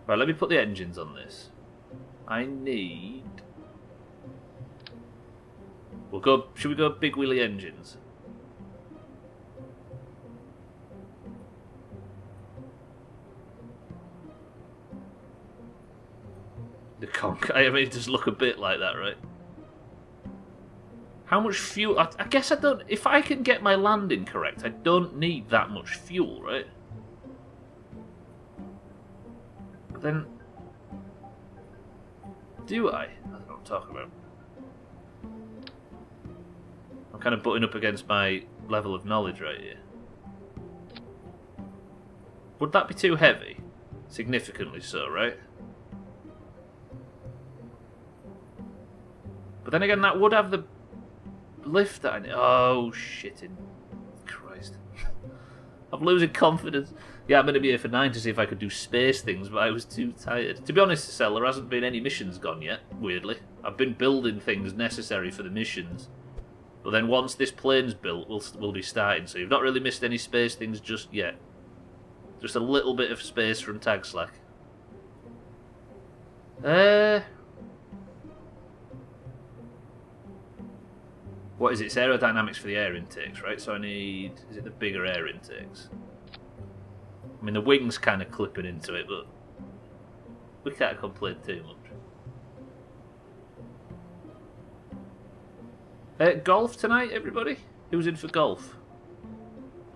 Right, let me put the engines on this. I need... We'll go... Should we go big wheelie engines? The conch. I mean, it does look a bit like that, right? How much fuel... I guess I don't... If I can get my landing correct, I don't need that much fuel, right? But then... Do I? I don't know what I'm talking about. I'm kind of butting up against my level of knowledge right here. Would that be too heavy? Significantly so, right? But then again, that would have the lift that I need. Oh, shitting Christ. I'm losing confidence. Yeah, I'm going to be here for 9 to see if I could do space things, but I was too tired. To be honest, Cell, there hasn't been any missions gone yet, weirdly. I've been building things necessary for the missions. But then once this plane's built, we'll be starting. So you've not really missed any space things just yet. Just a little bit of space from Tag Slack. What is it? It's aerodynamics for the air intakes, right? So I need... Is it the bigger air intakes? I mean, the wing's kind of clipping into it, but we can't complain too much. Golf tonight, everybody? Who's in for golf?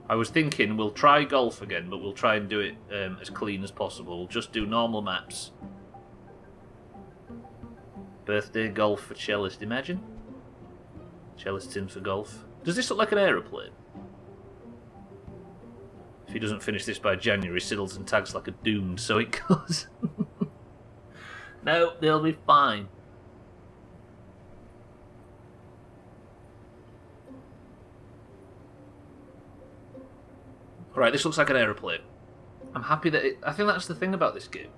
I was thinking we'll try golf again, but we'll try and do it as clean as possible. We'll just do normal maps. Birthday golf for Cellist, imagine. Cellist's in for golf. Does this look like an aeroplane? If he doesn't finish this by January, Siddles and Tags like a doomed, so it goes. No, they'll be fine. Right, this looks like an aeroplane. I'm happy that I think that's the thing about this game.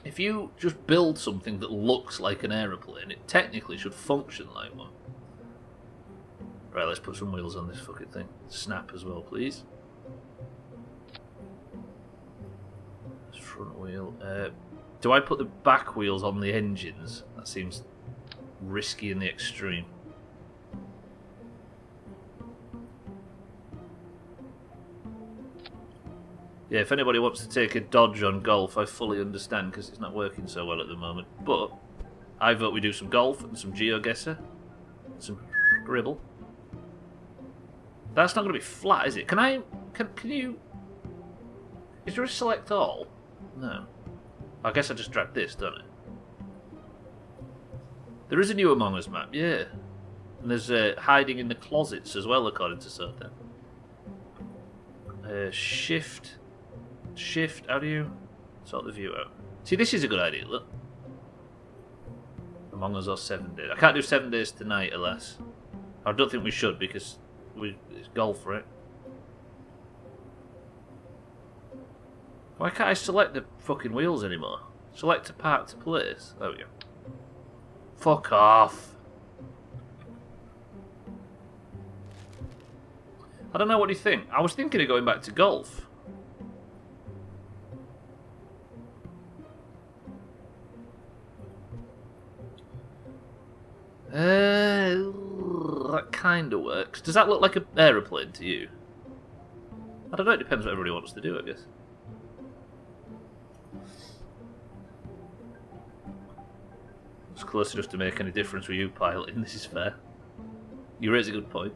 If you just build something that looks like an aeroplane, it technically should function like one. Right, let's put some wheels on this fucking thing. Snap as well, please. This front wheel. Do I put the back wheels on the engines? That seems risky in the extreme. Yeah, if anybody wants to take a dodge on golf, I fully understand because it's not working so well at the moment. But I vote we do some golf and some GeoGuessr. Some gribble. That's not going to be flat, is it? Can you... Is there a select all? No. I guess I just dragged this, don't I? There is a new Among Us map, yeah. And there's hiding in the closets as well, according to Soten. Shift, how do you sort the view out? See, this is a good idea, look. Among Us or 7 days. I can't do 7 days tonight, alas. I don't think we should, because it's golf, right? Why can't I select the fucking wheels anymore? Select to park to place. There we go. Fuck off. I don't know, what do you think? I was thinking of going back to golf. That kind of works. Does that look like an aeroplane to you? I don't know, it depends what everybody wants to do, I guess. It's close enough to make any difference with you piloting, this is fair. You raise a good point.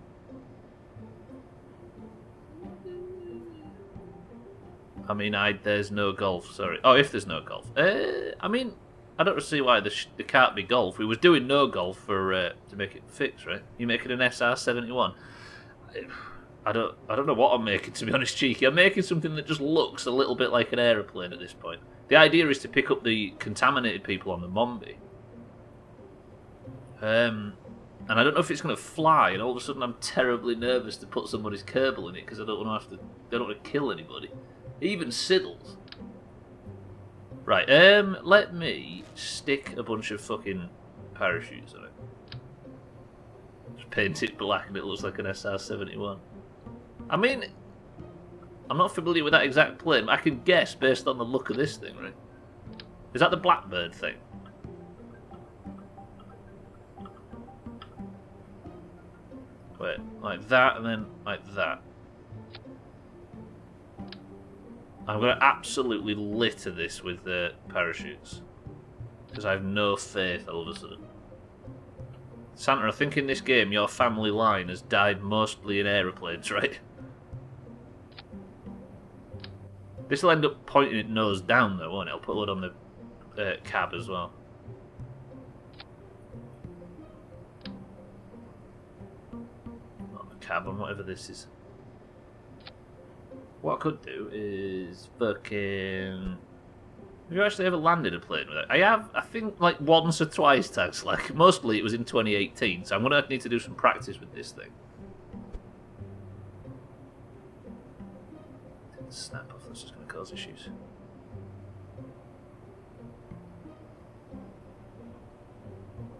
I mean, there's no golf, sorry. Oh, if there's no golf. I mean, I don't see why there can't be golf. We was doing no golf for to make it fix, right? You making an SR-71? I don't know what I'm making, to be honest, cheeky. I'm making something that just looks a little bit like an aeroplane at this point. The idea is to pick up the contaminated people on the Mombi. And I don't know if it's going to fly, and all of a sudden I'm terribly nervous to put somebody's Kerbal in it because I don't want to kill anybody. Even Siddles. Right, let me stick a bunch of fucking parachutes on it. Just paint it black and it looks like an SR-71. I mean, I'm not familiar with that exact plane, but I can guess based on the look of this thing, right? Is that the Blackbird thing? Wait, like that and then like that. I'm going to absolutely litter this with parachutes. Because I have no faith all of a sudden. Santa, I think in this game your family line has died mostly in aeroplanes, right? This will end up pointing it nose down though, won't it? I'll put a load on the cab as well. Not the cab, on whatever this is. What I could do is fucking... Have you actually ever landed a plane with it? I have, I think, like once or twice, tags. Like, mostly it was in 2018, so I'm going to need to do some practice with this thing. Snap off, that's just going to cause issues.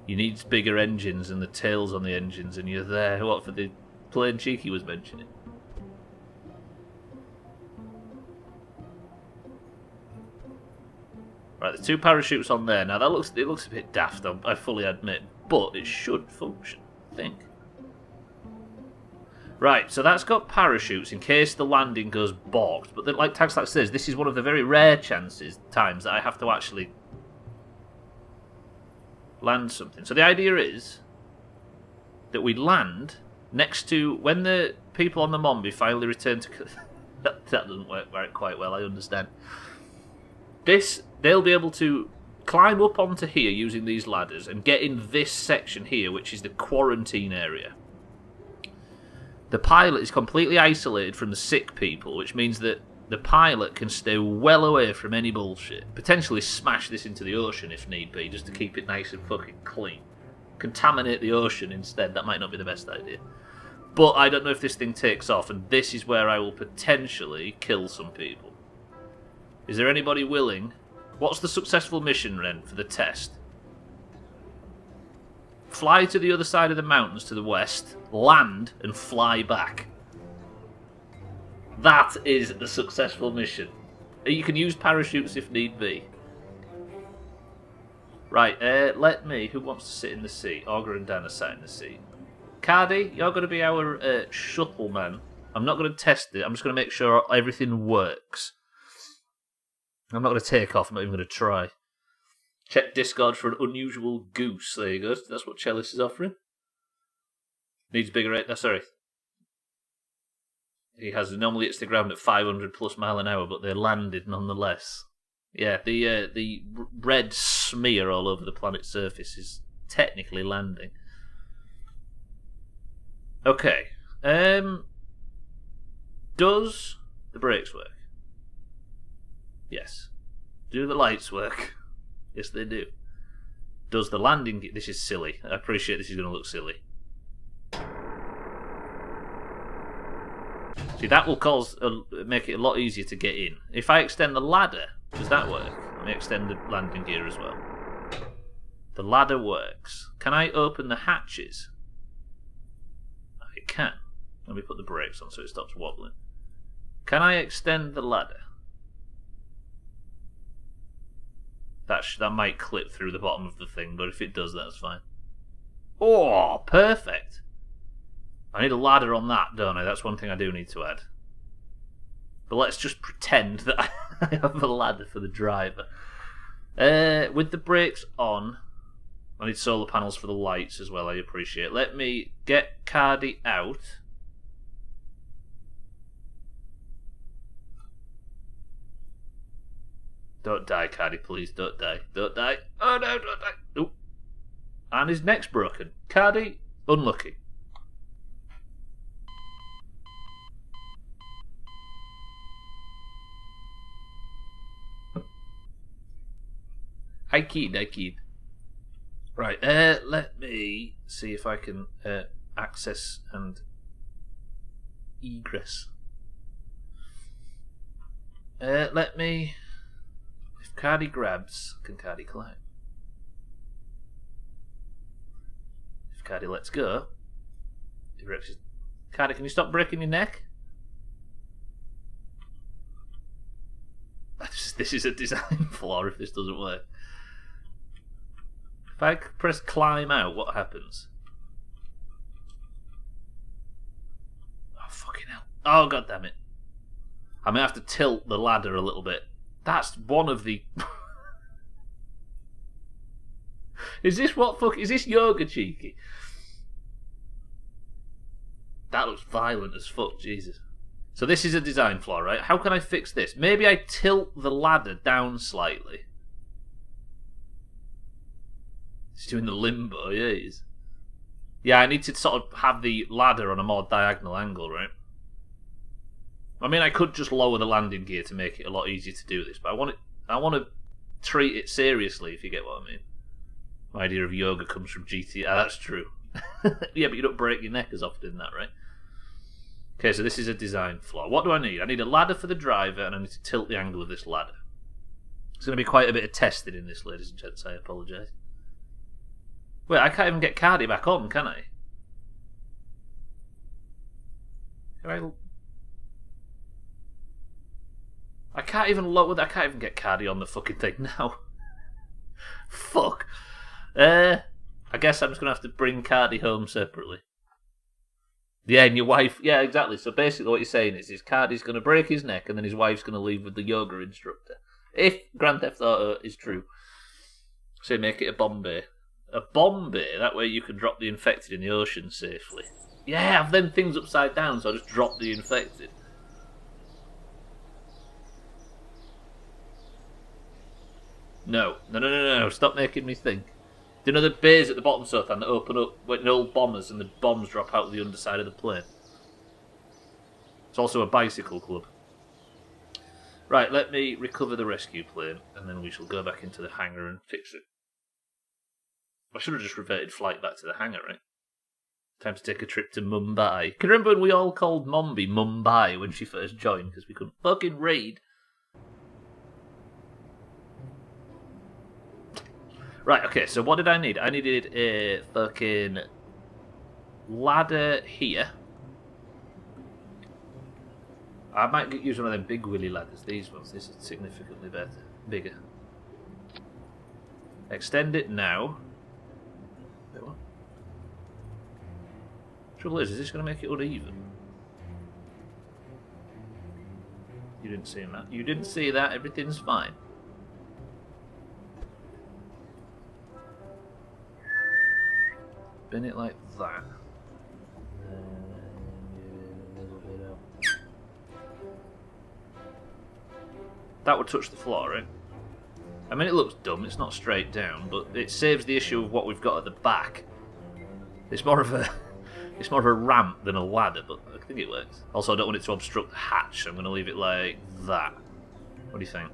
You need bigger engines and the tails on the engines, and you're there. What, for the plane Cheeky was mentioning? Right, there's 2 parachutes on there. Now, it looks a bit daft, I fully admit, but it should function, I think. Right, so that's got parachutes in case the landing goes balked. But then, like Tagslack says, this is one of the very rare times that I have to actually land something. So the idea is that we land next to, when the people on the Mombi finally return to... that doesn't work quite well, I understand. They'll be able to climb up onto here using these ladders and get in this section here, which is the quarantine area. The pilot is completely isolated from the sick people, which means that the pilot can stay well away from any bullshit. Potentially smash this into the ocean if need be, just to keep it nice and fucking clean. Contaminate the ocean instead, that might not be the best idea. But I don't know if this thing takes off, and this is where I will potentially kill some people. Is there anybody willing? What's the successful mission, Ren, for the test? Fly to the other side of the mountains to the west, land, and fly back. That is the successful mission. You can use parachutes if need be. Right, let me... Who wants to sit in the seat? Augur and Dan are sat in the seat. Cardi, you're going to be our shuttle man. I'm not going to test it. I'm just going to make sure everything works. I'm not going to take off. I'm not even going to try. Check Discord for an unusual goose. There you go. That's what Chalice is offering. Needs bigger... sorry. He normally hits the ground at 500 plus mile an hour, but they landed nonetheless. Yeah, the red smear all over the planet's surface is technically landing. Okay. Does the brakes work? Yes. Do the lights work? Yes, they do. Does the landing... This is silly. I appreciate this is going to look silly. See, that will make it a lot easier to get in. If I extend the ladder, does that work? Let me extend the landing gear as well. The ladder works. Can I open the hatches? I can. Let me put the brakes on so it stops wobbling. Can I extend the ladder? That might clip through the bottom of the thing, but if it does, that's fine. Oh, perfect. I need a ladder on that, don't I? That's one thing I do need to add. But let's just pretend that I have a ladder for the driver. With the brakes on, I need solar panels for the lights as well, I appreciate. Let me get Cardi out. Don't die, Cardi, please. Don't die. Don't die. Oh, no, don't die. Nope. And his neck's broken. Cardi, unlucky. I keyed. Right, let me see if I can access and egress. Let me... If Cardi grabs, can Cardi climb? If Cardi lets go, he breaks his... Cardi, can you stop breaking your neck? This is a design flaw if this doesn't work. If I press climb out, what happens? Oh, fucking hell. Oh, god damn it. I may have to tilt the ladder a little bit. That's one of the... Is this what fuck... Is this yoga cheeky? That looks violent as fuck, Jesus. So this is a design flaw, right? How can I fix this? Maybe I tilt the ladder down slightly. He's doing the limbo, yeah, he is. Yeah, I need to sort of have the ladder on a more diagonal angle, right? I mean, I could just lower the landing gear to make it a lot easier to do this, but I want to treat it seriously, if you get what I mean. My idea of yoga comes from GT. Ah, that's true. Yeah, but you don't break your neck as often in that, right? Okay, so this is a design flaw. What do I need? I need a ladder for the driver, and I need to tilt the angle of this ladder. There's going to be quite a bit of testing in this, ladies and gents. I apologise. Wait, I can't even get Cardi back on, can I? I can't even lower that. I can't even get Cardi on the fucking thing now. Fuck. I guess I'm just going to have to bring Cardi home separately. Yeah, and your wife... Yeah, exactly. So basically what you're saying is Cardi's going to break his neck and then his wife's going to leave with the yoga instructor. If Grand Theft Auto is true. So make it a bomb bay. A bomb bay? That way you can drop the infected in the ocean safely. Yeah, have them things upside down so I just drop the infected. No. Stop making me think. Do you know the bays at the bottom, Sothan, that open up when old bombers and the bombs drop out of the underside of the plane? It's also a bicycle club. Right, let me recover the rescue plane, and then we shall go back into the hangar and fix it. I should have just reverted flight back to the hangar, right? Time to take a trip to Mumbai. Can you remember when we all called Mombi Mumbai when she first joined, because we couldn't fucking read? Right, okay, so what did I need? I needed a fucking ladder here. I might use one of them big willy ladders, these ones. This is significantly better. Bigger. Extend it now. Wait, what? Trouble is this going to make it uneven? You didn't see that. You didn't see that. Everything's fine. spin it like that. That would touch the floor, right? I mean, it looks dumb, it's not straight down, but it saves the issue of what we've got at the back. It's more of a ramp than a ladder, but I think it works. Also, I don't want it to obstruct the hatch, so I'm going to leave it like that. What do you think?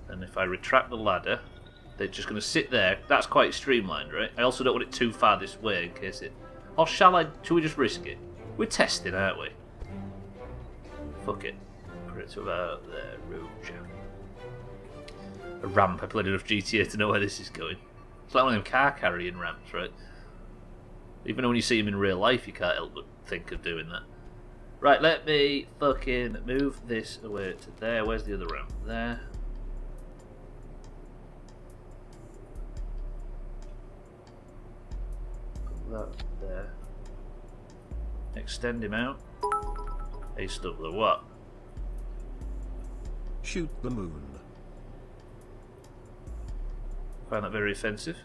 And if I retract the ladder, they're just going to sit there. That's quite streamlined, right? I also don't want it too far this way in case it... Or shall we just risk it? We're testing, aren't we? Fuck it. Put it to about there, Rouge. A ramp. I played enough GTA to know where this is going. It's like one of them car carrying ramps, right? Even when you see them in real life, you can't help but think of doing that. Right, let me fucking move this away to there. Where's the other ramp? There. Put that there. Extend him out. Hey, Stubbler, what? Shoot the moon. Find that very offensive.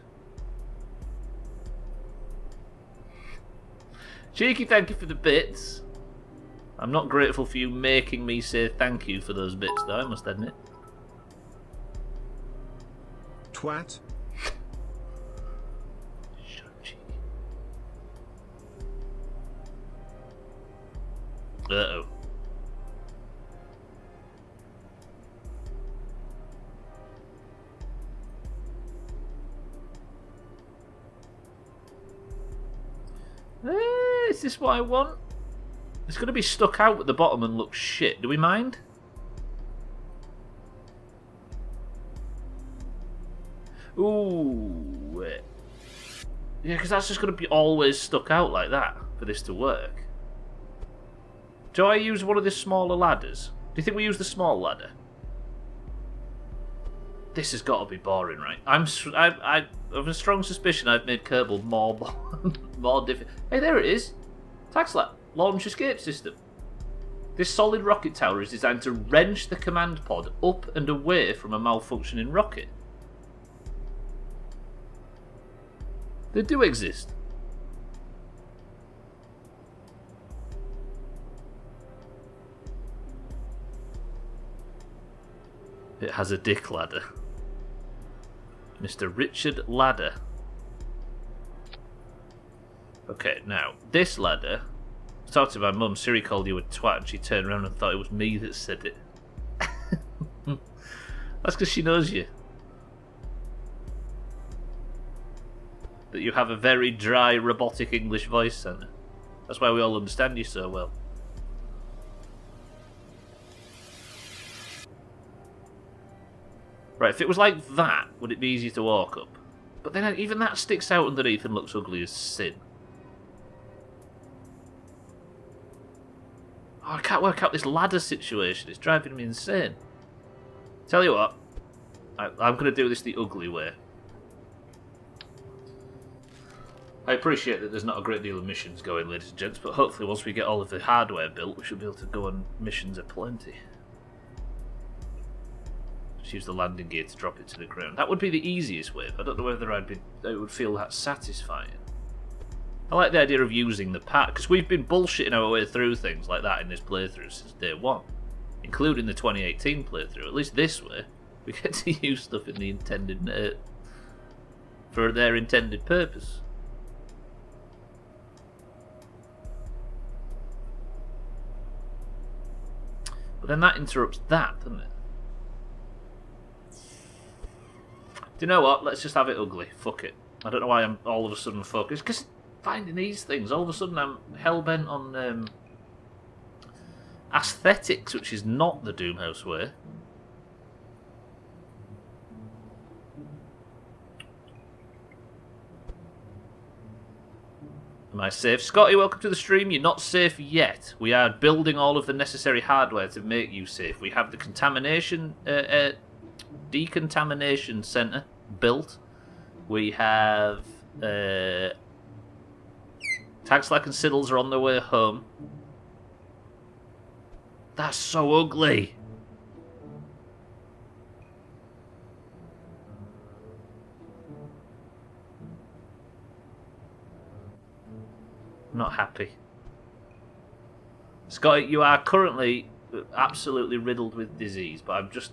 Cheeky, thank you for the bits. I'm not grateful for you making me say thank you for those bits, though, I must admit. Twat. Shut up, Cheeky. Uh-oh. Is this what I want? It's going to be stuck out at the bottom and look shit. Do we mind? Ooh. Yeah, because that's just going to be always stuck out like that for this to work. Do I use one of the smaller ladders? Do you think we use the small ladder? This has got to be boring, right? I have a strong suspicion I've made Kerbal more difficult. Hey, there it is. Taxlat, launch escape system. This solid rocket tower is designed to wrench the command pod up and away from a malfunctioning rocket. They do exist. It has a dick ladder. Mr. Richard Ladder. Okay, now, this ladder... I talked to my mum, Siri called you a twat, and she turned around and thought it was me that said it. That's because she knows you. That you have a very dry, robotic English voice, Santa. That's why we all understand you so well. Right, if it was like that, would it be easier to walk up? But then even that sticks out underneath and looks ugly as sin. Oh, I can't work out this ladder situation. It's driving me insane. Tell you what, I'm going to do this the ugly way. I appreciate that there's not a great deal of missions going, ladies and gents, but hopefully once we get all of the hardware built, we should be able to go on missions aplenty. Just use the landing gear to drop it to the ground. That would be the easiest way, but I don't know whether it would feel that satisfying. I like the idea of using the pack, because we've been bullshitting our way through things like that in this playthrough since day one, including the 2018 playthrough. At least this way, we get to use stuff in the intended for their intended purpose. But then that interrupts that, doesn't it? Do you know what? Let's just have it ugly. Fuck it. I don't know why I'm all of a sudden focused. Because finding these things, all of a sudden I'm hell-bent on aesthetics, which is not the Doomhaus way. Am I safe? Scotty, welcome to the stream. You're not safe yet. We are building all of the necessary hardware to make you safe. We have the decontamination center built. We have Tagslack and Siddles are on their way home. That's so ugly. Not happy. Scotty, you are currently absolutely riddled with disease, but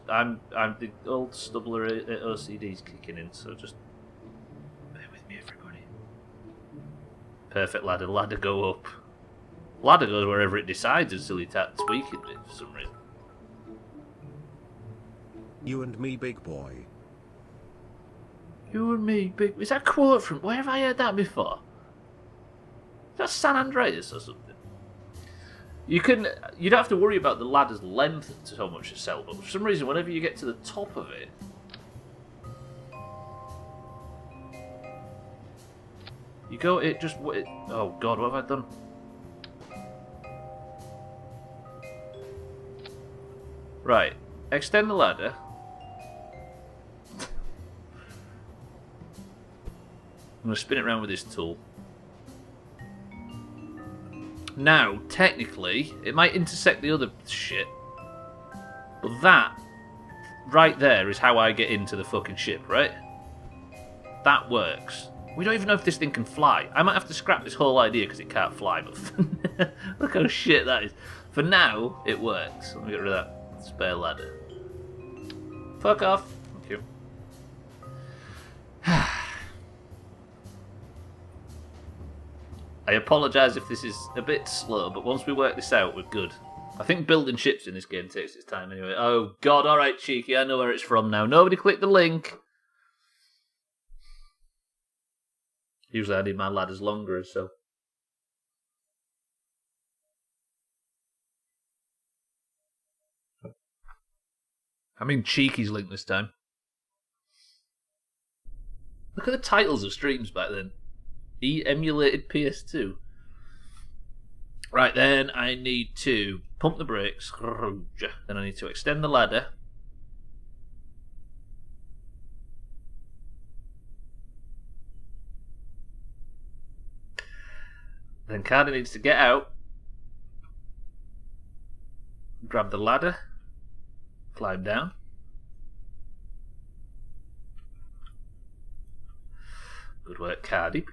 I'm the old Stubbler OCD's kicking in, so just bear with me, everybody. Perfect ladder. Ladder go up. Ladder goes wherever it decides until it starts tweaking it for some reason. You and me, big boy. You and me, big... Is that a quote from... Where have I heard that before? Is that San Andreas or something? You don't have to worry about the ladder's length so much to sell, but for some reason, whenever you get to the top of it... You go... It just... Oh, God, what have I done? Right. Extend the ladder. I'm going to spin it around with this tool. Now, technically, it might intersect the other shit. But that, right there, is how I get into the fucking ship, right? That works. We don't even know if this thing can fly. I might have to scrap this whole idea because it can't fly, but look how shit that is. For now, it works. Let me get rid of that spare ladder. Fuck off. Thank you. I apologise if this is a bit slow, but once we work this out, we're good. I think building ships in this game takes its time anyway. Oh God, alright cheeky, I know where it's from now. Nobody click the link. Usually I need my ladders longer, so... I mean cheeky's link this time. Look at the titles of streams back then. Emulated PS2. Right, then I need to pump the brakes. Then I need to extend the ladder. Then Cardi needs to get out. Grab the ladder. Climb down. Good work, Cardi.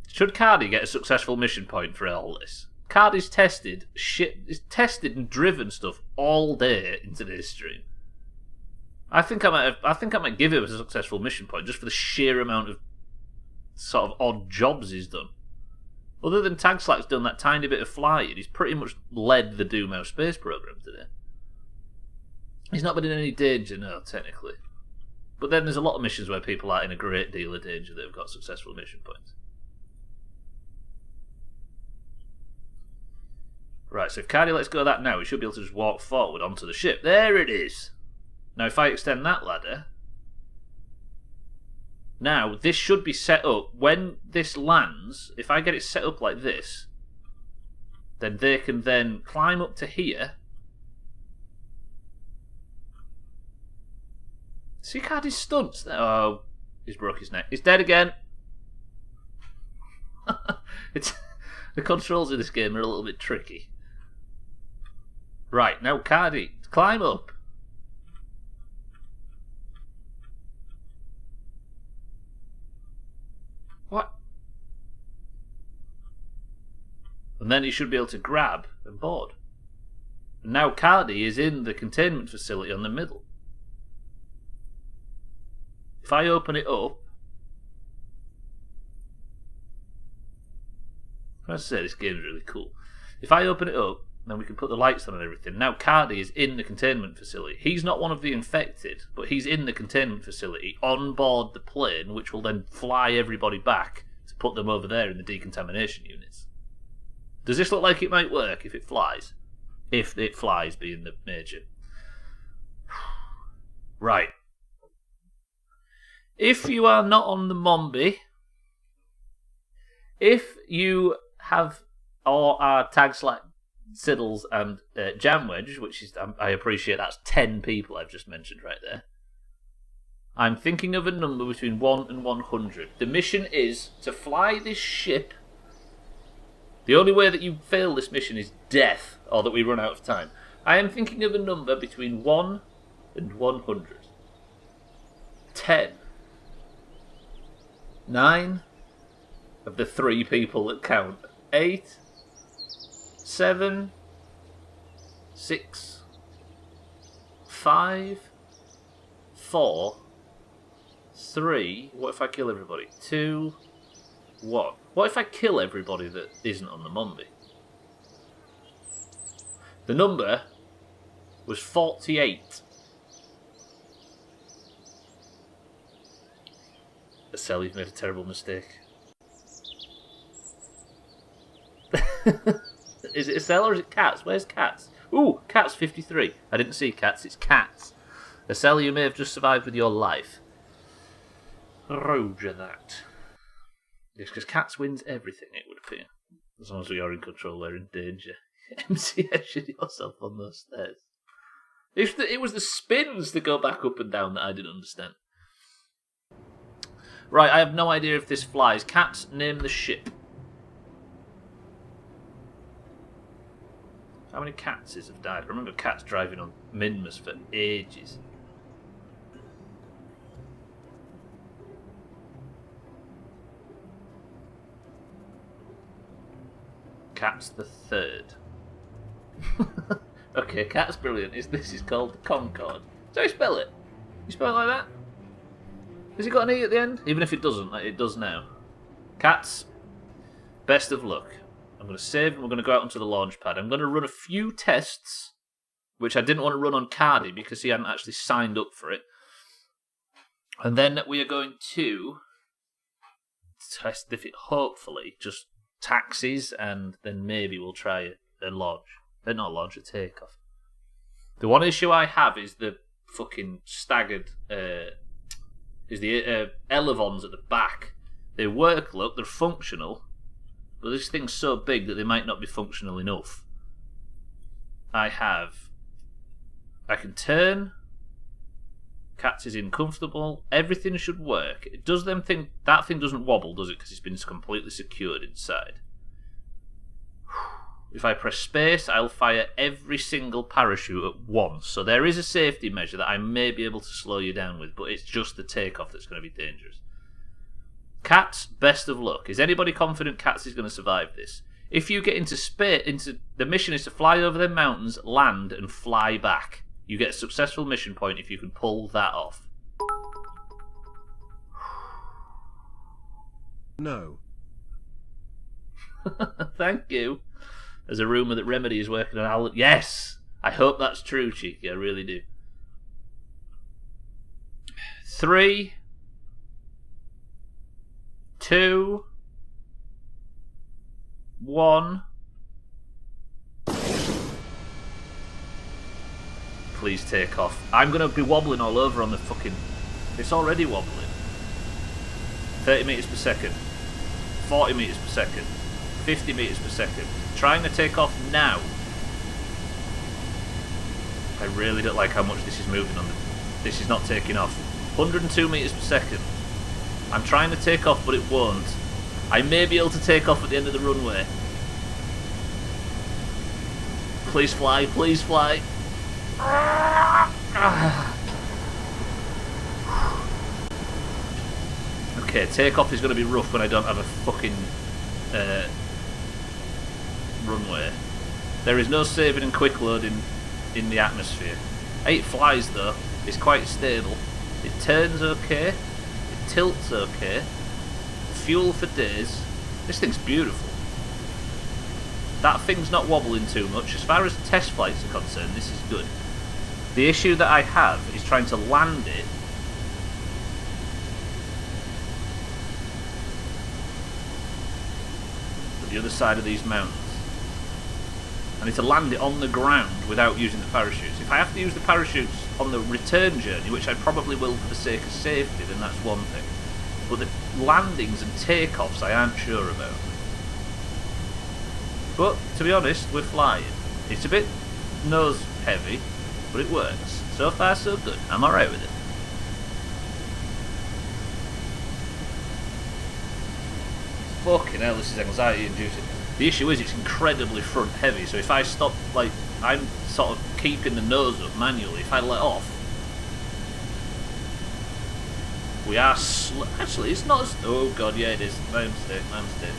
Should Cardi get a successful mission point for all this? Cardi's tested and driven stuff all day in today's stream. I think I might give him a successful mission point just for the sheer amount of sort of odd jobs he's done. Other than Tag Slack's done that tiny bit of flying, he's pretty much led the Doomhaus space program today. He's not been in any danger, no, technically. But then there's a lot of missions where people are in a great deal of danger that have got successful mission points. Right, so if Cardi lets go of that now, we should be able to just walk forward onto the ship. There it is! Now if I extend that ladder... Now, this should be set up. When this lands, if I get it set up like this, then they can then climb up to here... See Cardi's stunts? Oh, he's broke his neck. He's dead again. The controls in this game are a little bit tricky. Right, now Cardi, climb up. What? And then he should be able to grab and board. And now Cardi is in the containment facility on the middle. If I open it up, I must say this game is really cool. If I open it up, then we can put the lights on and everything. Now Cardi is in the containment facility. He's not one of the infected, but he's in the containment facility on board the plane, which will then fly everybody back to put them over there in the decontamination units. Does this look like it might work if it flies? If it flies, being the major. Right. If you are not on the Mombi, if you have or are Tag Slack, Siddles and Jamwedge, which is, I appreciate that's 10 people I've just mentioned right there. I'm thinking of a number between 1 and 100. The mission is to fly this ship. The only way that you fail this mission is death, or that we run out of time. I am thinking of a number between 1 and 100. 10. 9, of the 3 people that count. 8, 7, 6, 5, 4, 3. What if I kill everybody? 2, 1. What if I kill everybody that isn't on the Monday? The number was 48. Estelle, you've made a terrible mistake. Is it Estelle or is it Cats? Where's Cats? Ooh, Cats 53. I didn't see Cats, it's Cats. Estelle, you may have just survived with your life. Roger that. Yes, because Cats wins everything, it would appear. As long as we are in control, we're in danger. MCS yourself on those stairs. It was the spins to go back up and down that I didn't understand. Right, I have no idea if this flies. Cats, name the ship. How many cats have died? I remember cats driving on Minmus for ages. Cat's the 3rd. Okay, Cat's brilliant. This is called the Concorde. So you spell it? You spell it like that? Has it got an E at the end? Even if it doesn't, like it does now. Cats, best of luck. I'm going to save and we're going to go out onto the launch pad. I'm going to run a few tests, which I didn't want to run on Cardi because he hadn't actually signed up for it. And then we are going to test if it hopefully just taxis, and then maybe we'll try a launch. Not launch, a takeoff. The one issue I have is the fucking staggered, is the elevons at the back. They work, look, they're functional, but this thing's so big that they might not be functional enough. I can turn. Cats is uncomfortable. Everything should work. It does them think that thing doesn't wobble, does it? Because it's been completely secured inside. If I press space, I'll fire every single parachute at once. So there is a safety measure that I may be able to slow you down with, but it's just the takeoff that's going to be dangerous. Cats, best of luck. Is anybody confident Cats is going to survive this? If you get into space, the mission is to fly over the mountains, land, and fly back. You get a successful mission point if you can pull that off. No. Thank you. There's a rumour that Remedy is working on Alan. Yes! I hope that's true, Cheeky. I really do. 3, 2, 1. Please take off. I'm going to be wobbling all over on the fucking... It's already wobbling. 30 metres per second. 40 metres per second. 50 metres per second. Trying to take off now. I really don't like how much this is moving on the... This is not taking off. 102 metres per second. I'm trying to take off, but it won't. I may be able to take off at the end of the runway. Please fly, please fly. Okay, takeoff is going to be rough when I don't have a fucking runway. There is no saving and quick loading in the atmosphere. It flies though. It's quite stable. It turns okay. It tilts okay. Fuel for days. This thing's beautiful. That thing's not wobbling too much. As far as test flights are concerned, this is good. The issue that I have is trying to land it at the other side of these mountains. I need to land it on the ground without using the parachutes. If I have to use the parachutes on the return journey, which I probably will for the sake of safety, then that's one thing. But the landings and takeoffs I aren't sure about. But, to be honest, we're flying. It's a bit nose heavy, but it works. So far, so good. I'm alright with it. Fucking hell, this is anxiety inducing. The issue is it's incredibly front heavy, so if I stop, like, I'm sort of keeping the nose up manually. If I let off, We are actually, it's not as... Oh god, yeah it is. My mistake, my mistake.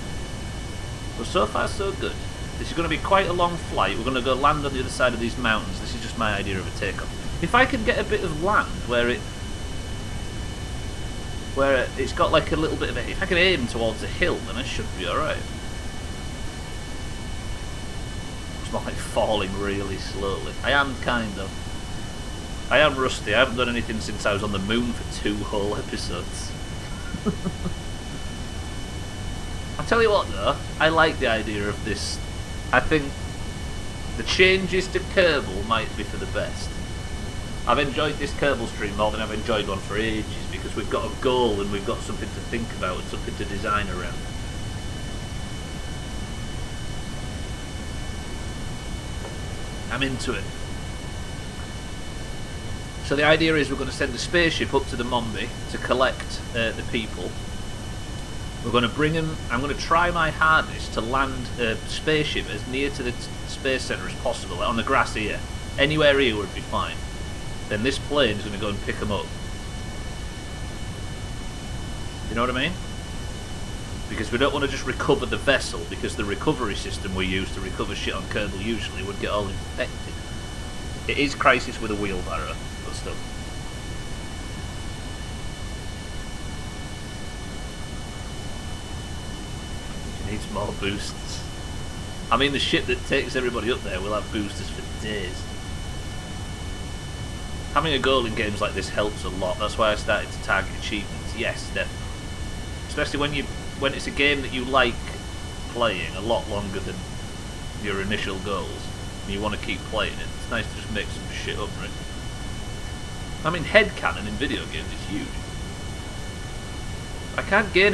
But so far so good. This is going to be quite a long flight. We're going to go land on the other side of these mountains. This is just my idea of a takeoff. If I can get a bit of land where it's got like a little bit of a... If I can aim towards a hill, then I should be alright. It's not like falling really slowly. I am kind of. I am rusty. I haven't done anything since I was on the moon for 2 whole episodes. I'll tell you what though, I like the idea of this. I think the changes to Kerbal might be for the best. I've enjoyed this Kerbal stream more than I've enjoyed one for ages because we've got a goal and we've got something to think about and something to design around. I'm into it. So the idea is we're going to send a spaceship up to the Mombi to collect the people. We're going to bring them. I'm going to try my hardest to land a spaceship as near to the space centre as possible, on the grass here. Anywhere here would be fine. Then this plane is going to go and pick them up. You know what I mean? Because we don't want to just recover the vessel, because the recovery system we use to recover shit on Kerbal usually would get all infected. It is Crisis with a wheelbarrow, but still. It needs more boosters. I mean, the ship that takes everybody up there will have boosters for days. Having a goal in games like this helps a lot. That's why I started to target achievements. Yes, definitely. Especially when it's a game that you like playing a lot longer than your initial goals, and you want to keep playing it. It's nice to just make some shit up, right? I mean, headcanon in video games is huge. I can't gain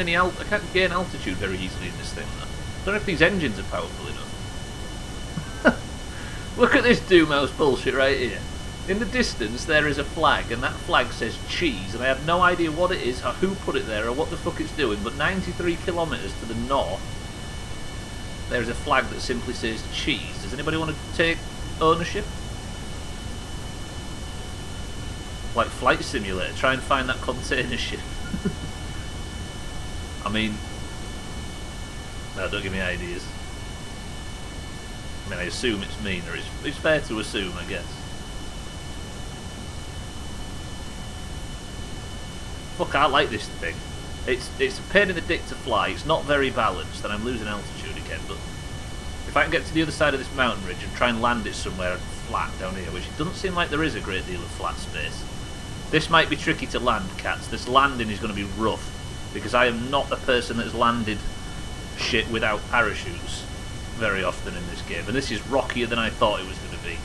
altitude very easily in this thing, though. I don't know if these engines are powerful enough. Look at this Doomhaus bullshit right here. In the distance there is a flag, and that flag says cheese, and I have no idea what it is, or who put it there, or what the fuck it's doing, but 93 kilometres to the north there is a flag that simply says cheese. Does anybody want to take ownership? Like Flight Simulator, try and find that container ship. I mean... No, don't give me ideas. I mean, I assume it's mean, or it's fair to assume, I guess. Fuck, I like this thing. It's a pain in the dick to fly. It's not very balanced, and I'm losing altitude again. But if I can get to the other side of this mountain ridge and try and land it somewhere flat down here, which it doesn't seem like there is a great deal of flat space. This might be tricky to land, cats. This landing is going to be rough because I am not a person that has landed shit without parachutes very often in this game, and this is rockier than I thought it was going to be.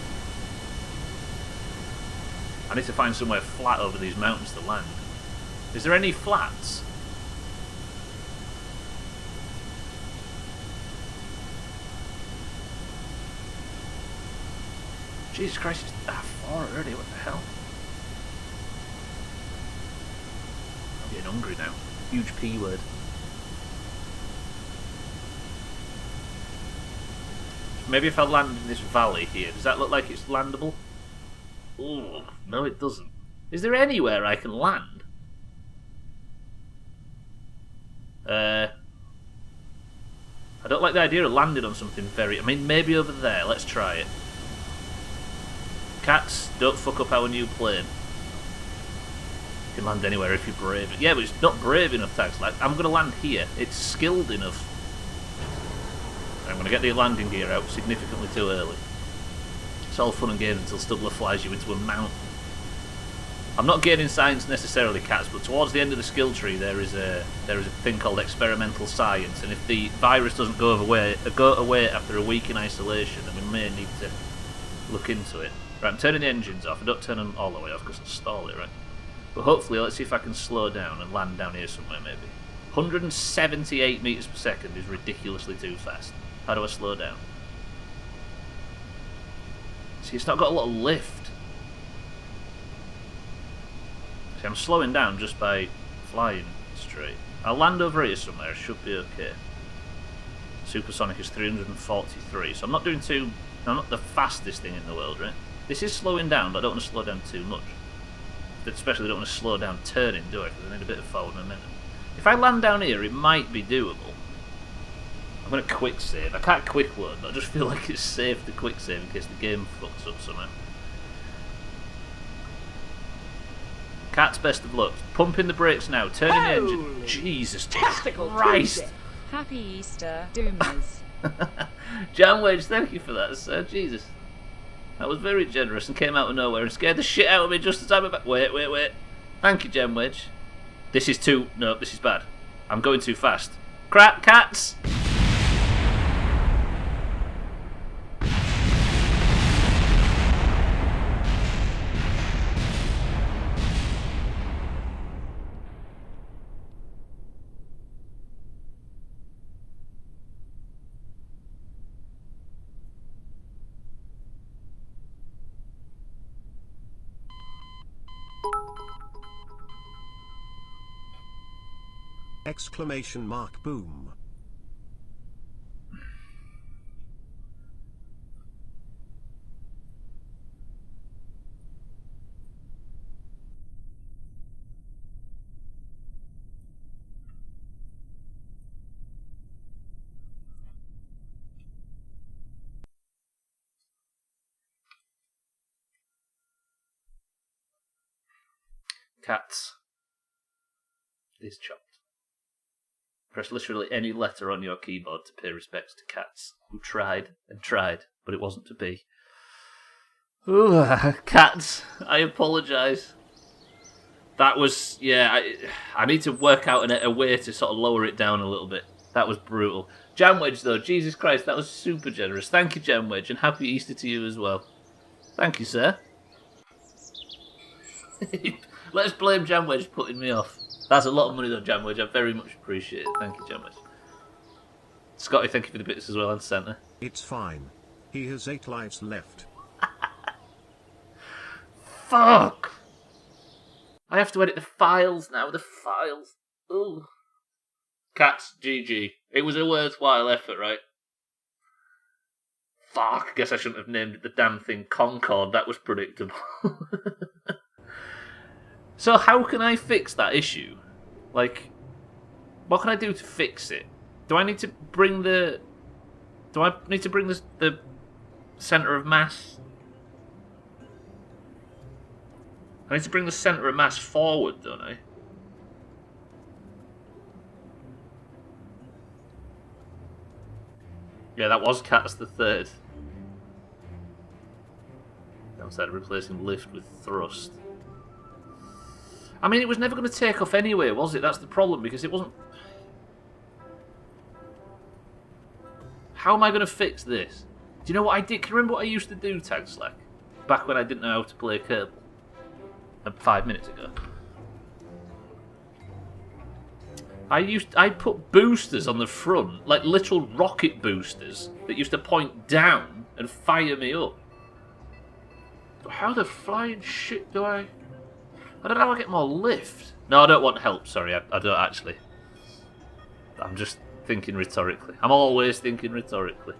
I need to find somewhere flat over these mountains to land. Is there any flats? Jesus Christ, it's that far already, what the hell? I'm getting hungry now. Huge P word. Maybe if I land in this valley here, does that look like it's landable? Ooh, no it doesn't. Is there anywhere I can land? I don't like the idea of landing on something very... I mean, maybe over there. Let's try it. Cats, don't fuck up our new plane. You can land anywhere if you're brave. Yeah, but it's not brave enough, tags. Like, I'm going to land here. It's skilled enough. I'm going to get the landing gear out significantly too early. It's all fun and games until Stubbler flies you into a mountain. I'm not gaining science necessarily, cats, but towards the end of the skill tree there is a thing called experimental science, and if the virus doesn't go away after a week in isolation, then we may need to look into it. Right, I'm turning the engines off. I don't turn them all the way off because I'll stall it, right? But hopefully, let's see if I can slow down and land down here somewhere, maybe. 178 metres per second is ridiculously too fast. How do I slow down? See, it's not got a lot of lift. See, I'm slowing down just by flying straight. I'll land over here somewhere, I should be okay. Supersonic is 343, so I'm not doing too... I'm not the fastest thing in the world, right? This is slowing down, but I don't want to slow down too much. especially don't want to slow down turning, do I? Because I need a bit of forward momentum. If I land down here, it might be doable. I'm going to quick save. I can't quick load, but I just feel like it's safe to quick save in case the game fucks up somehow. Cat's best of luck. Pumping the brakes now. Turning the engine. Jesus Christ. Happy Easter, Doomhaus. Jam Wedge, thank you for that, sir. Jesus. That was very generous and came out of nowhere and scared the shit out of me just as I'm about... Wait. Thank you, Jam Wedge. This is too... No, this is bad. I'm going too fast. Crap, cats! Exclamation mark boom. Cats. Is chopped. Press literally any letter on your keyboard to pay respects to cats who tried and tried, but it wasn't to be. Ooh, cats, I apologise. That was, yeah, I need to work out a way to sort of lower it down a little bit. That was brutal. Jam Wedge, though, Jesus Christ, that was super generous. Thank you, Jam Wedge, and happy Easter to you as well. Thank you, sir. Let's blame Jam Wedge for putting me off. That's a lot of money though, Jam Wedge. I very much appreciate it. Thank you, Jam Wedge. Scotty, thank you for the bits as well, and Santa. It's fine. He has 8 lives left. Fuck! I have to edit the files now. The files. Ooh. Cats, GG. It was a worthwhile effort, right? Fuck. I guess I shouldn't have named the damn thing Concord. That was predictable. So how can I fix that issue? Like, what can I do to fix it? Do I need to bring the... Do I need to bring the centre of mass? I need to bring the centre of mass forward, don't I? Yeah, that was Cats the Third. Downside of replacing lift with thrust. I mean, it was never going to take off anyway, was it? That's the problem, because it wasn't... How am I going to fix this? Do you know what I did? Can you remember what I used to do, Tag Slack? Back when I didn't know how to play Kerbal. 5 minutes ago. I put boosters on the front, like little rocket boosters, that used to point down and fire me up. How the flying shit do I don't know how I get more lift. No, I don't want help, sorry, I don't actually. I'm just thinking rhetorically. I'm always thinking rhetorically.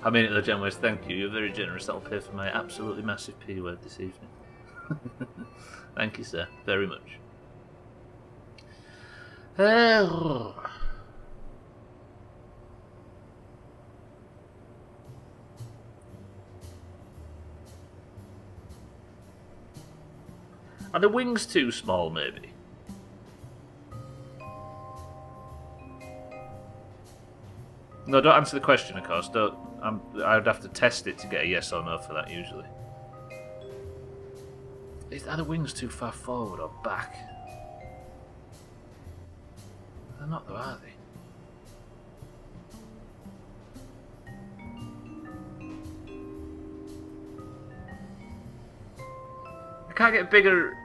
I mean it though, Genways, thank you. You're very generous. That'll pay for my absolutely massive P word this evening. Thank you, sir, very much. Are the wings too small, maybe? No, don't answer the question, of course. I'd have to test it to get a yes or no for that, usually. Are the wings too far forward or back? They're not, though, are they? I can't get bigger.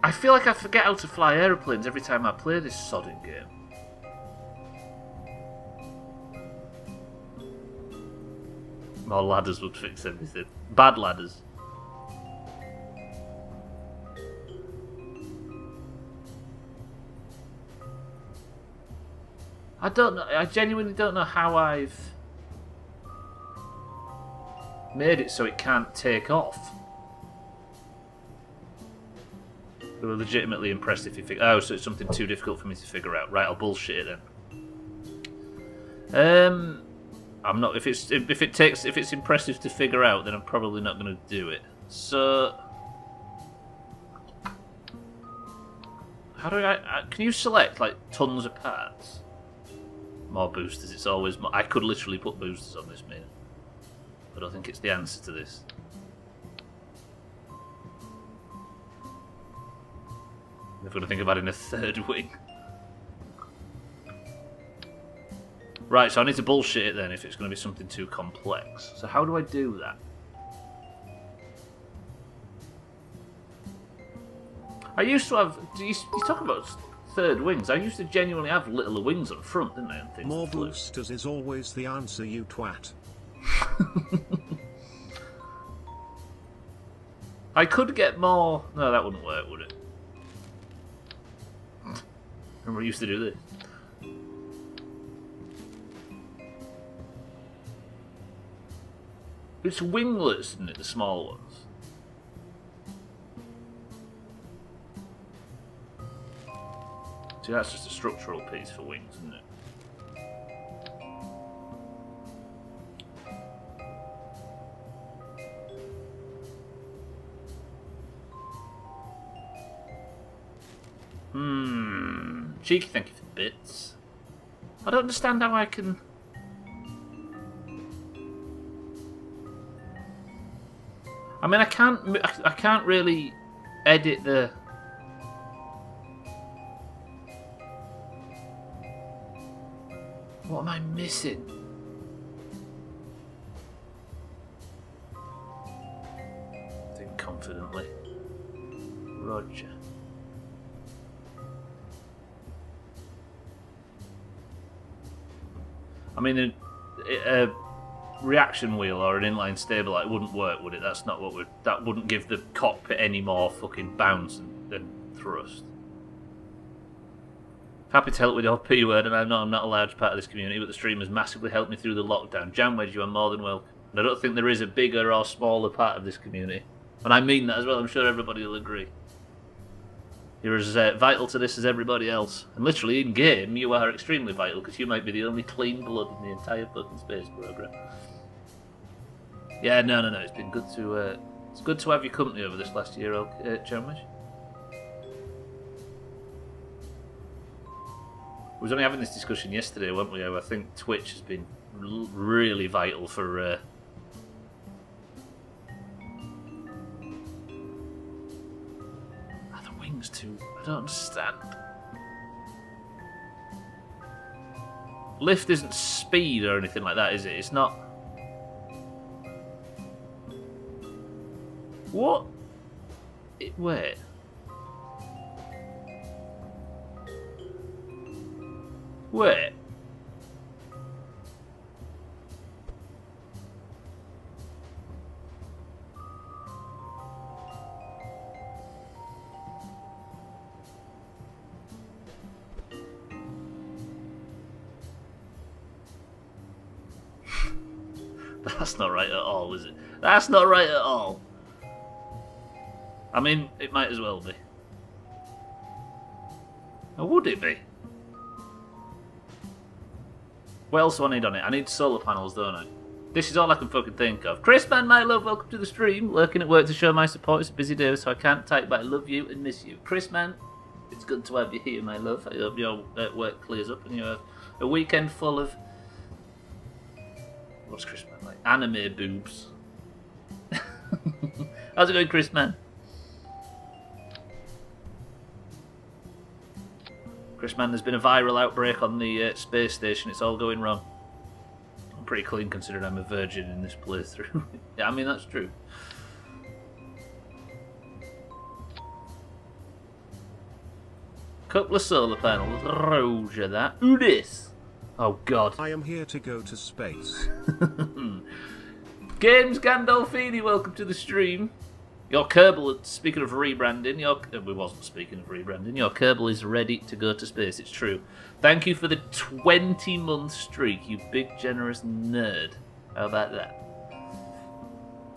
I feel like I forget how to fly aeroplanes every time I play this sodding game. More ladders would fix everything. Bad ladders. I don't know. I genuinely don't know how I've made it so it can't take off. They were legitimately impressed if you figure. Oh, so it's something too difficult for me to figure out. Right, I'll bullshit it then. I'm not. If it's impressive to figure out, then I'm probably not going to do it. So, how do I? Can you select like tons of parts? More boosters. It's always more. I could literally put boosters on this mini. I don't think it's the answer to this. I've got to think of adding a third wing. Right, so I need to bullshit it then if it's going to be something too complex. So how do I do that? I used to have... You talk about third wings. I used to genuinely have littler wings on front, didn't I? And things More boosters is always the answer, you twat. I could get more... No, that wouldn't work, would it? Remember I used to do this? It's winglets, isn't it? The small ones. See, that's just a structural piece for wings, isn't it? Cheeky, thank you for the bits. I don't understand how I can... I mean, I can't really edit the... What am I missing? Think confidently. Roger. I mean, a reaction wheel or an inline stabilizer wouldn't work, would it? That's not what that wouldn't give the cockpit any more fucking bounce and thrust. Happy to help with your P word, and I know I'm not a large part of this community, but the stream has massively helped me through the lockdown. Jamwedge, you are more than welcome. And I don't think there is a bigger or smaller part of this community. And I mean that as well, I'm sure everybody will agree. You're as vital to this as everybody else. And literally, in-game, you are extremely vital, because you might be the only clean blood in the entire fucking space program. Yeah, no, it's been good to... it's good to have your company over this last year, Jamwedge. We was only having this discussion yesterday, weren't we? I think Twitch has been really vital for... Are the wings too... I don't understand. Lift isn't speed or anything like that, is it? It's not... What? Wait. Wait. That's not right at all, is it? That's not right at all. I mean, it might as well be. Or would it be? What else do I need on it? I need solar panels, don't I? This is all I can fucking think of. Chris, man, my love, welcome to the stream. Lurking at work to show my support. It's a busy day, so I can't type, but I love you and miss you. Chris, man, it's good to have you here, my love. I hope your work clears up and you have a weekend full of... What's Chris, man like? Anime boobs. How's it going, Chris, man? Chris, man, there's been a viral outbreak on the space station. It's all going wrong. I'm pretty clean considering I'm a virgin in this playthrough. Yeah, I mean, that's true. Couple of solar panels. Roger that. Who this? Oh, God. I am here to go to space. Games Gandolfini, welcome to the stream. Your Kerbal, speaking of rebranding, we wasn't speaking of rebranding, your Kerbal is ready to go to space, it's true. Thank you for the 20-month streak, you big generous nerd. How about that?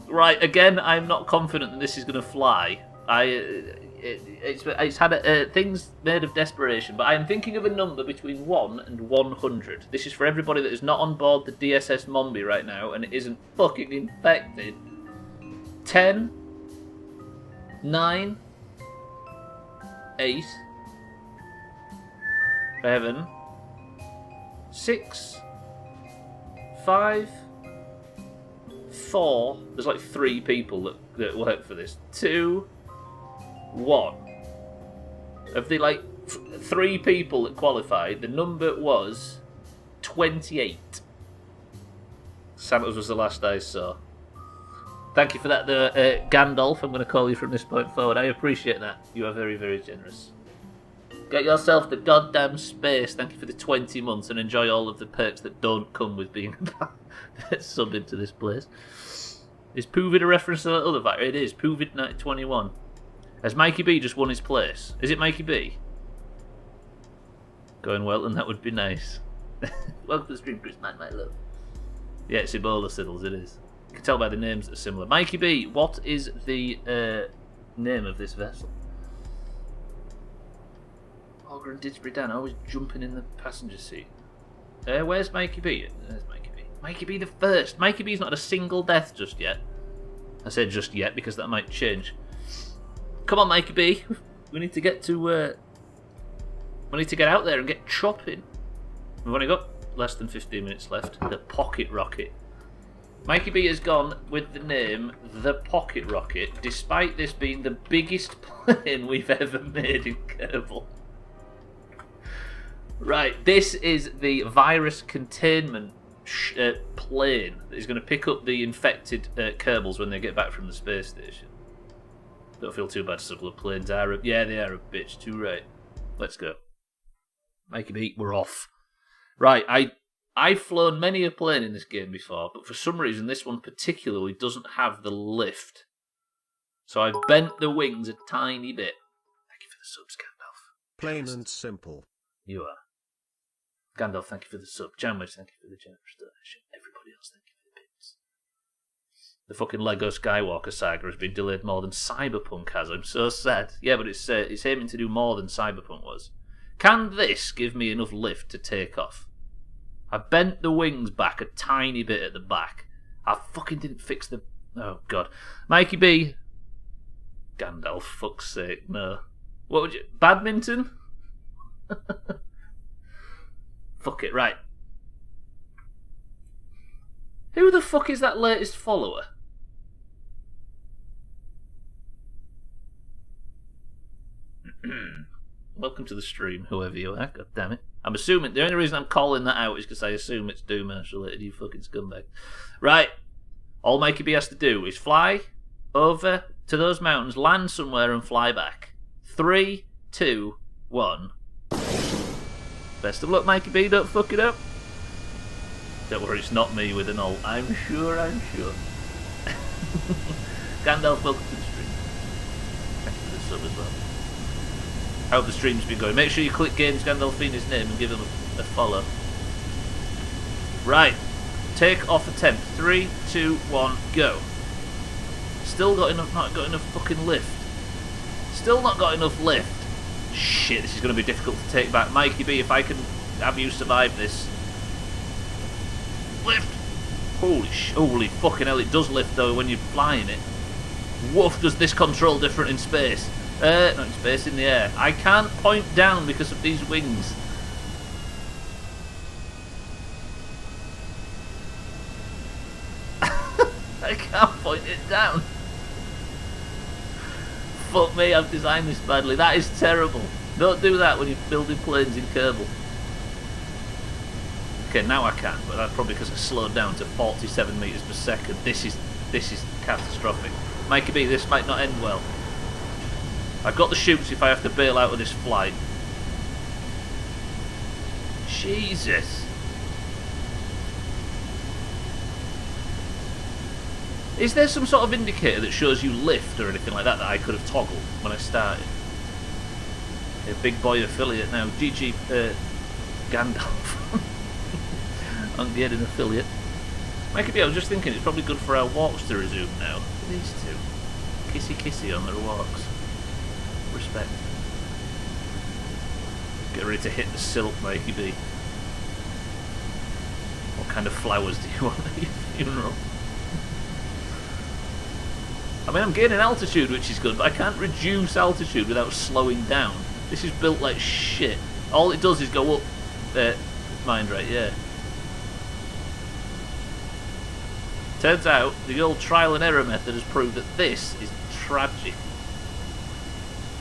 Right, again, I'm not confident that this is going to fly. It's had things made of desperation, but I am thinking of a number between 1 and 100. This is for everybody that is not on board the DSS Mombi right now and isn't fucking infected. 10, 9, 8, 7, 6, 5, 4. There's like 3 people that work for this. 2, 1. Of the 3 people that qualified, the number was 28. Santos was the last I saw. Thank you for that, Gandalf. I'm going to call you from this point forward. I appreciate that. You are very, very generous. Get yourself the goddamn space. Thank you for the 20 months and enjoy all of the perks that don't come with being subbed into this place. Is POOVID a reference to that other virus? It is. POOVID 2021. Has Mikey B just won his place? Is it Mikey B? Going well, and that would be nice. Welcome to the stream, Chris, man, my love. Yeah, it's Ebola Siddles, it is. You can tell by the names that are similar. Mikey B, what is the name of this vessel? Augur and Didsbury Dan, always jumping in the passenger seat. Where's Mikey B? There's Mikey B. Mikey B the first. Mikey B's not had a single death just yet. I said just yet because that might change. Come on, Mikey B. We need to get to. We need to get out there and get chopping. We've only got less than 15 minutes left. The Pocket Rocket. Mikey B has gone with the name The Pocket Rocket, despite this being the biggest plane we've ever made in Kerbal. Right, this is the virus containment plane that is going to pick up the infected Kerbals when they get back from the space station. Don't feel too bad, Stubbler. Planes are yeah, they are a bitch too, right? Let's go. Mikey B, we're off. Right, I've flown many a plane in this game before, but for some reason this one particularly doesn't have the lift. So I've bent the wings a tiny bit. Thank you for the subs, Gandalf. Plain and simple. You are. Gandalf, thank you for the sub. Janwich, thank you for the generous donation. Everybody else, thank you for the bits. The fucking Lego Skywalker saga has been delayed more than Cyberpunk has. I'm so sad. Yeah, but it's aiming to do more than Cyberpunk was. Can this give me enough lift to take off? I bent the wings back a tiny bit at the back. I fucking didn't fix the... Oh, God. Mikey B. Gandalf, fuck's sake, no. What would you... Badminton? Fuck it, right. Who the fuck is that latest follower? Welcome to the stream, whoever you are. God damn it. I'm assuming, the only reason I'm calling that out is because I assume it's Doomhaus related, you fucking scumbag. Right. All Mikey B has to do is fly over to those mountains, land somewhere and fly back. 3, 2, 1. Best of luck, Mikey B, don't fuck it up. Don't worry, it's not me with an ult. I'm sure. Gandalf, welcome to the stream. Thank you for the sub as well. I hope the stream's been going. Make sure you click Games Gandalfini's name and give him a follow. Right. Take off attempt. 3, 2, 1, go. Still not got enough fucking lift. Still not got enough lift. Shit, this is going to be difficult to take back. Mikey B, if I can have you survive this. Lift! Holy fucking hell, it does lift though when you're flying it. Woof, does this control different in space? Not in space, in the air. I can't point down because of these wings. I can't point it down. Fuck me, I've designed this badly. That is terrible. Don't do that when you're building planes in Kerbal. Okay, now I can, but that's probably because I slowed down to 47 meters per second. This is catastrophic. Mikey B, this might not end well. I've got the chutes if I have to bail out of this flight. Jesus. Is there some sort of indicator that shows you lift or anything like that that I could have toggled when I started? A big boy affiliate now. GG Gandalf. I'm getting an affiliate. Mikey, I was just thinking it's probably good for our walks to resume now. Look at these two. Kissy kissy on their walks. Respect. Get ready to hit the silk, Mikey B. What kind of flowers do you want at your funeral? I mean, I'm gaining altitude, which is good, but I can't reduce altitude without slowing down. This is built like shit. All it does is go up. Mind right, yeah. Turns out, the old trial and error method has proved that this is tragic.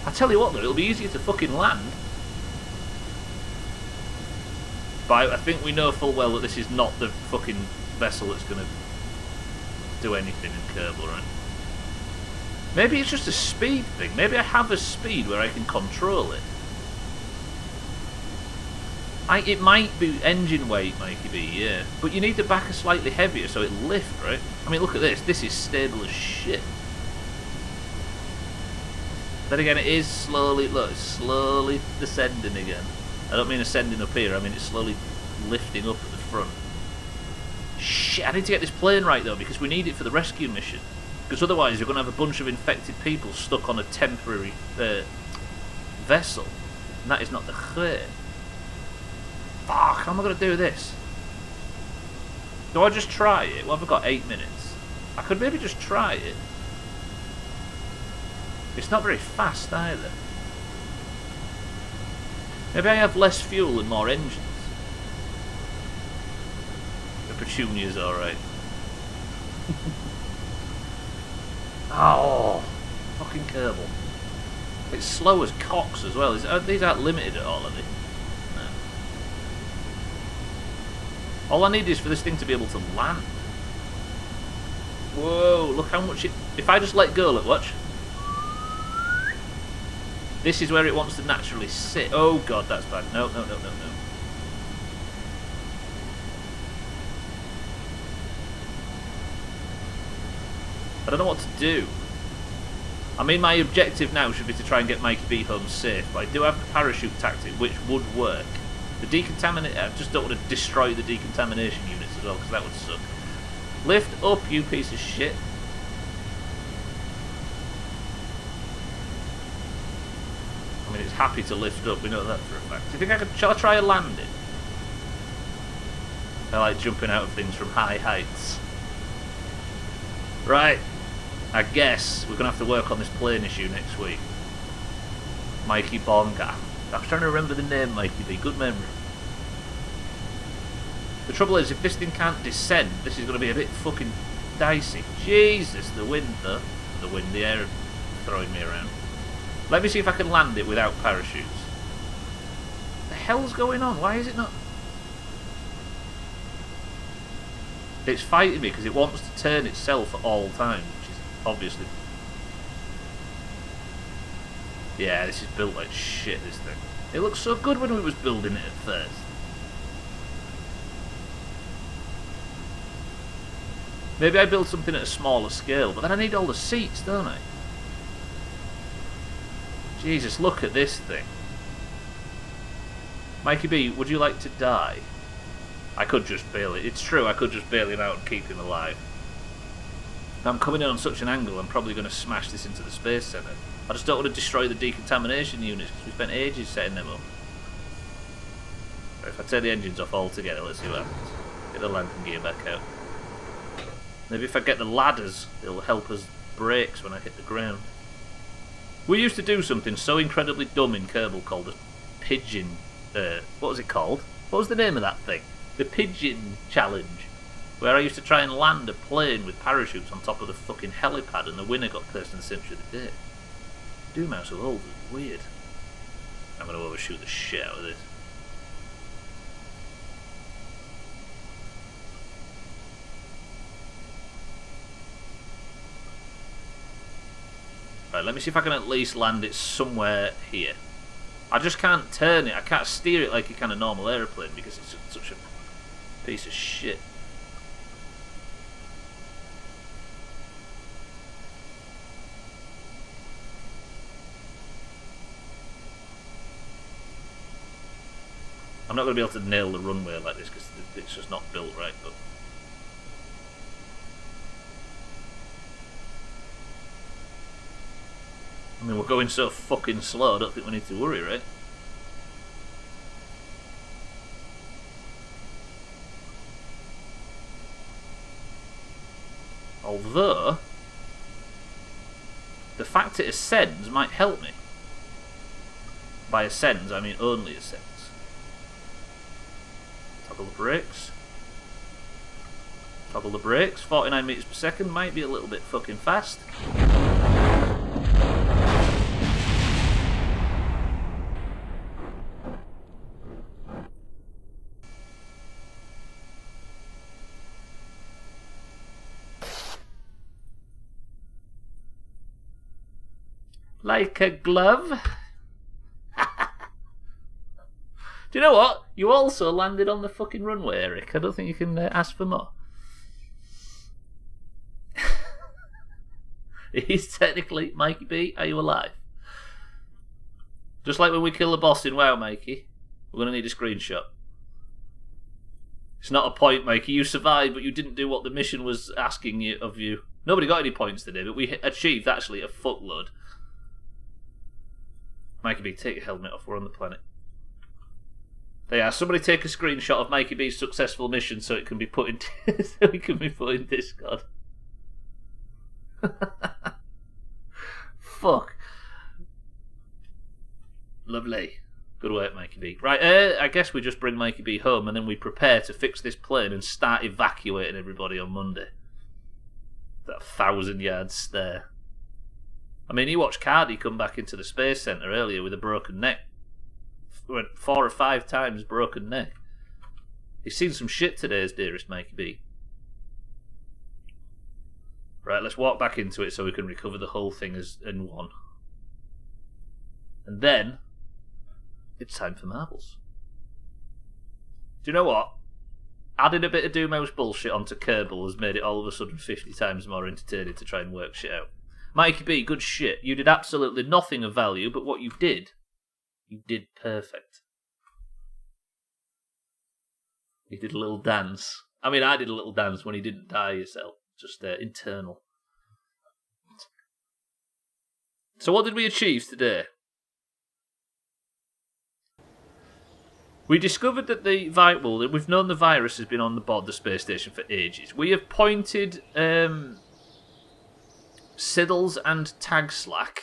I tell you what though, it'll be easier to fucking land. But I think we know full well that this is not the fucking vessel that's going to do anything in Kerbal, right? Maybe it's just a speed thing. Maybe I have a speed where I can control it. It might be engine weight, Mikey B, yeah. But you need the backer slightly heavier so it'll lift, right? I mean, look at this. This is stable as shit. Then again, it is slowly, look, it's slowly descending again. I don't mean ascending up here, I mean it's slowly lifting up at the front. Shit, I need to get this plane right though, because we need it for the rescue mission. Because otherwise you're going to have a bunch of infected people stuck on a temporary vessel. And that is not the clear. Fuck, how am I going to do this? Do I just try it? Well, I've got 8 minutes. I could maybe just try it. It's not very fast either. Maybe I have less fuel and more engines. The Petunia's alright. Oh, fucking Kerbal. It's slow as cocks as well. These aren't limited at all, are they? No. All I need is for this thing to be able to land. Whoa, look how much it... If I just let go, look, watch. This is where it wants to naturally sit. Oh god, that's bad. No, no, no, no, no. I don't know what to do. I mean, my objective now should be to try and get Mikey B home safe, but I do have the parachute tactic, which would work. The decontaminate... I just don't want to destroy the decontamination units as well, because that would suck. Lift up, you piece of shit. I mean, it's happy to lift up, we know that for a fact. Do you think I could... Shall I try a landing? I like jumping out of things from high heights. Right. I guess we're going to have to work on this plane issue next week. Mikey Bonga. I was trying to remember the name, Mikey B. Good memory. The trouble is, if this thing can't descend, this is going to be a bit fucking dicey. Jesus, the wind, though. The wind, the air throwing me around. Let me see if I can land it without parachutes. What the hell's going on? Why is it not... It's fighting me because it wants to turn itself at all times, which is obviously... Yeah, this is built like shit, this thing. It looked so good when we was building it at first. Maybe I build something at a smaller scale, but then I need all the seats, don't I? Jesus, look at this thing. Mikey B, would you like to die? I could just bail it. It's true, I could just bail him out and keep him alive. I'm coming in on such an angle, I'm probably going to smash this into the space centre. I just don't want to destroy the decontamination units, because we spent ages setting them up. Right, if I turn the engines off altogether, let's see what happens. Get the landing gear back out. Maybe if I get the ladders, it'll help us brakes when I hit the ground. We used to do something so incredibly dumb in Kerbal called a pigeon... what was it called? What was the name of that thing? The pigeon challenge. Where I used to try and land a plane with parachutes on top of the fucking helipad and the winner got person centre of the day. Doomhaus of old was weird. I'm going to overshoot the shit out of this. Right, let me see if I can at least land it somewhere here. I just can't turn it. I can't steer it like you can a normal aeroplane because it's such a piece of shit. I'm not going to be able to nail the runway like this because it's just not built right, but I mean, we're going so fucking slow, I don't think we need to worry, right? Although, the fact it ascends might help me. By ascends, I mean only ascends. Toggle the brakes. Toggle the brakes. 49 meters per second might be a little bit fucking fast. Like a glove. Do you know what? You also landed on the fucking runway, Eric. I don't think you can ask for more. It is technically, Mikey B, are you alive? Just like when we kill the boss in WoW, Mikey, we're going to need a screenshot. It's not a point, Mikey. You survived, but you didn't do what the mission was asking of you. Nobody got any points today, but we achieved actually a fuckload. Mikey B, take your helmet off. We're on the planet. There you are. Somebody take a screenshot of Mikey B's successful mission so it can be put in Discord. Fuck. Lovely. Good work, Mikey B. Right, I guess we just bring Mikey B home and then we prepare to fix this plane and start evacuating everybody on Monday. That 1,000-yard stare. I mean, he watched Cardi come back into the Space Centre earlier with a broken neck. 4 or 5 times broken neck. He's seen some shit today, dearest Mikey B. Right, let's walk back into it so we can recover the whole thing as in one. And then, it's time for marbles. Do you know what? Adding a bit of Doomhaus bullshit onto Kerbal has made it all of a sudden 50 times more entertaining to try and work shit out. Mikey B, good shit. You did absolutely nothing of value, but what you did perfect. You did a little dance. I mean, I did a little dance when he didn't die yourself. Just internal. So what did we achieve today? We discovered that we've known the virus has been on board the space station for ages. We have pointed Siddles and Tagslack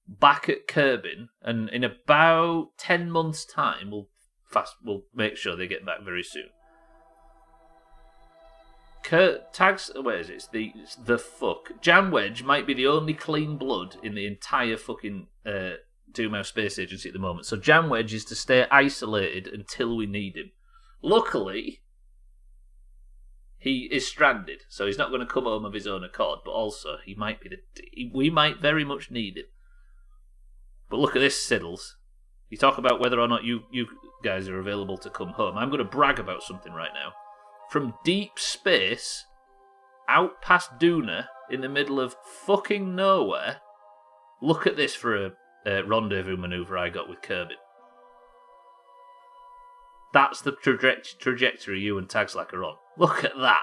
back at Kerbin, and in about 10 months' time, we'll make sure they get back very soon. Where is it? It's the fuck. Jam Wedge might be the only clean blood in the entire fucking Doomhaus Space Agency at the moment. So Jam Wedge is to stay isolated until we need him. Luckily, he is stranded, so he's not going to come home of his own accord. But also, we might very much need him. But look at this, Siddles. You talk about whether or not you guys are available to come home. I'm going to brag about something right now. From deep space, out past Duna, in the middle of fucking nowhere, look at this for a rendezvous manoeuvre I got with Kerbin. That's the trajectory you and Tagslack are on. Look at that.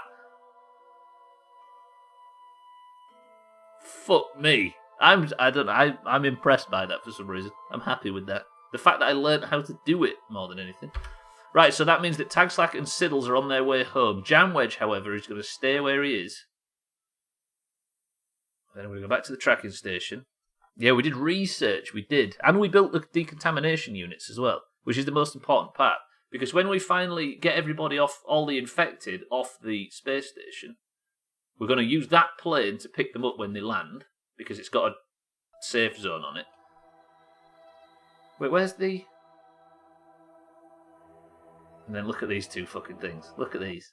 Fuck me. I'm impressed by that for some reason. I'm happy with that. The fact that I learned how to do it more than anything. Right, so that means that Tagslack and Siddles are on their way home. Jam Wedge, however, is going to stay where he is. Then we're going to go back to the tracking station. Yeah, we did research, we did. And we built the decontamination units as well, which is the most important part. Because when we finally get everybody off, all the infected, off the space station, we're going to use that plane to pick them up when they land, because it's got a safe zone on it. Wait, where's the... And then look at these two fucking things. Look at these.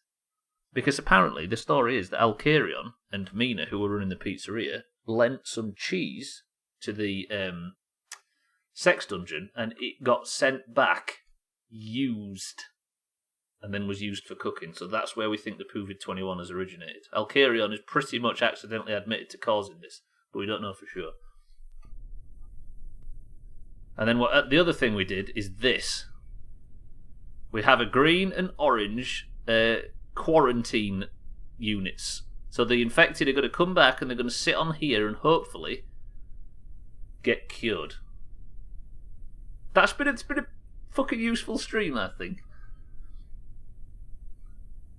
Because apparently the story is that Alkarion and Mina, who were running the pizzeria, lent some cheese to the sex dungeon, and it got sent back used, and then was used for cooking. So that's where we think the POOVID 21 has originated. Alkarion is pretty much accidentally admitted to causing this, but we don't know for sure. And then the other thing we did is this. We have a green and orange quarantine units. So the infected are going to come back and they're going to sit on here and hopefully get cured. It's been a fucking useful stream, I think.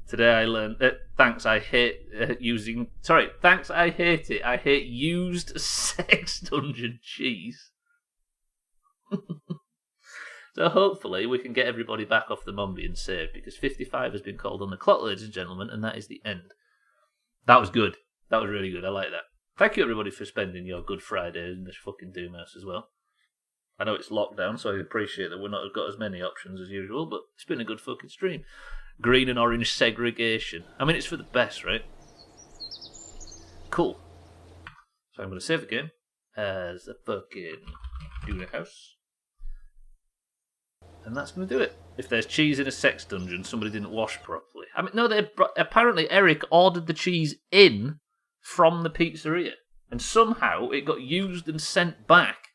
Today I learned thanks, I hate using... Sorry, thanks, I hate it. I hate used sex dungeon cheese. So hopefully we can get everybody back off the Mombi and save, because 55 has been called on the clock, ladies and gentlemen, and that is the end. That was good. That was really good. I like that. Thank you, everybody, for spending your Good Friday in this fucking Doomhaus as well. I know it's lockdown, so I appreciate that we're not got as many options as usual, but it's been a good fucking stream. Green and orange segregation. I mean, it's for the best, right? Cool. So I'm going to save the game as a fucking Doomhaus. And that's going to do it. If there's cheese in a sex dungeon, somebody didn't wash properly. I mean, no, apparently Eric ordered the cheese in from the pizzeria. And somehow it got used and sent back.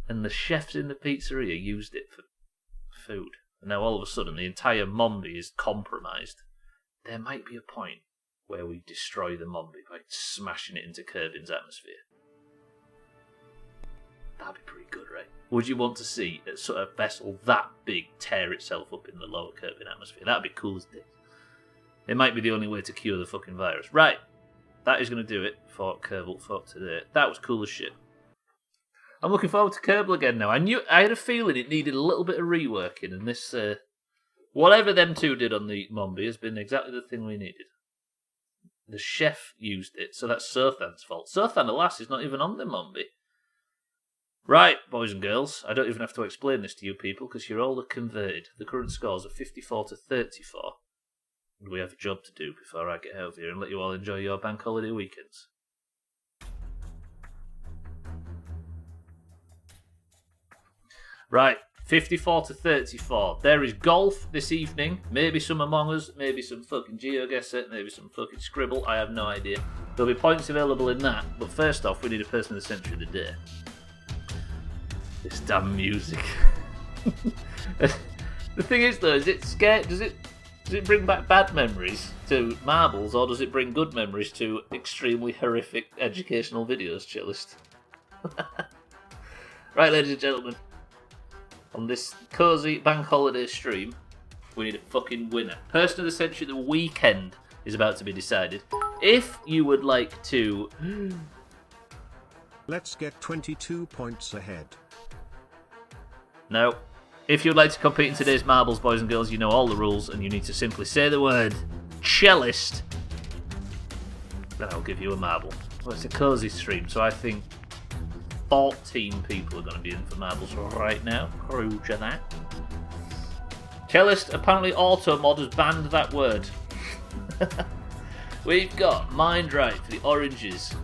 And the chefs in the pizzeria used it for food. And now all of a sudden the entire Mombi is compromised. There might be a point where we destroy the Mombi by smashing it into Kerbin's atmosphere. That'd be pretty good, right? Would you want to see a sort of vessel that big tear itself up in the lower Kerbin atmosphere? That'd be cool as this. It might be the only way to cure the fucking virus. Right, that is going to do it for Kerbal for today. That was cool as shit. I'm looking forward to Kerbal again now. I had a feeling it needed a little bit of reworking, and this, whatever them two did on the Mombi has been exactly the thing we needed. The chef used it, so that's Sothan's fault. Sothan, alas, is not even on the Mombi. Right, boys and girls, I don't even have to explain this to you people, because you're all converted. The current scores are 54 to 34, and we have a job to do before I get out of here and let you all enjoy your bank holiday weekends. Right, 54 to 34. There is golf this evening. Maybe some Among Us, maybe some fucking GeoGuessr, maybe some fucking Scribble. I have no idea. There'll be points available in that. But first off, we need a person of the century of the day. This damn music. The thing is, though, is it scared? Does it bring back bad memories to marbles, or does it bring good memories to extremely horrific educational videos, Chillist? Right, ladies and gentlemen. On this cosy bank holiday stream, we need a fucking winner. Person of the century, the weekend is about to be decided. If you would like to... Let's get 22 points ahead. No. If you would like to compete in today's marbles, boys and girls, you know all the rules, and you need to simply say the word cellist. Then I'll give you a marble. Well, it's a cosy stream, so I think 14 people are going to be in for marbles right now. Roger that. Cellist, apparently Automod has banned that word. We've got Mind Right for the oranges.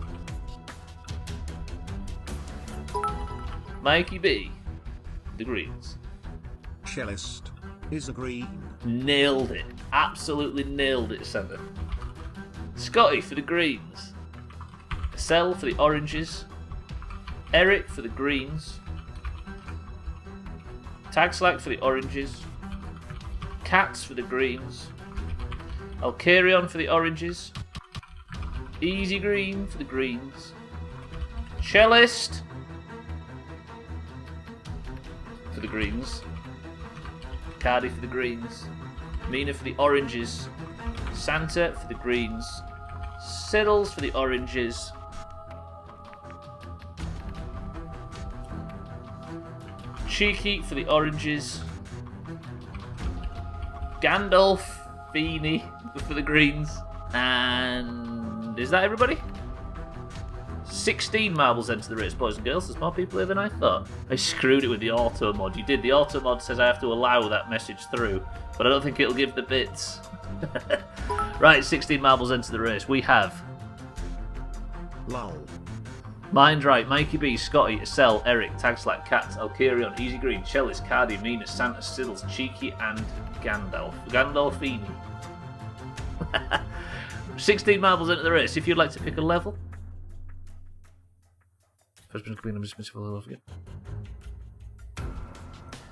Mikey B, the greens. Cellist is a green. Nailed it. Absolutely nailed it, Santa. Scotty for the greens. Cell for the oranges. Eric for the greens. Tagslack for the oranges. Cats for the greens. Alcarion for the oranges. Easy Green for the greens. Cellist for the greens. Cardi for the greens. Mina for the oranges. Santa for the greens. Siddles for the oranges. Cheeky for the oranges. Gandalfini for the greens. And is that everybody? 16 marbles enter the race, boys and girls. There's more people here than I thought. I screwed it with the auto mod. You did. The auto mod says I have to allow that message through, but I don't think it'll give the bits. Right, 16 marbles enter the race. We have Lol. Mind Right, Mikey B, Scotty, Cell, Eric, Tagslack, Cat, Alcarion, Easy Green, Cellist, Cardi, Mina, Santa, Siddles, Cheeky, and Gandalfini. 16 marbles into the race. If you'd like to pick a level. First one's clean, I'm dismissing all over again.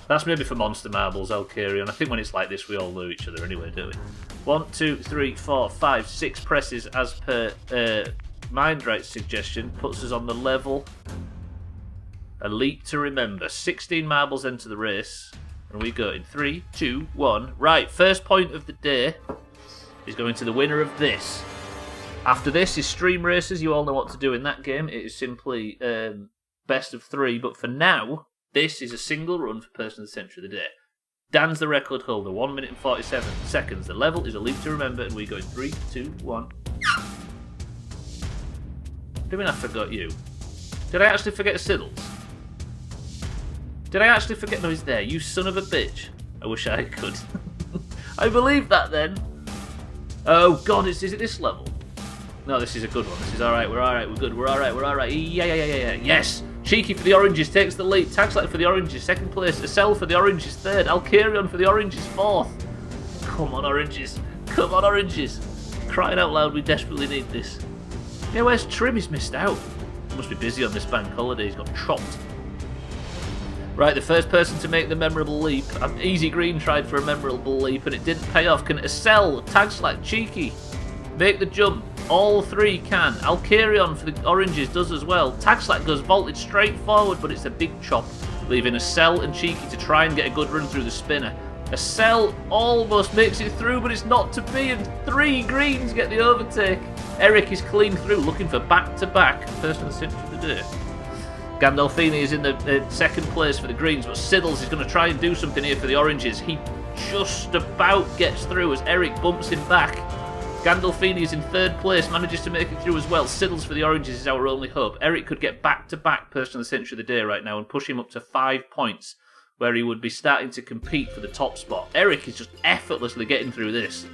That's maybe for monster marbles, Alcarion. I think when it's like this, we all know each other anyway, don't we? 1, 2, 3, 4, 5, 6 presses as per Mindright's suggestion puts us on the level. A leap to remember. 16 marbles enter the race. And we go in 3, 2, 1. Right, first point of the day is going to the winner of this. After this is Stream Racers. You all know what to do in that game. It is simply best of 3. But for now, this is a single run for Person of the Century of the Day. Dan's the record holder. 1 minute and 47 seconds. The level is a leap to remember. And we go in 3, 2, 1. What do you mean I forgot you? Did I actually forget Siddles? Did I actually forget? No, he's there. You son of a bitch. I wish I could. I believe that then. Oh god, is it this level? No, this is a good one. This is alright. We're alright. We're good. We're alright. We're alright. Yeah. Yes! Cheeky for the oranges takes the lead. Taxlight for the oranges, second place. Acel for the oranges, third. Alcarion for the oranges, fourth. Come on, oranges. Come on, oranges. Crying out loud, we desperately need this. Yeah, where's Trim? He's missed out. He must be busy on this bank holiday. He's got chopped. Right, the first person to make the memorable leap. Easy Green tried for a memorable leap and it didn't pay off. Can Acel, Tagslack, Cheeky make the jump? All three can. Alcarion for the oranges does as well. Tagslack goes vaulted straight forward, but it's a big chop, leaving Acel and Cheeky to try and get a good run through the spinner. Acel almost makes it through, but it's not to be, and 3 greens get the overtake. Eric is clean through, looking for back-to-back Person of the Century of the Day. Gandolfini is in the second place for the greens, but Siddles is going to try and do something here for the oranges. He just about gets through as Eric bumps him back. Gandolfini is in third place, manages to make it through as well. Siddles for the oranges is our only hope. Eric could get back-to-back Person of the Century of the Day right now and push him up to 5 points, where he would be starting to compete for the top spot. Eric is just effortlessly getting through this.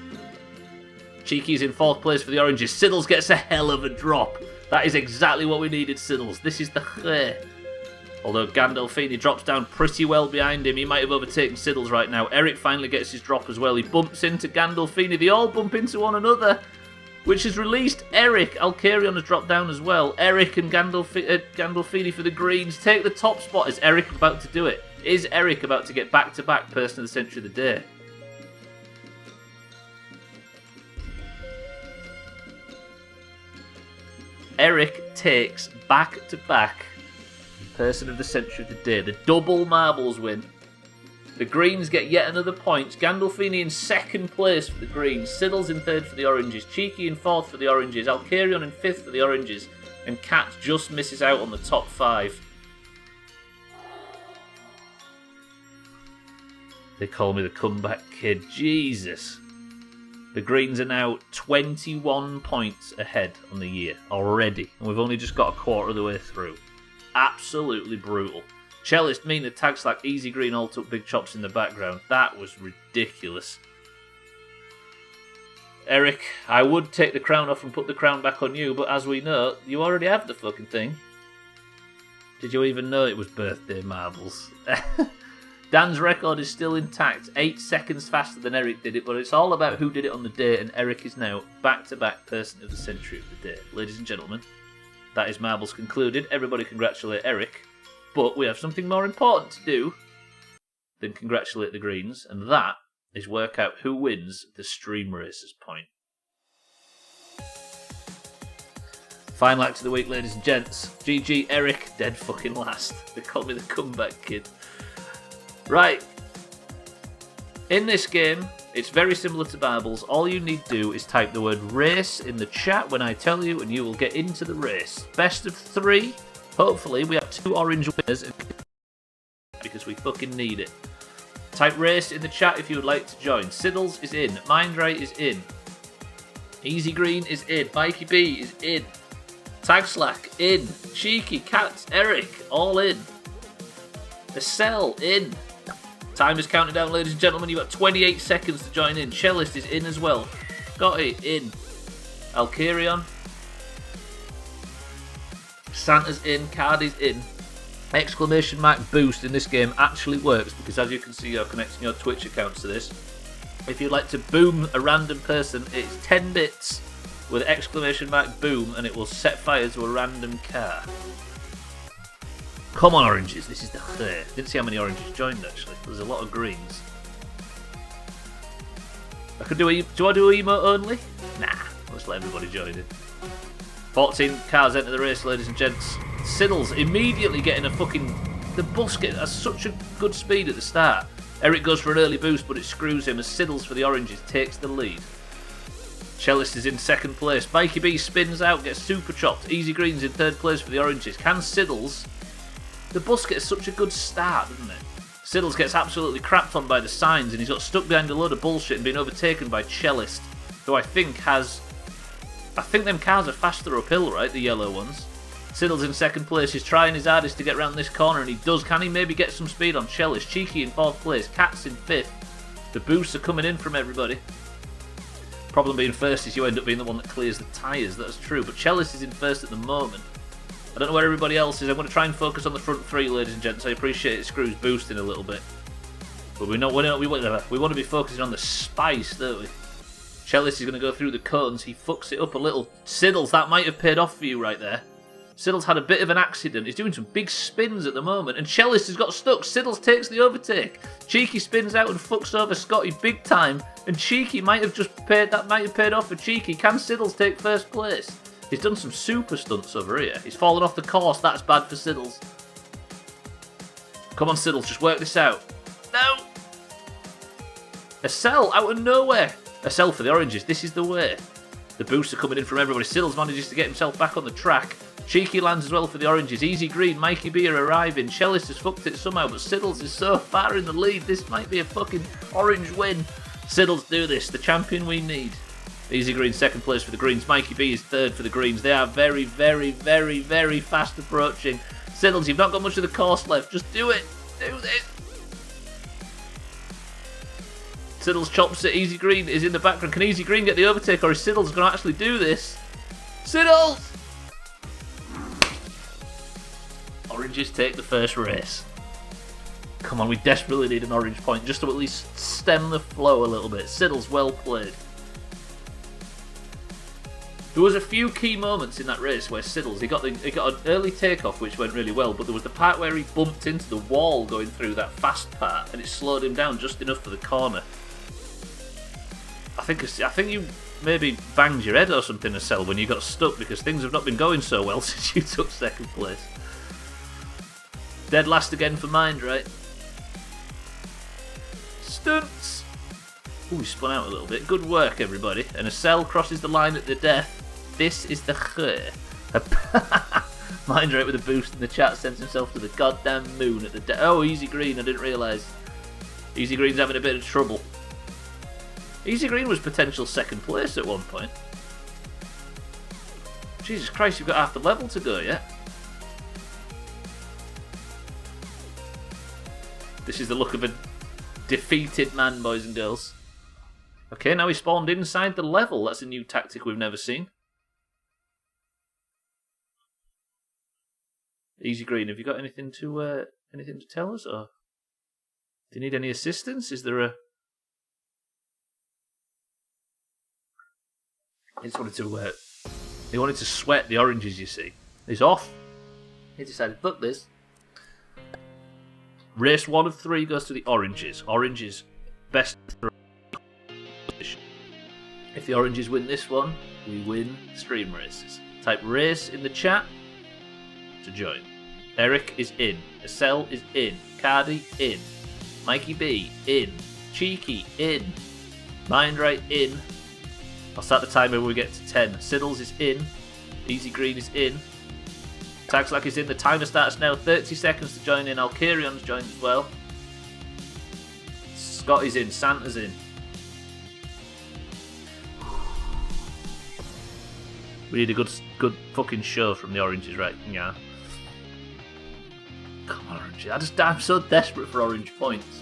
Cheeky's in fourth place for the oranges. Siddles gets a hell of a drop. That is exactly what we needed, Siddles. This is the clear. Although Gandolfini drops down pretty well behind him, he might have overtaken Siddles right now. Eric finally gets his drop as well. He bumps into Gandolfini. They all bump into one another, which has released Eric. Alcarion has dropped down as well. Eric and Gandolfini for the greens take the top spot. Is Eric about to do it? Is Eric about to get back-to-back Person of the Century of the Day? Eric takes back-to-back Person of the Century of the Day. The double marbles win. The greens get yet another point. Gandolfini in second place for the greens. Siddles in third for the oranges. Cheeky in fourth for the oranges. Alcarion in fifth for the oranges. And Cat just misses out on the top 5. They call me the comeback kid. Jesus. The greens are now 21 points ahead on the year already, and we've only just got a quarter of the way through. Absolutely brutal. Cellist, Mina, Tagslack, Easy Green all took big chops in the background. That was ridiculous. Eric, I would take the crown off and put the crown back on you, but as we know, you already have the fucking thing. Did you even know it was birthday marbles? Dan's record is still intact, 8 seconds faster than Eric did it, but it's all about who did it on the day, and Eric is now back-to-back Person of the Century of the Day. Ladies and gentlemen, that is marbles concluded. Everybody congratulate Eric, but we have something more important to do than congratulate the greens, and that is work out who wins the Stream Racers point. Final act of the week, ladies and gents. GG Eric, dead fucking last. They call me the comeback kid. Right, in this game, it's very similar to Marbles. All you need to do is type the word race in the chat when I tell you, and you will get into the race. Best of 3. Hopefully, we have 2 orange winners because we fucking need it. Type race in the chat if you would like to join. Siddles is in. Mindray is in. Easy Green is in. Mikey B is in. Tagslack in. Cheeky, Cats, Eric, all in. Acel in. Time is counting down, ladies and gentlemen. You've got 28 seconds to join in. Cellist is in as well. Got it, in. Alcarion. Santa's in. Cardi's in. Exclamation mark boost in this game actually works because, as you can see, you're connecting your Twitch accounts to this. If you'd like to boom a random person, it's 10 bits with exclamation mark boom and it will set fire to a random car. Come on, oranges, this is the clear. Didn't see how many oranges joined actually. There's a lot of greens. I could do I do emote only? Nah, let's let everybody join in. 14 cars enter the race, ladies and gents. Siddles immediately getting a fucking... The bus has such a good speed at the start. Eric goes for an early boost, but it screws him as Siddles for the oranges takes the lead. Cellist is in second place. Mikey B spins out, gets super chopped. Easy Green's in third place for the oranges. Can Siddles... The bus gets such a good start, doesn't it? Siddles gets absolutely crapped on by the signs, and he's got stuck behind a load of bullshit and been overtaken by Cellist, who I think has... I think them cars are faster uphill, right? The yellow ones. Siddles in second place. He's trying his hardest to get around this corner, and he does. Can he maybe get some speed on Cellist? Cheeky in fourth place. Cat's in fifth. The boosts are coming in from everybody. Problem being first is you end up being the one that clears the tyres. That's true. But Cellist is in first at the moment. I don't know where everybody else is. I'm going to try and focus on the front three, ladies and gents. I appreciate it screws boosting a little bit. But we want to be focusing on the spice, don't we? Cellist is going to go through the cones. He fucks it up a little. Siddles, that might have paid off for you right there. Siddles had a bit of an accident. He's doing some big spins at the moment. And Cellist has got stuck. Siddles takes the overtake. Cheeky spins out and fucks over Scotty big time. And Cheeky might have paid off for Cheeky. Can Siddles take first place? He's done some super stunts over here. He's fallen off the course. That's bad for Siddles. Come on, Siddles, just work this out. No! A cell out of nowhere. A cell for the oranges. This is the way. The boosts are coming in from everybody. Siddles manages to get himself back on the track. Cheeky lands as well for the oranges. Easy Green, Mikey B are arriving. Cellist has fucked it somehow, but Siddles is so far in the lead. This might be a fucking orange win. Siddles do this. The champion we need. Easy Green second place for the greens. Mikey B is third for the greens. They are very, very, very, very fast approaching. Siddles, you've not got much of the course left. Just do it. Do this. Siddles chops it. Easy Green is in the background. Can Easy Green get the overtake, or is Siddles going to actually do this? Siddles! Oranges take the first race. Come on, we desperately need an orange point just to at least stem the flow a little bit. Siddles, well played. There was a few key moments in that race where Siddles, he got an early takeoff which went really well, but there was the part where he bumped into the wall going through that fast part and it slowed him down just enough for the corner. I think you maybe banged your head or something, Acel, when you got stuck because things have not been going so well since you took second place. Dead last again for Mind, right? Stunts! Ooh, he spun out a little bit. Good work, everybody. And Acel crosses the line at the death. This is the clear. Mind right with a boost in the chat sends himself to the goddamn moon at the death. Oh, Easy Green, I didn't realise. Easy Green's having a bit of trouble. Easy Green was potential second place at one point. Jesus Christ, you've got half the level to go yet. This is the look of a defeated man, boys and girls. Okay, now he spawned inside the level. That's a new tactic we've never seen. Easy Green, have you got anything to tell us, or do you need any assistance? Is there a? He wanted to sweat the oranges. You see, he's off. He decided, fuck this. Race 1 of 3 goes to the oranges. Oranges best. If the oranges win this one, we win stream races. Type race in the chat to join. Eric is in. Acel is in. Cardi in. Mikey B in. Cheeky in. Mindright in. I'll start the timer when we get to 10. Siddles is in. Easy Green is in. Tags like is in. The timer starts now. 30 seconds to join in. Alcarion's joined as well. Scotty's in. Santa's in. We need a good fucking show from the oranges, right? Yeah. Come on, oranges. I'm so desperate for orange points.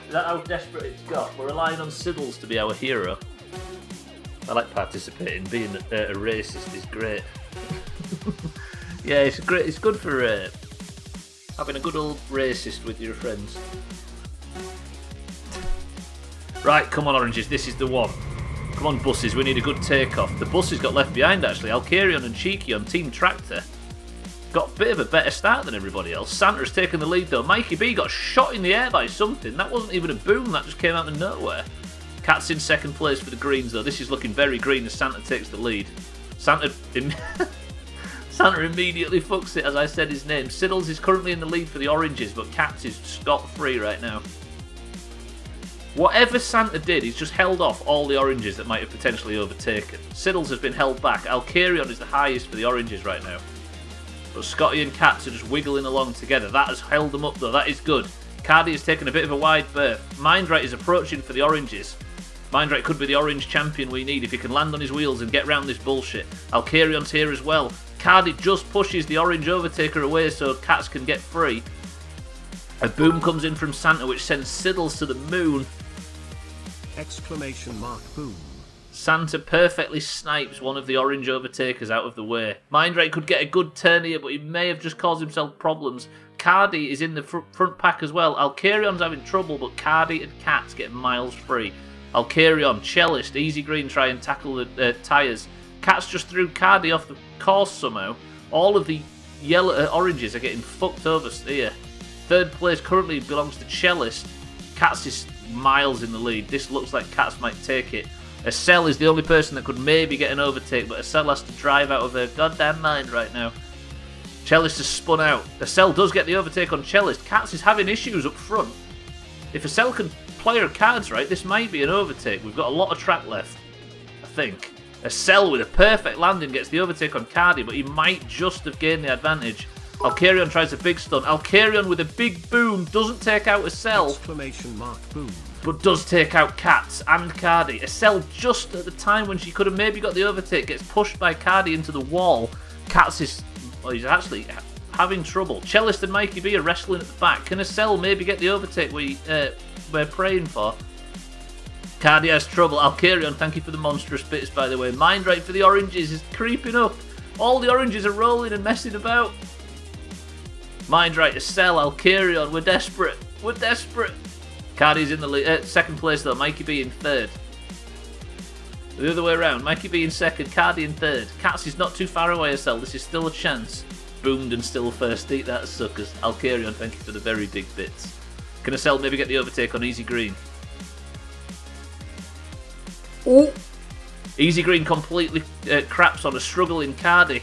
Is that how desperate it's got? We're relying on Siddles to be our hero. I like participating. Being a racist is great. Yeah, it's great. It's good for having a good old racist with your friends. Right, come on, oranges. This is the one. Come on, buses, we need a good takeoff. The buses got left behind, actually. Alcarion and Cheeky on Team Tractor got a bit of a better start than everybody else. Santa's taken the lead, though. Mikey B got shot in the air by something. That wasn't even a boom. That just came out of nowhere. Cat's in second place for the greens, though. This is looking very green as Santa takes the lead. Santa immediately fucks it as I said his name. Siddles is currently in the lead for the oranges, but Cats is scot-free right now. Whatever Santa did, he's just held off all the oranges that might have potentially overtaken. Siddles has been held back. Alkarion is the highest for the oranges right now. But Scotty and Cats are just wiggling along together. That has held them up though, that is good. Cardi has taken a bit of a wide berth. Mindrite is approaching for the oranges. Mindrite could be the orange champion we need if he can land on his wheels and get round this bullshit. Alkarion's here as well. Cardi just pushes the orange overtaker away so Cats can get free. A boom comes in from Santa which sends Siddles to the moon. Exclamation mark boom. Santa perfectly snipes one of the orange overtakers out of the way. Mindrite could get a good turn here, but he may have just caused himself problems. Cardi is in the front pack as well. Alkarion's having trouble, but Cardi and Cats get miles free. Alkarion, Cellist, Easy Green try and tackle the tyres. Cats just threw Cardi off the course somehow. All of the yellow oranges are getting fucked over here. Third place currently belongs to Cellist. Cats is miles in the lead. This looks like Cats might take it. Acel is the only person that could maybe get an overtake, but Acel has to drive out of her goddamn mind right now. Cellist has spun out. Acel does get the overtake on Cellist. Cats is having issues up front. If Acel can play her cards right, this might be an overtake. We've got a lot of track left, I think. Acel with a perfect landing gets the overtake on Cardi, but he might just have gained the advantage. Alkarion tries a big stun. Alkarion with a big boom doesn't take out Acel. Exclamation mark boom. But does take out Cats and Cardi. Acel, just at the time when she could have maybe got the overtake, gets pushed by Cardi into the wall. Cats is... well, he's actually having trouble. Cellist and Mikey B are wrestling at the back. Can Acel maybe get the overtake we're praying for? Cardi has trouble. Alkarion, thank you for the monstrous bits, by the way. Mindrite for the oranges is creeping up. All the oranges are rolling and messing about. Mindrite, Acel, Alkarion, we're desperate. We're desperate. Cardi's in the lead, second place though, Mikey B in third. The other way around, Mikey B in second, Cardi in third. Cats is not too far away, Acel, this is still a chance. Boomed and still first, eat that suckers. Alkarion, thank you for the very big bits. Can Acel maybe get the overtake on Easy Green? Oh! Easy Green completely craps on a struggling Cardi.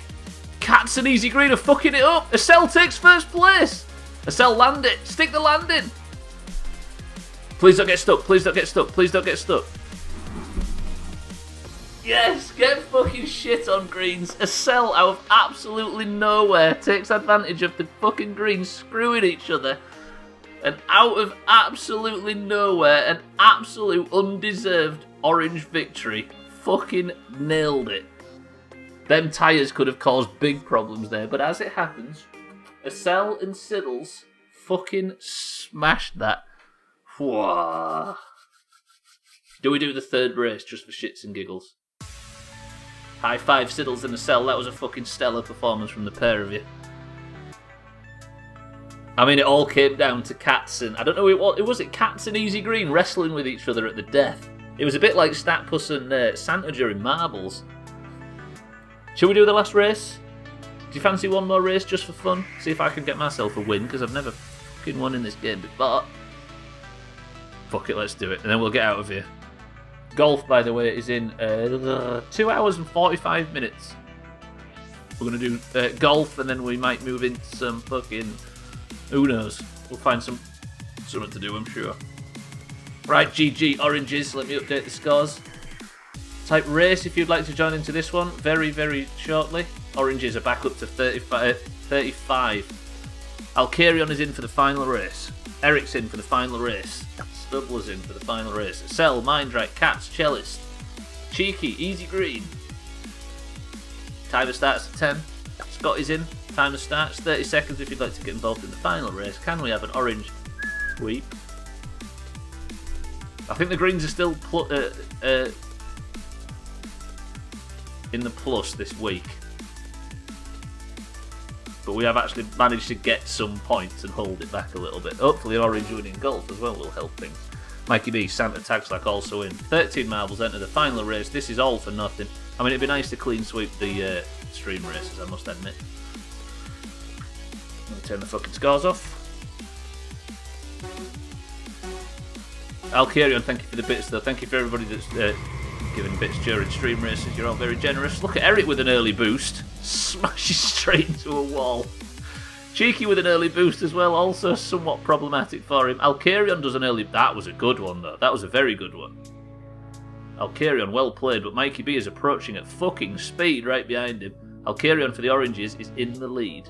Cats and Easy Green are fucking it up! Acel takes first place! Acel, land it! Stick the landing! Please don't get stuck, please don't get stuck, please don't get stuck. Yes, get fucking shit on greens. Acel out of absolutely nowhere takes advantage of the fucking greens screwing each other. And out of absolutely nowhere, an absolute undeserved orange victory. Fucking nailed it. Them tyres could have caused big problems there, but as it happens, Acel and Siddles fucking smashed that. Whoa. Do we do the third race just for shits and giggles? High five Siddles and Acel, that was a fucking stellar performance from the pair of you. I mean, it all came down to Cats and... I don't know who it was. It Cats and Easy Green wrestling with each other at the death. It was a bit like Statpus and Santa during Marbles. Shall we do the last race? Do you fancy one more race just for fun? See if I can get myself a win, because I've never fucking won in this game before. Fuck it, let's do it, and then we'll get out of here. Golf, by the way, is in 2 hours and 45 minutes. We're going to do golf, and then we might move into some fucking... who knows? We'll find something to do, I'm sure. Right, GG Oranges, let me update the scores. Type race if you'd like to join into this one, very, very shortly. Oranges are back up to 35. Alkarion is in for the final race. Eric's in for the final race. Stubbler's in for the final race. Acel, Mindrite, Cats, Cellist, Cheeky, Easy Green. Timer starts at 10. Scott is in. Timer starts 30 seconds if you'd like to get involved in the final race. Can we have an orange sweep? I think the greens are still in the plus this week. But we have actually managed to get some points and hold it back a little bit. Hopefully an orange winning golf as well will help things. Mikey B, Santa Tagslack also in. 13 marbles enter the final race. This is all for nothing. I mean, it'd be nice to clean sweep the stream races, I must admit. I'm going to turn the fucking scores off. Alkarion, thank you for the bits though. Thank you for everybody that's giving bits during stream races. You're all very generous. Look at Eric with an early boost. Smashes straight into a wall. Cheeky with an early boost as well, also somewhat problematic for him. Alcarion does an early... That was a good one, though. That was a very good one. Alcarion, well played, but Mikey B is approaching at fucking speed right behind him. Alcarion for the oranges is in the lead.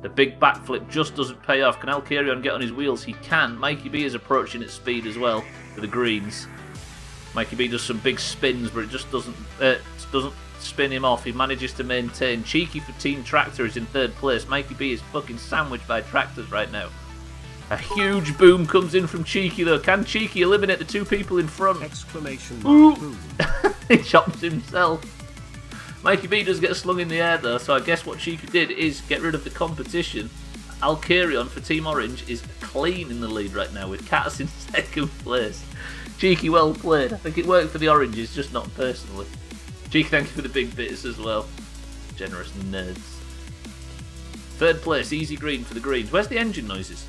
The big backflip just doesn't pay off. Can Alcarion get on his wheels? He can. Mikey B is approaching at speed as well for the greens. Mikey B does some big spins, but it just doesn't spin him off. He manages to maintain. Cheeky for Team Tractor is in third place. Mikey B is fucking sandwiched by tractors right now. A huge boom comes in from Cheeky though. Can Cheeky eliminate the two people in front? Exclamation mark boom. He chops himself. Mikey B does get slung in the air though, so I guess what Cheeky did is get rid of the competition. Alcarion for Team Orange is clean in the lead right now with Catus in second place. Cheeky, well played. I think it worked for the oranges, just not personally. Cheeky, thank you for the big bits as well. Generous nerds. Third place, easy green for the greens. Where's the engine noises?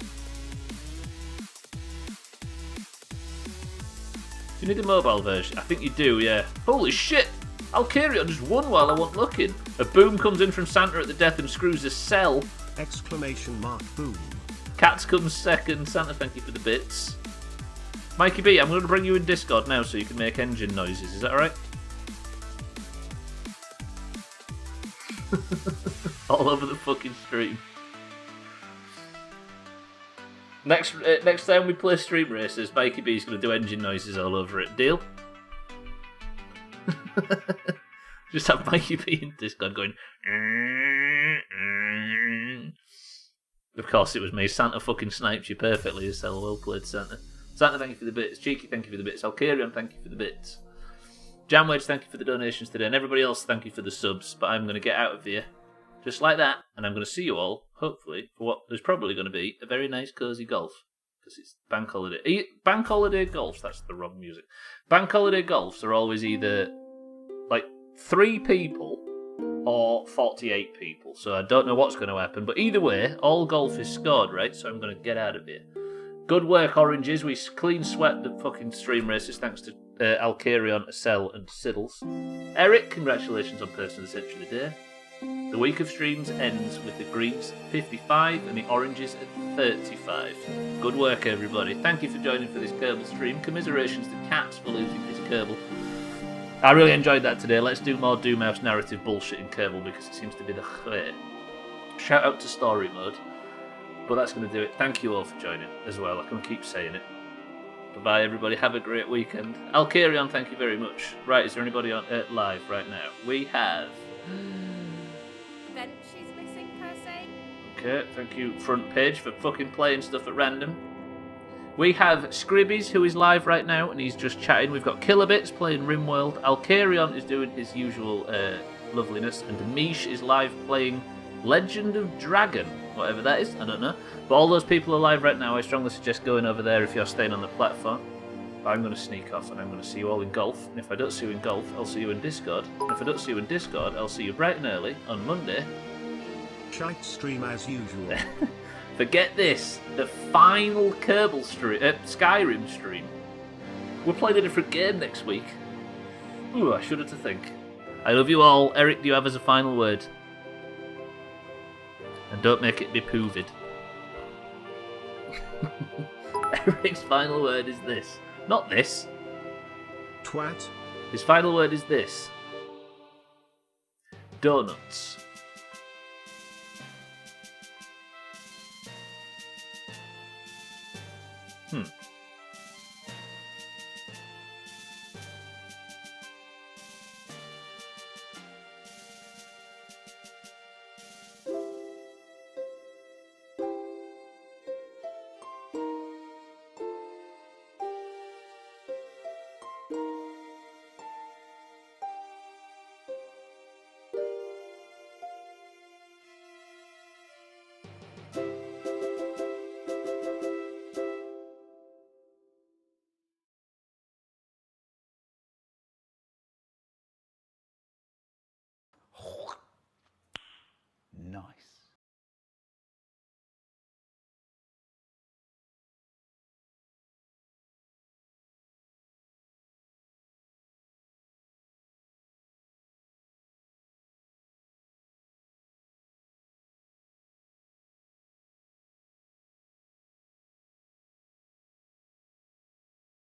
Do you need a mobile version? I think you do, yeah. Holy shit! Alcarion just won while I wasn't looking. A boom comes in from Santa at the death and screws a cell. Exclamation mark boom. Cats comes second. Santa, thank you for the bits. Mikey B, I'm going to bring you in Discord now so you can make engine noises. Is that alright? All over the fucking stream. Next time we play stream races, Mikey B is going to do engine noises all over it. Deal? Just have Mikey B in Discord going. Of course, it was me. Santa fucking sniped you perfectly. So well played, Santa. Santa, thank you for the bits. Cheeky, thank you for the bits. Alcarion, thank you for the bits. Jamwedge, thank you for the donations today. And everybody else, thank you for the subs. But I'm going to get out of here just like that. And I'm going to see you all, hopefully, for what there's probably going to be a very nice, cosy golf. Because it's bank holiday. Bank holiday golf, that's the wrong music. Bank holiday golfs are always either like 3 people or 48 people. So I don't know what's going to happen. But either way, all golf is scored, right? So I'm going to get out of here. Good work, Oranges. We clean swept the fucking stream races thanks to Alcarion, Acel, and Siddles. Eric, congratulations on Person of the Century Day. The week of streams ends with the greens 55 and the oranges at 35. Good work, everybody. Thank you for joining for this Kerbal stream. Commiserations to Cats for losing this Kerbal. I really enjoyed that today. Let's do more Doomhaus narrative bullshit in Kerbal because it seems to be the hit. Shout out to Story Mode. But that's going to do it. Thank you all for joining as well. I can keep saying it. Bye-bye, everybody. Have a great weekend. Alcarion, thank you very much. Right, is there anybody on live right now? We have... Then she's missing, per se. Okay, thank you, front page, for fucking playing stuff at random. We have Scribbies, who is live right now, and he's just chatting. We've got Killerbits playing RimWorld. Alcarion is doing his usual loveliness. And Mish is live playing Legend of Dragon. Whatever that is, I don't know. But all those people are live right now. I strongly suggest going over there if you're staying on the platform. But I'm going to sneak off and I'm going to see you all in golf. And if I don't see you in golf, I'll see you in Discord. And if I don't see you in Discord, I'll see you bright and early on Monday. Shite stream as usual. Forget this. The final Kerbal stream, Skyrim stream. We're playing a different game next week. Ooh, I shudder to think. I love you all. Eric, do you have as a final word? And don't make it be POOVID. Eric's final word is this. Not this. Twat. His final word is this. Donuts. Nice.